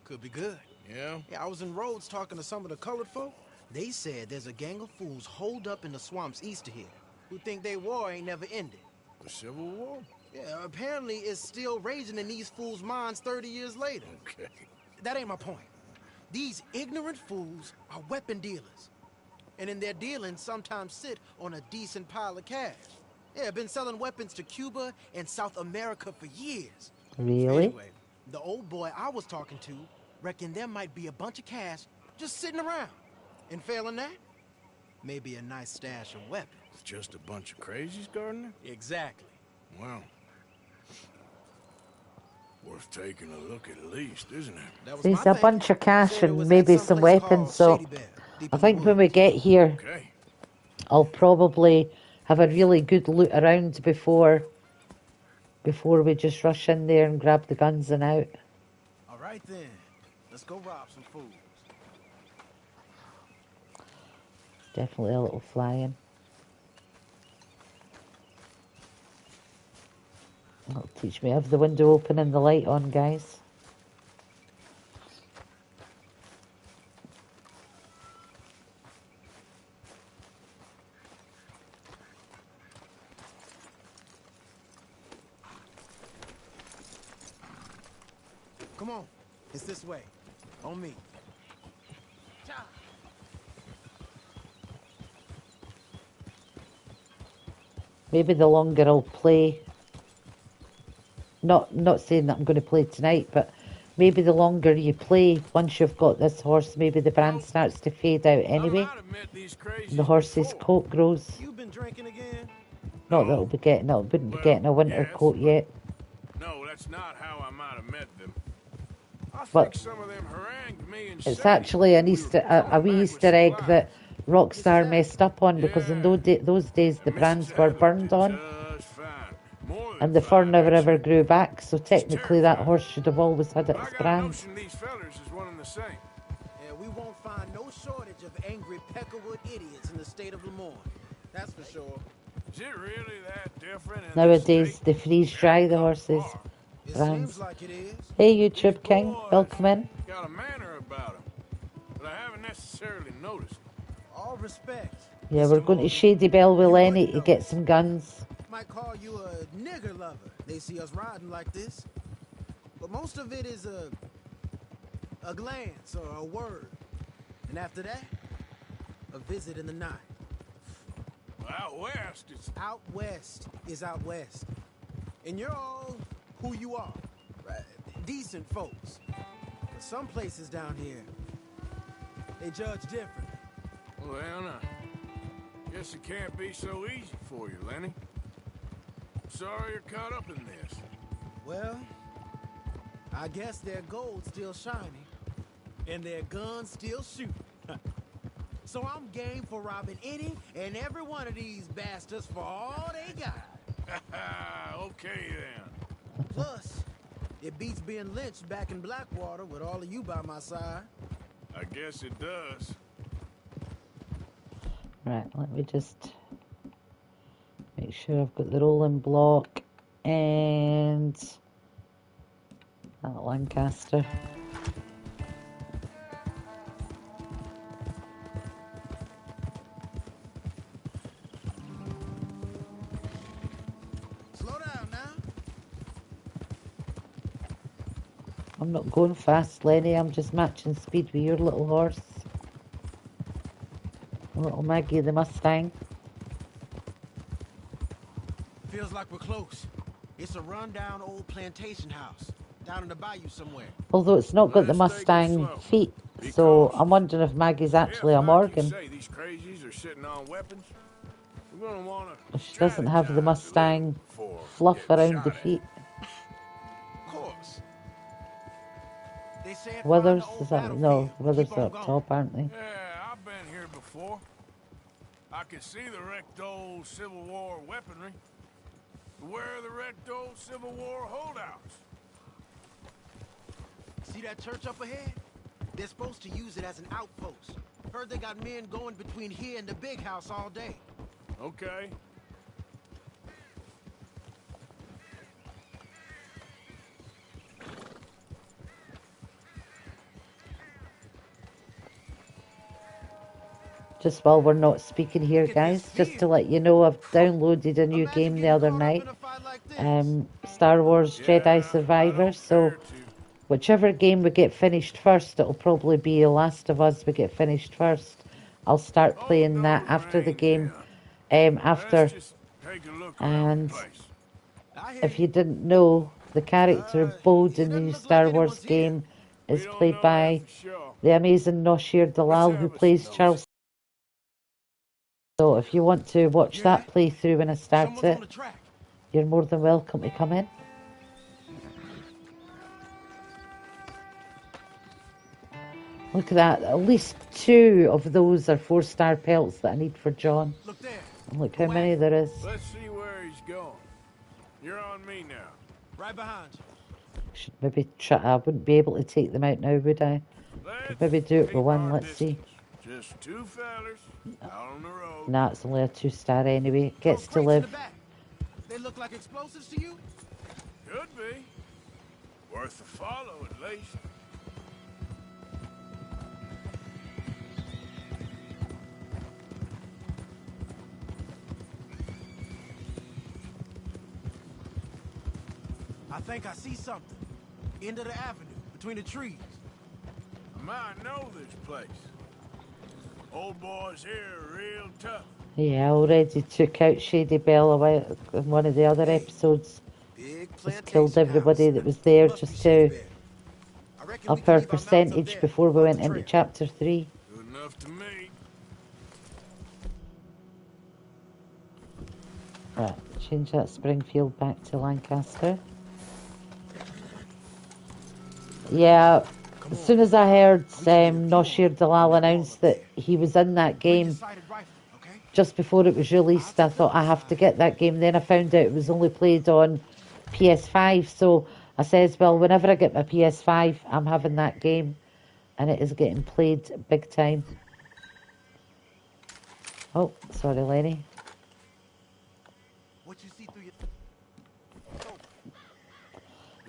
S16: Could be good.
S3: Yeah?
S16: Yeah, I was in Rhodes talking to some of the colored folk. They said there's a gang of fools holed up in the swamps east of here who think their war ain't never ended.
S3: The Civil War?
S16: Yeah, apparently it's still raging in these fools' minds 30 years later.
S3: Okay.
S16: That ain't my point. These ignorant fools are weapon dealers. And in their dealings sometimes sit on a decent pile of cash. Yeah, been selling weapons to Cuba and South America for years.
S1: Really?
S16: Anyway, the old boy I was talking to reckoned there might be a bunch of cash just sitting around. And failing that, maybe a nice stash of weapons.
S3: It's just a bunch of crazies, Gardner?
S16: Exactly.
S3: Well, worth taking a look at least, isn't it?
S1: There's a bunch of cash and maybe some weapons, so I think when we get here,
S3: Okay.
S1: I'll probably have a really good look around before we just rush in there and grab the guns and out.
S16: All right then, let's go rob some fools.
S1: Definitely a little flying. That'll teach me to have the window open and the light on, guys.
S16: Come on, it's this way. On me.
S1: Maybe the longer I'll play, not saying that I'm going to play tonight, but maybe the longer you play, once you've got this horse, maybe the brand starts to fade out anyway. And the horse's coat grows.
S16: You've been drinking again?
S1: Not that I wouldn't be getting a winter coat yet.
S3: No, that's not how I might have met them. I
S1: But
S3: think some of them harangued me and
S1: it's
S3: said
S1: actually a wee Easter egg that Rockstar messed up on, because in those days the brands were burned on and the fur never ever grew back, so technically that horse should have always had its brand.
S3: these fellers is one and the same.
S16: Yeah, we won't find no shortage of angry Peckerwood idiots in the state of Lemoyne. That's for sure.
S3: Is it really that different?
S1: Nowadays they freeze dry the horses' brands. Hey YouTube King, welcome in.
S3: Got a manner about them, but I haven't necessarily noticed.
S16: All respect.
S1: Yeah, we're going to Shady Bell with Lenny to get some guns.
S16: Might call you a nigger lover. They see us riding like this. But most of it is a glance or a word. And after that, a visit in the night.
S3: Out west, it's...
S16: Out west is out west. And you're all who you are. Right? Decent folks. But some places down here, they judge differently.
S3: Well, now, guess it can't be so easy for you, Lenny. Sorry you're caught up in this.
S16: Well, I guess their gold's still shining, and their guns still shoot. So I'm game for robbing any and every one of these bastards for all they got.
S3: Okay, then.
S16: Plus, it beats being lynched back in Blackwater with all of you by my side.
S3: I guess it does.
S1: Right, let me just make sure I've got the rolling block and that Lancaster.
S16: Slow down now.
S1: I'm not going fast, Lenny, I'm just matching speed with your little horse. Little Maggie the Mustang.
S16: Feels like we're close. It's a rundown old plantation house down in the bayou somewhere.
S1: Although it's not got the Mustang feet, so I'm wondering if Maggie's actually a Morgan.
S3: Say these crazies are sitting on weapons. We're gonna want to.
S1: She doesn't have the Mustang fluff around the feet.
S16: Of course. They say
S1: Withers, is that? No, Withers are up top, aren't they?
S3: Yeah, I've been here before. I can see the wrecked old Civil War weaponry. Where are the wrecked old Civil War holdouts?
S16: See that church up ahead? They're supposed to use it as an outpost. Heard they got men going between here and the big house all day.
S3: Okay.
S1: Just while we're not speaking here, guys, just to let you know, I've downloaded a new game the other night. Star Wars Jedi Survivor. So whichever game we get finished first, it'll probably be The Last of Us we get finished first. I'll start playing that after the game. After. And if you didn't know, the character Bode in the new Star Wars game is played by the amazing Noshir Dalal, who plays Charles. So if you want to watch that playthrough when I start it, you're more than welcome to come in. Look at that. At least 2 of those are 4-star pelts that I need for John. And look how many there is.
S3: Let's see where he's going. You're on me now.
S16: Right behind you.
S1: Should maybe try. I wouldn't be able to take them out now, would I? Could maybe do it with one. Let's see.
S3: Just 2 fellas out on the road.
S1: Nah, it's only a 2-star anyway. Gets to live.
S16: They look like explosives to you?
S3: Could be. Worth a follow at least.
S16: I think I see something. End of the avenue, between the trees.
S3: I might know this place. Old boys here are real tough.
S1: Yeah, I already took out Shady Belle away in one of the other episodes. Just killed everybody that was there just to up our percentage before we went into chapter 3.
S3: Good enough to me.
S1: Right, change that Springfield back to Lancaster. Yeah, as soon as I heard Noshir Dalal announce that he was in that game just before it was released, I thought I have to get that game. Then I found out it was only played on PS5, so I says, well, whenever I get my PS5, I'm having that game, and it is getting played big time. Oh, sorry, Lenny.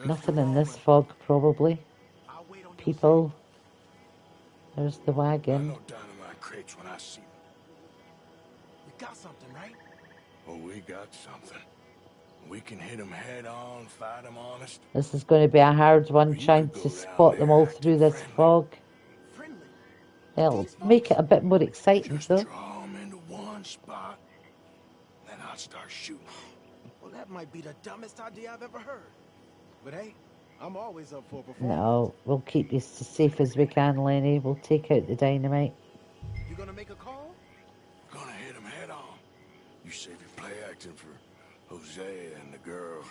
S1: Nothing in this fog, probably. People. There's the wagon.
S3: I know dynamite crates when I see them.
S16: We got something, right?
S3: Oh, we got something. We can hit them head on, fight them honest.
S1: This is going to be a hard one, trying to spot them all through this fog. It'll make it a bit more exciting, though.
S3: Draw them into one spot, then I'll start shooting.
S16: Well, that might be the dumbest idea I've ever heard. But hey, I'm always up for a performance.
S1: No, we'll keep you as safe as we can, Lenny. We'll take out the dynamite.
S16: You gonna make a call?
S3: Gonna hit them head on. You save your play acting for Hosea and the girls.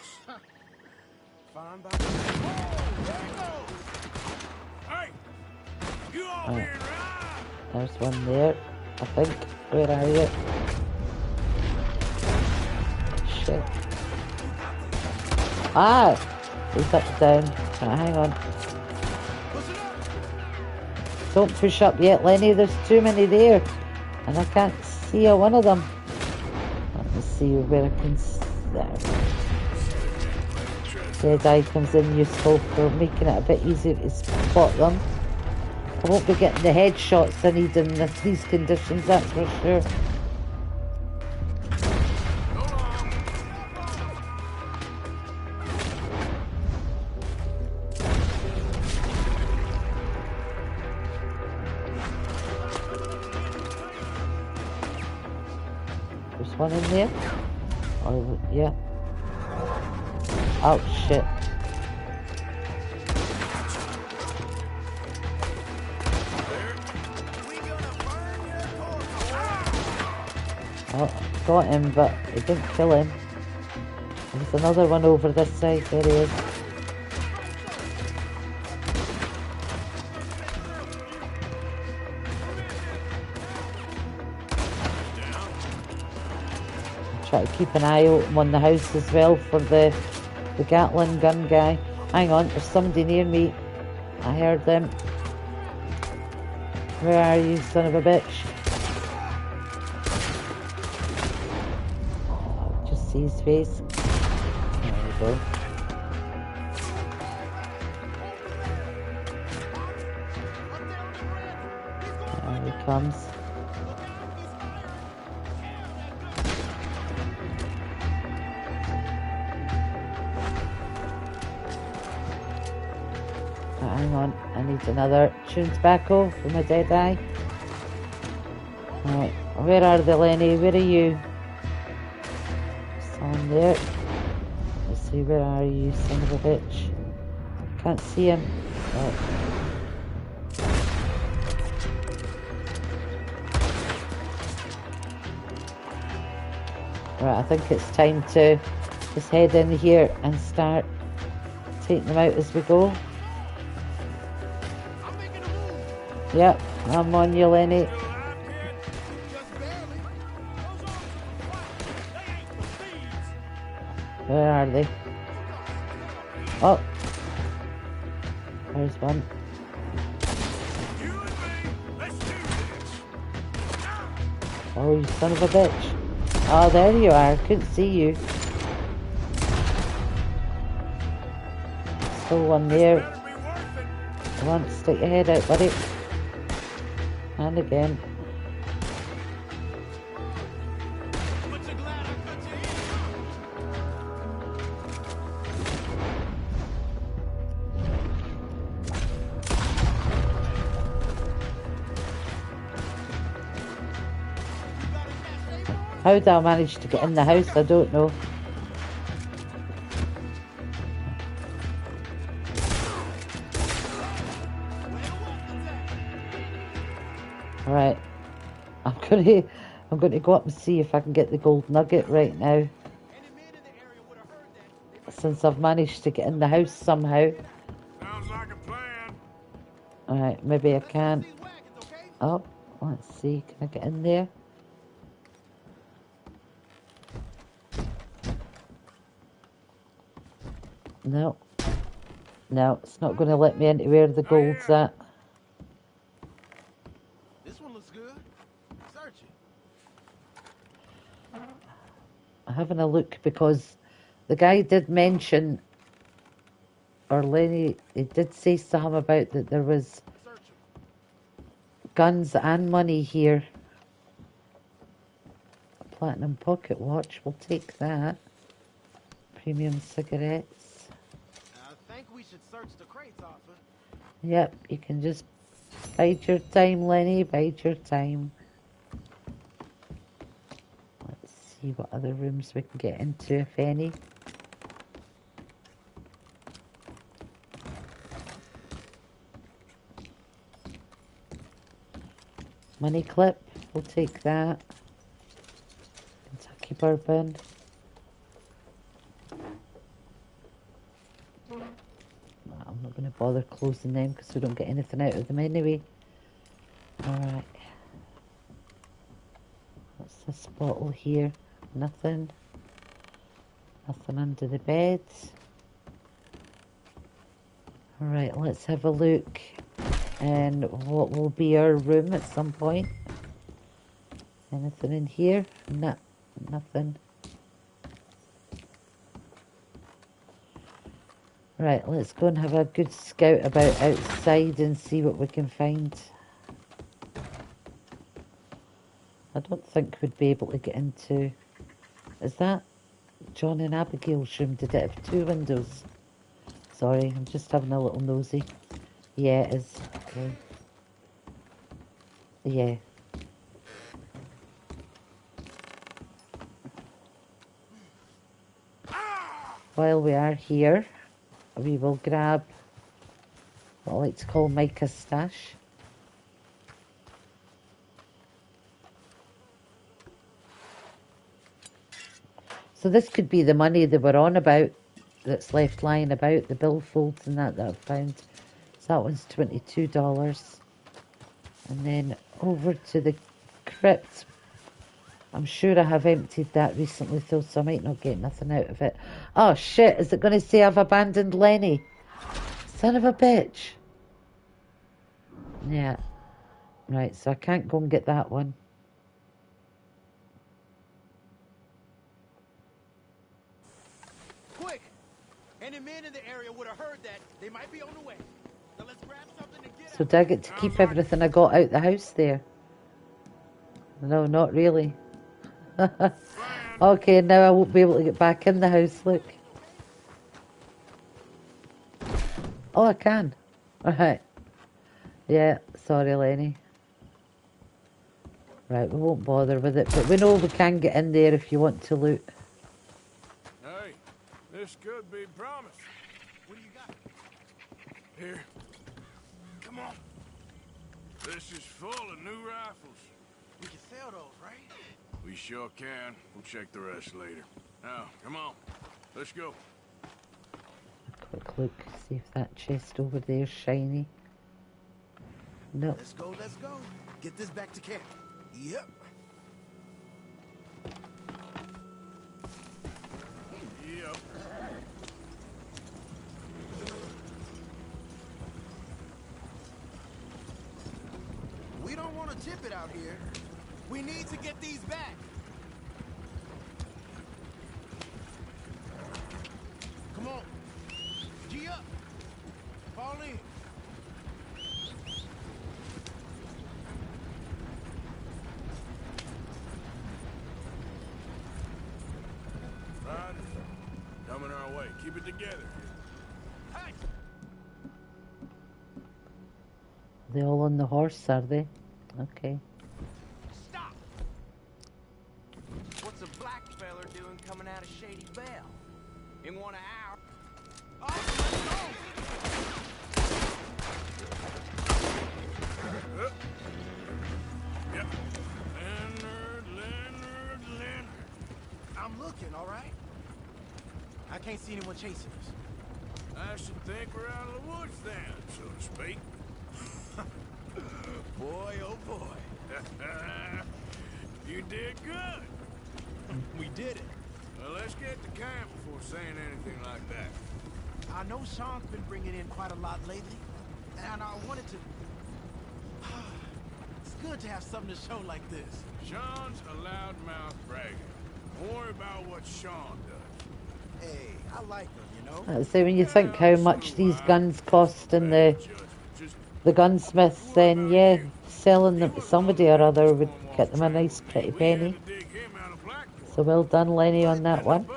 S16: Fine by me. Oh, there he goes!
S3: Hey! You all
S1: Oh.
S3: here right?
S1: There's one there, I think. Where are you? Shit. Ah! He's up down. Right, hang on. Don't push up yet, Lenny. There's too many there. And I can't see a one of them. Let me see where I can... There. Jedi comes in useful for making it a bit easier to spot them. I won't be getting the headshots I need in these conditions, that's for sure. There's one in there. Oh, yeah. Oh shit. Oh, got him, but it didn't kill him. There's another one over this side. There he is. Try to keep an eye open on the house as well for the Gatling gun guy. Hang on, there's somebody near me. I heard them. Where are you, son of a bitch? Just see his face. There we go. There he comes. Hang on, I need another chewing tobacco for my dead eye. Right, where are they, Lenny? Where are you? Someone there. Let's see, where are you, son of a bitch? Can't see him. Right. Right, I think it's time to just head in here and start taking them out as we go. Yep, I'm on you, Lenny. Where are they? Oh, there's one. Oh, you son of a bitch. Oh, there you are. Couldn't see you. Still one there. Come on, stick your head out, buddy. And again. How did I manage to get in the house? I don't know. Right. I'm going to go up and see if I can get the gold nugget right now. Since I've managed to get in the house somehow.
S3: Sounds like a plan.
S1: Alright, maybe I can. Oh, let's see. Can I get in there? No. No, it's not going to let me into where the gold's at.
S16: This one looks good. Search it.
S1: I'm having a look because the guy did mention, or Lenny, he did say something about that there was guns and money here. A platinum pocket watch, we'll take that. Premium cigarettes.
S16: I think we should search the crates, Arthur.
S1: Yep, you can just bide your time, Lenny, bide your time. Let's see what other rooms we can get into, if any. Money clip, we'll take that. Kentucky bourbon. I'm not going to bother closing them because we don't get anything out of them anyway. Alright. What's this bottle here? Nothing. Nothing under the beds. Alright, let's have a look in what will be our room at some point. Anything in here? No, nothing. Right, let's go and have a good scout about outside and see what we can find. I don't think we'd be able to get into... Is that John and Abigail's room? Did it have two windows? Sorry, I'm just having a little nosy. Yeah, it is. Okay. Yeah. while we are here, we will grab what I like to call Micah's stash. So this could be the money they were on about that's left lying about, the billfolds and that I've found. So that one's $22. And then over to the crypt. I'm sure I have emptied that recently though, so I might not get nothing out of it. Oh shit, is it going to say I've abandoned Lenny? Son of a bitch. Yeah. Right, so I can't go and get that one.
S16: Quick! Any men in the area would have heard that. They might be on the way. So let's grab something to get
S1: So do I get to keep everything I got out the house there? No, not really. Okay, now I won't be able to get back in the house, look. Oh, I can. Alright. Yeah, sorry, Lenny. Right, we won't bother with it, but we know we can get in there if you want to loot.
S3: Hey, this could be promising.
S16: What do you got?
S3: Here. Come on. This is full of new rifles.
S16: We can sell those, right?
S3: We sure can. We'll check the rest later. Now, come on. Let's go.
S1: Quick look, see if that chest over there's shiny. No.
S16: Let's go, let's go. Get this back to camp. Yep.
S3: Yep.
S16: We don't want to tip it out here. We need to get these back. Come on. G up. Fall in.
S3: Riders. Coming our way. Keep it together.
S16: Hey!
S1: They all on the horse, are they? Okay.
S16: Stop!
S7: What's a black feller doing coming out of Shady Bell? In one of our...
S16: Oh, let's go!
S3: Yep. Leonard.
S16: I'm looking, all right? I can't see anyone chasing us.
S3: I should think we're out of the woods then, so to speak.
S16: Boy, oh boy.
S3: You did good.
S16: We did it.
S3: Well, let's get to camp before saying anything like that.
S16: I know Sean's been bringing in quite a lot lately, and I wanted to... It's good to have something to show like this.
S3: Sean's a loudmouth bragger. Don't worry about what Sean does.
S16: Hey, I like him, you know?
S1: So when you think how much these guns cost in the gunsmiths, then yeah, selling them to somebody or other would get them a nice pretty penny. So well done, Lenny, on that one.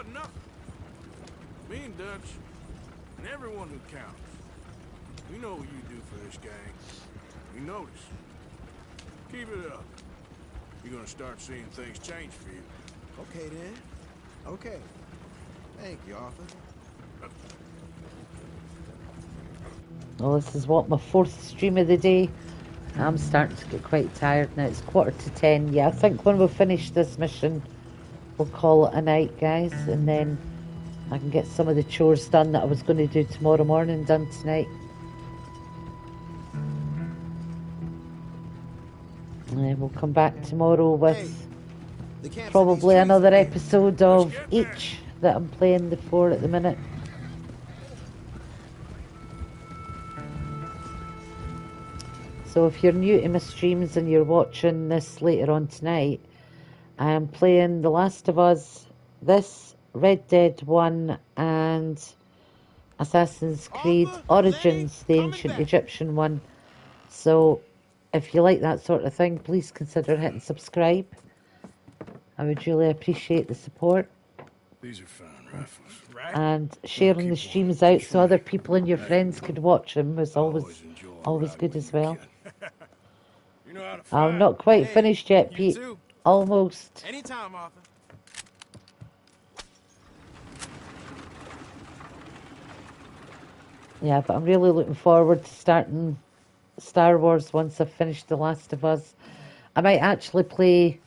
S3: Me and Dutch, and everyone who counts, we know what you do for this gang. We notice. Keep it up. You're gonna start seeing things change for you.
S16: Okay, then. Okay. Thank you, Arthur.
S1: Well, this is what, my 4th stream of the day. I'm starting to get quite tired now. It's 9:45. Yeah, I think when we finish this mission, we'll call it a night, guys, and then I can get some of the chores done that I was going to do tomorrow morning done tonight. And then we'll come back tomorrow with probably another episode of each that I'm playing the 4 at the minute. So if you're new to my streams and you're watching this later on tonight, I am playing The Last of Us, this, Red Dead 1 and Assassin's Creed Origins, the ancient Egyptian one. So if you like that sort of thing, please consider hitting subscribe. I would really appreciate the support.
S3: These are fine rifles.
S1: And sharing the streams out so other people and your friends could watch them is always good as well. I'm not quite finished yet, Pete. Almost.
S16: Anytime, Arthur.
S1: Yeah, but I'm really looking forward to starting Star Wars once I've finished The Last of Us. I might actually play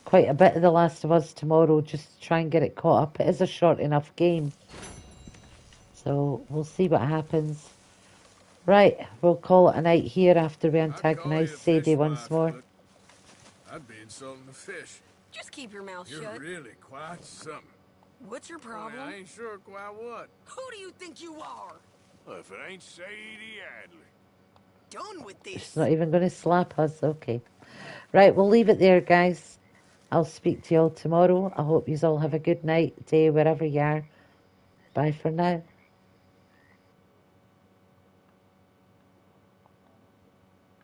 S1: quite a bit of The Last of Us tomorrow just to try and get it caught up. It is a short enough game, so we'll see what happens. Right, we'll call it a night here after we antagonise Sadie once more.
S3: I'd be insulting the fish.
S17: Just keep your mouth
S3: You're
S17: shut.
S3: really quite something.
S17: What's your problem?
S3: Well, I ain't sure quite what.
S17: Who do you think you are?
S3: Well, if it ain't Sadie Adler.
S17: Done with this.
S1: She's not even going to slap us. Okay. Right, we'll leave it there, guys. I'll speak to you all tomorrow. I hope you all have a good night, day, wherever you are. Bye for now.